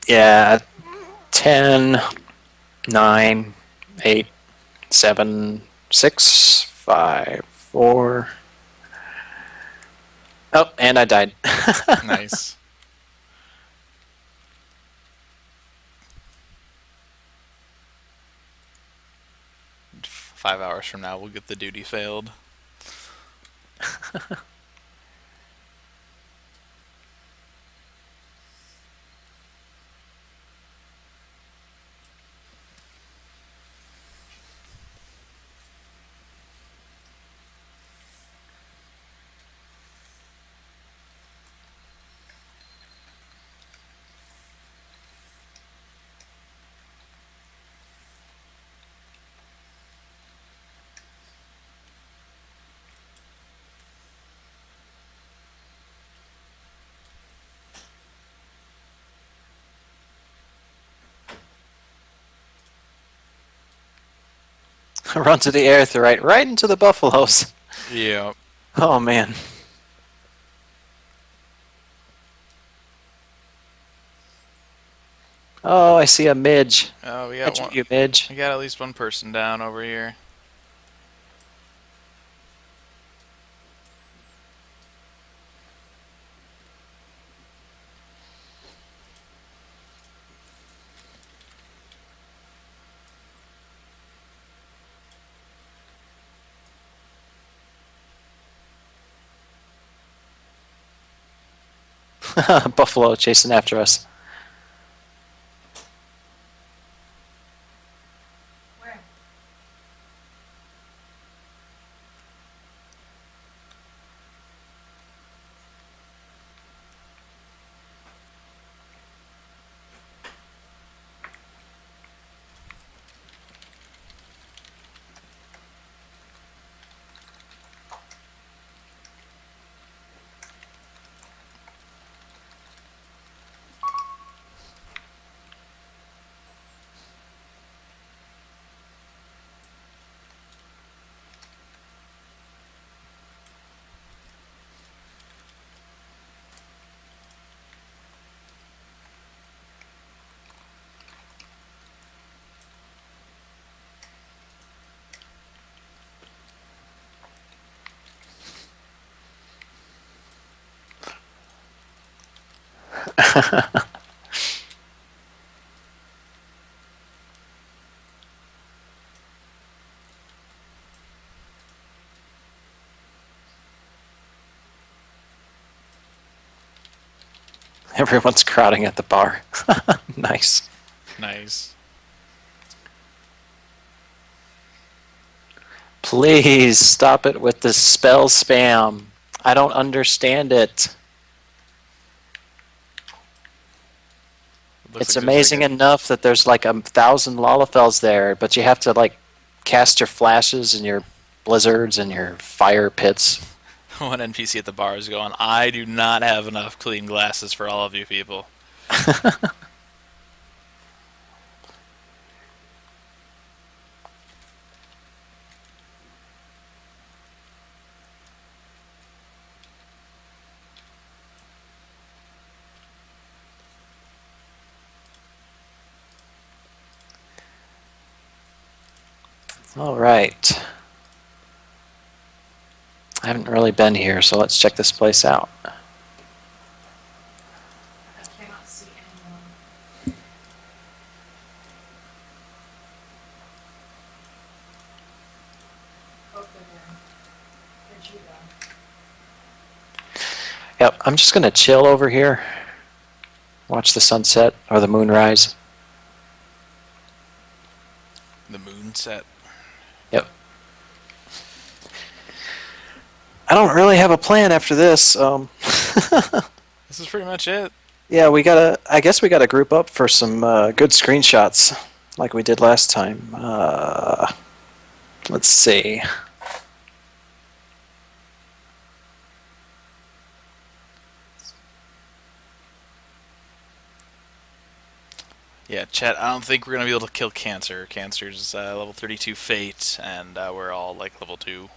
Yeah, 10, 9, 8, 7, 6, 5, 4. Oh, and I died. Nice. Five hours from now, we'll get the duty failed. Run to the air, right into the buffaloes. Yeah. Oh man. Oh, I see a midge. Oh, we got Catch one. you, midge. We got at least one person down over here. Buffalo chasing after us. Where? Everyone's crowding at the bar. Nice. Nice. Please stop it with the spell spam. I don't understand it. Looks It's like there's amazing like enough that there's like 1,000 Lalafels there, but you have to like cast your flashes and your blizzards and your fire pits. one NPC at the bar is going, I do not have enough clean glasses for all of you people. All right. I haven't really been here, so let's check this place out. I cannot see anyone. Oh, they're there. Where'd you go? Yep, I'm just going to chill over here. Watch the sunset or the moonrise. The moon set. Yep. I don't really have a plan after this. This is pretty much it. Yeah, I guess we gotta group up for some good screenshots, like we did last time. Let's see. Yeah, chat. I don't think we're gonna be able to kill Cancer. Cancer's level 32 Fate, and we're all like level 2.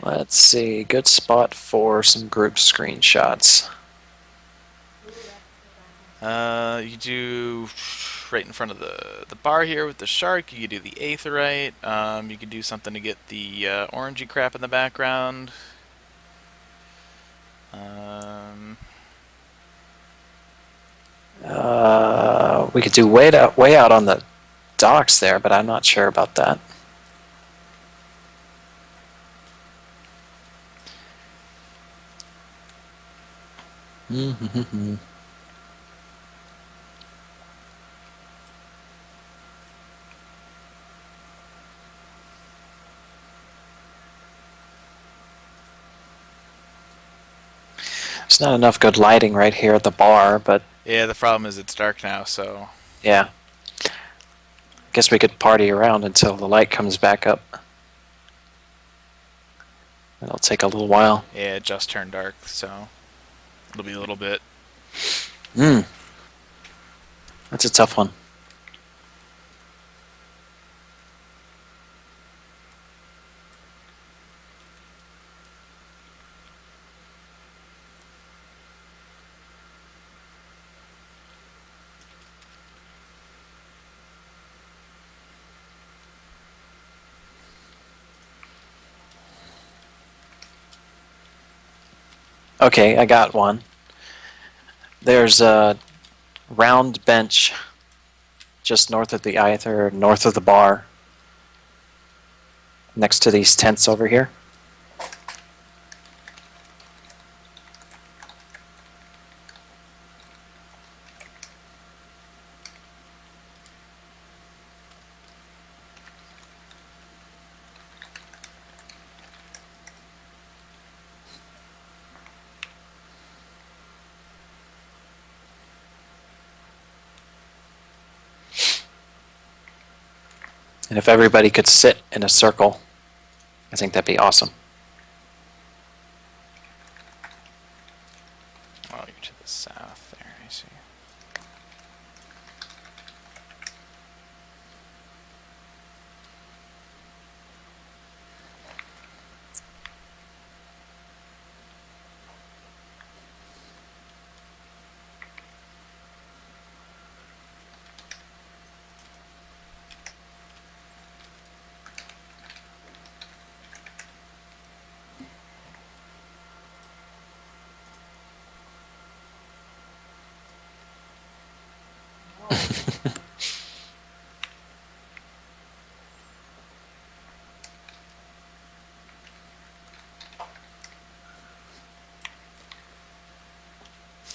Let's see. Good spot for some group screenshots. You do right in front of the bar here with the shark. You could do the aetherite. You could do something to get the orangey crap in the background. We could do way out on the docks there, but I'm not sure about that. There's not enough good lighting right here at the bar, but Yeah, the problem is it's dark now, so yeah. Guess we could party around until the light comes back up. It'll take a little while. yeah, it just turned dark, so it'll be a little bit. That's a tough one. Okay, I got one. There's a round bench just north of the Aether, north of the bar, next to these tents over here. And if everybody could sit in a circle, I think that'd be awesome. Oh, you're to the south there, I see.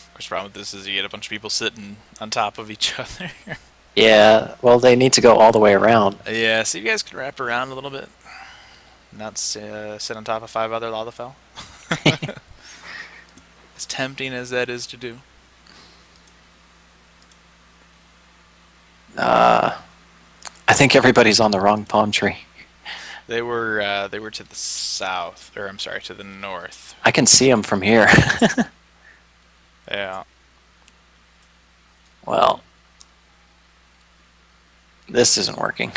Of course, the problem with this is you get a bunch of people sitting on top of each other. Yeah, well, they need to go all the way around. Yeah, so you guys could wrap around a little bit. Not sit on top of 5 other Lalafell. As tempting as that is to do. I think everybody's on the wrong palm tree. They were to the south, or I'm sorry, to the north. I can see them from here. Yeah. Well, this isn't working.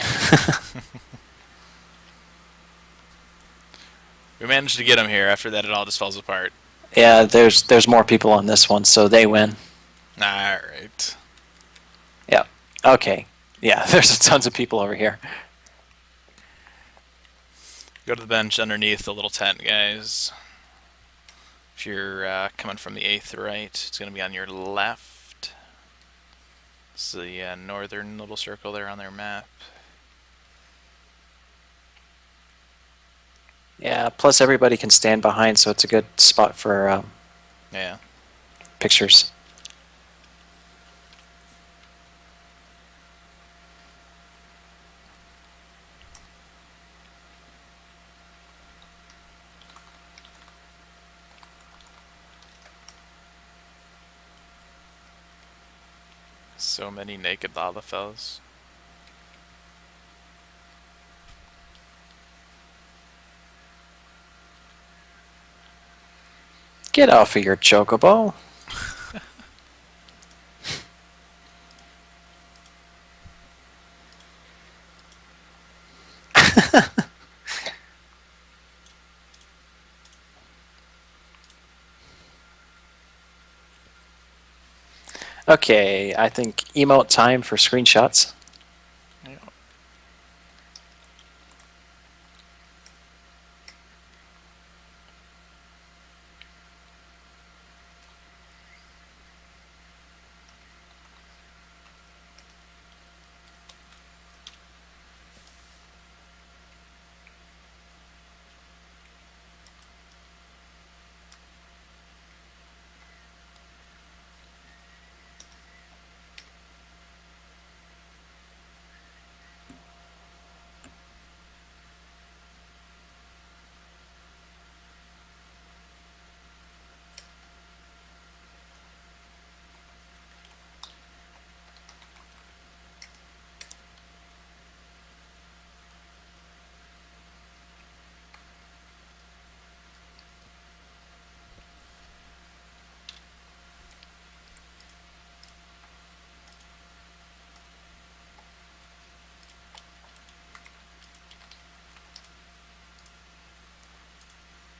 We managed to get them here. After that, it all just falls apart. Yeah, there's more people on this one, so they win. Alright. Yeah. Okay. Yeah, there's tons of people over here. Go to the bench underneath the little tent, guys. If you're coming from the 8th right, it's going to be on your left. It's the northern little circle there on their map. Yeah, plus everybody can stand behind, so it's a good spot for Yeah. pictures. So many naked lava fells. Get off of your chocobo. Okay, I think emote time for screenshots. Yeah.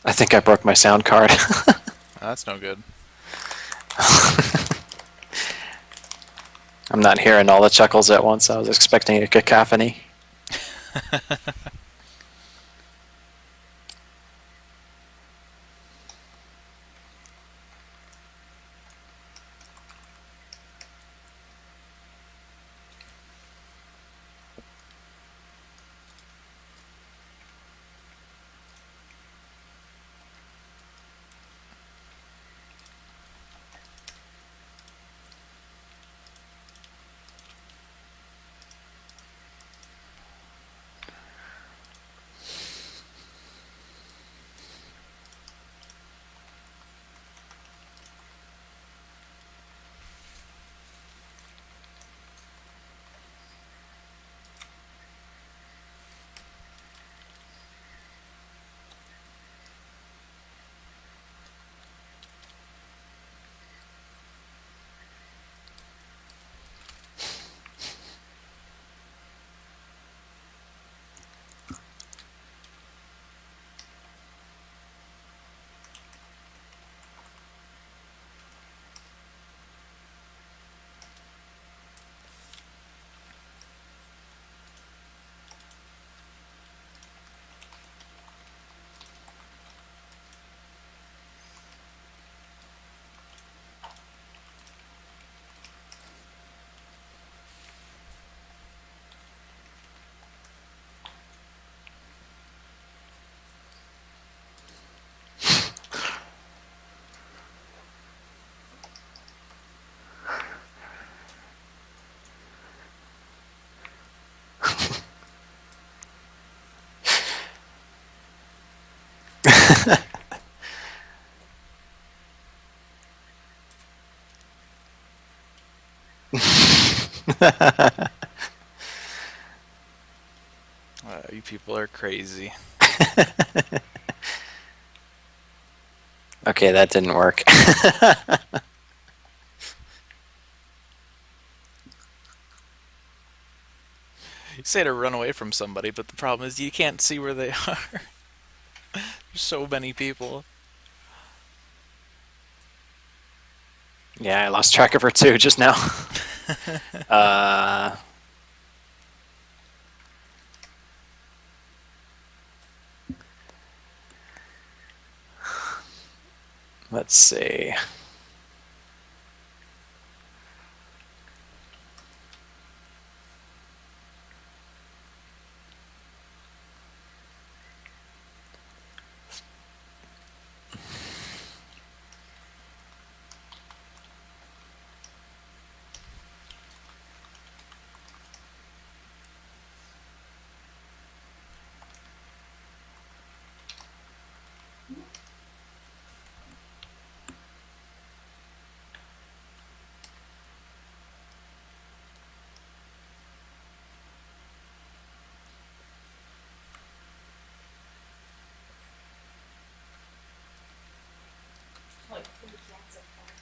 I think I broke my sound card. That's no good. I'm not hearing all the chuckles at once. I was expecting a cacophony. You people are crazy. Okay, that didn't work. You say to run away from somebody, but the problem is you can't see where they are. There's so many people. Yeah, I lost track of her too just now. Let's see. Like, food cats up there.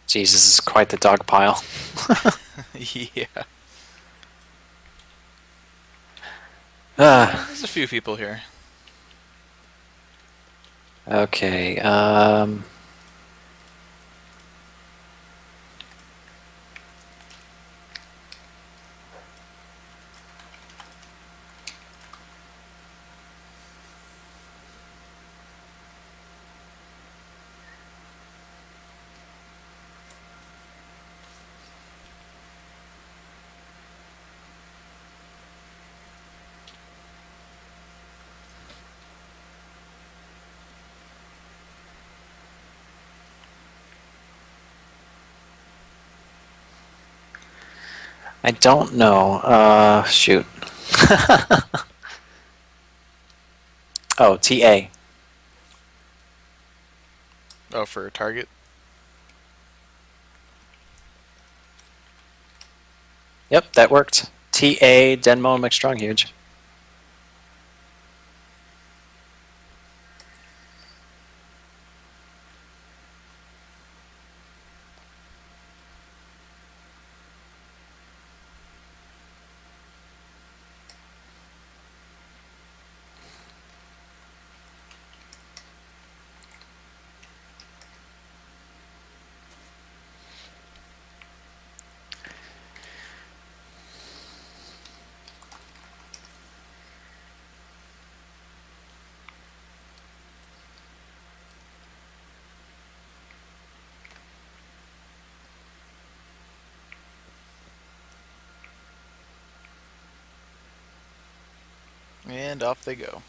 Jesus, this is quite the dog pile. Yeah. Ah, There's a few people here. okay. I don't know. Shoot. Oh, TA. Oh, for a target? Yep, that worked. TA Denmo McStrong Huge. And off they go.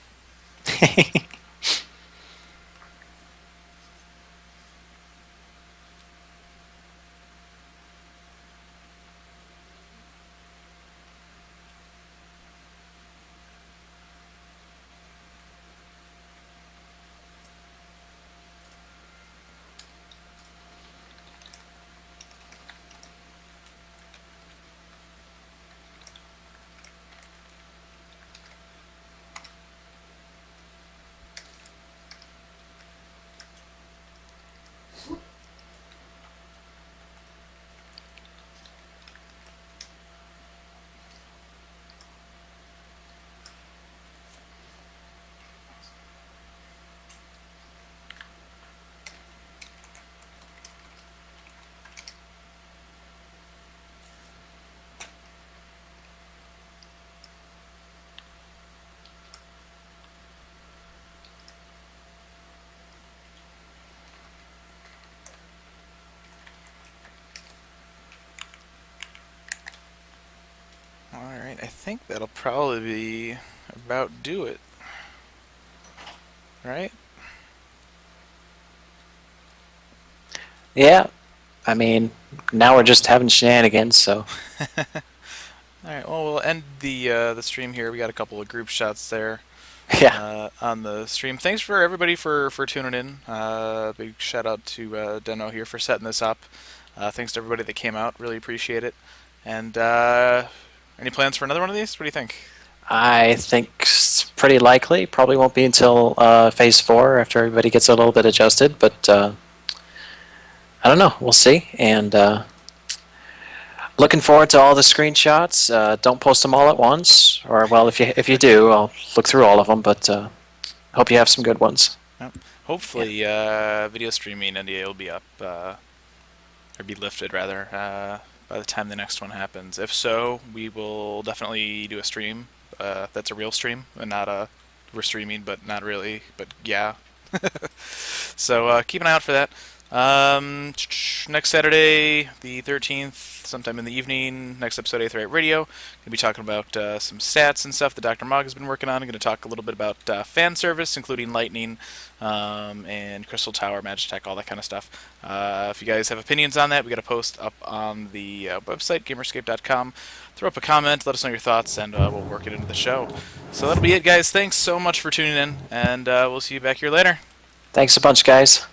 Alright, I think that'll probably be about do it. Right? Yeah, I mean, now we're just having shenanigans, so. Alright, well, we'll end the stream here. We got a couple of group shots there. Yeah. On the stream. Thanks for everybody for tuning in. Big shout out to Deno here for setting this up. Thanks to everybody that came out. Really appreciate it. And any plans for another one of these? What do you think? I think it's pretty likely. Probably won't be until phase 4 after everybody gets a little bit adjusted, but I don't know. We'll see. And Looking forward to all the screenshots. Don't post them all at once, or well, if you do, I'll look through all of them. But hope you have some good ones. Hopefully, video streaming NDA will be up, or be lifted rather, by the time the next one happens. If so, we will definitely do a stream. That's a real stream, and not a we're streaming, but not really. But yeah. So keep an eye out for that. Next Saturday, the 13th, sometime in the evening, next episode of Aetherite Radio. Going to be talking about some stats and stuff that Dr. Mog has been working on. I'm going to talk a little bit about fan service, including Lightning and Crystal Tower, Magitech, all that kind of stuff. If you guys have opinions on that, we got a post up on the website, gamerscape.com. Throw up a comment, let us know your thoughts, and we'll work it into the show. So that'll be it, guys. Thanks so much for tuning in, and we'll see you back here later. Thanks a bunch, guys.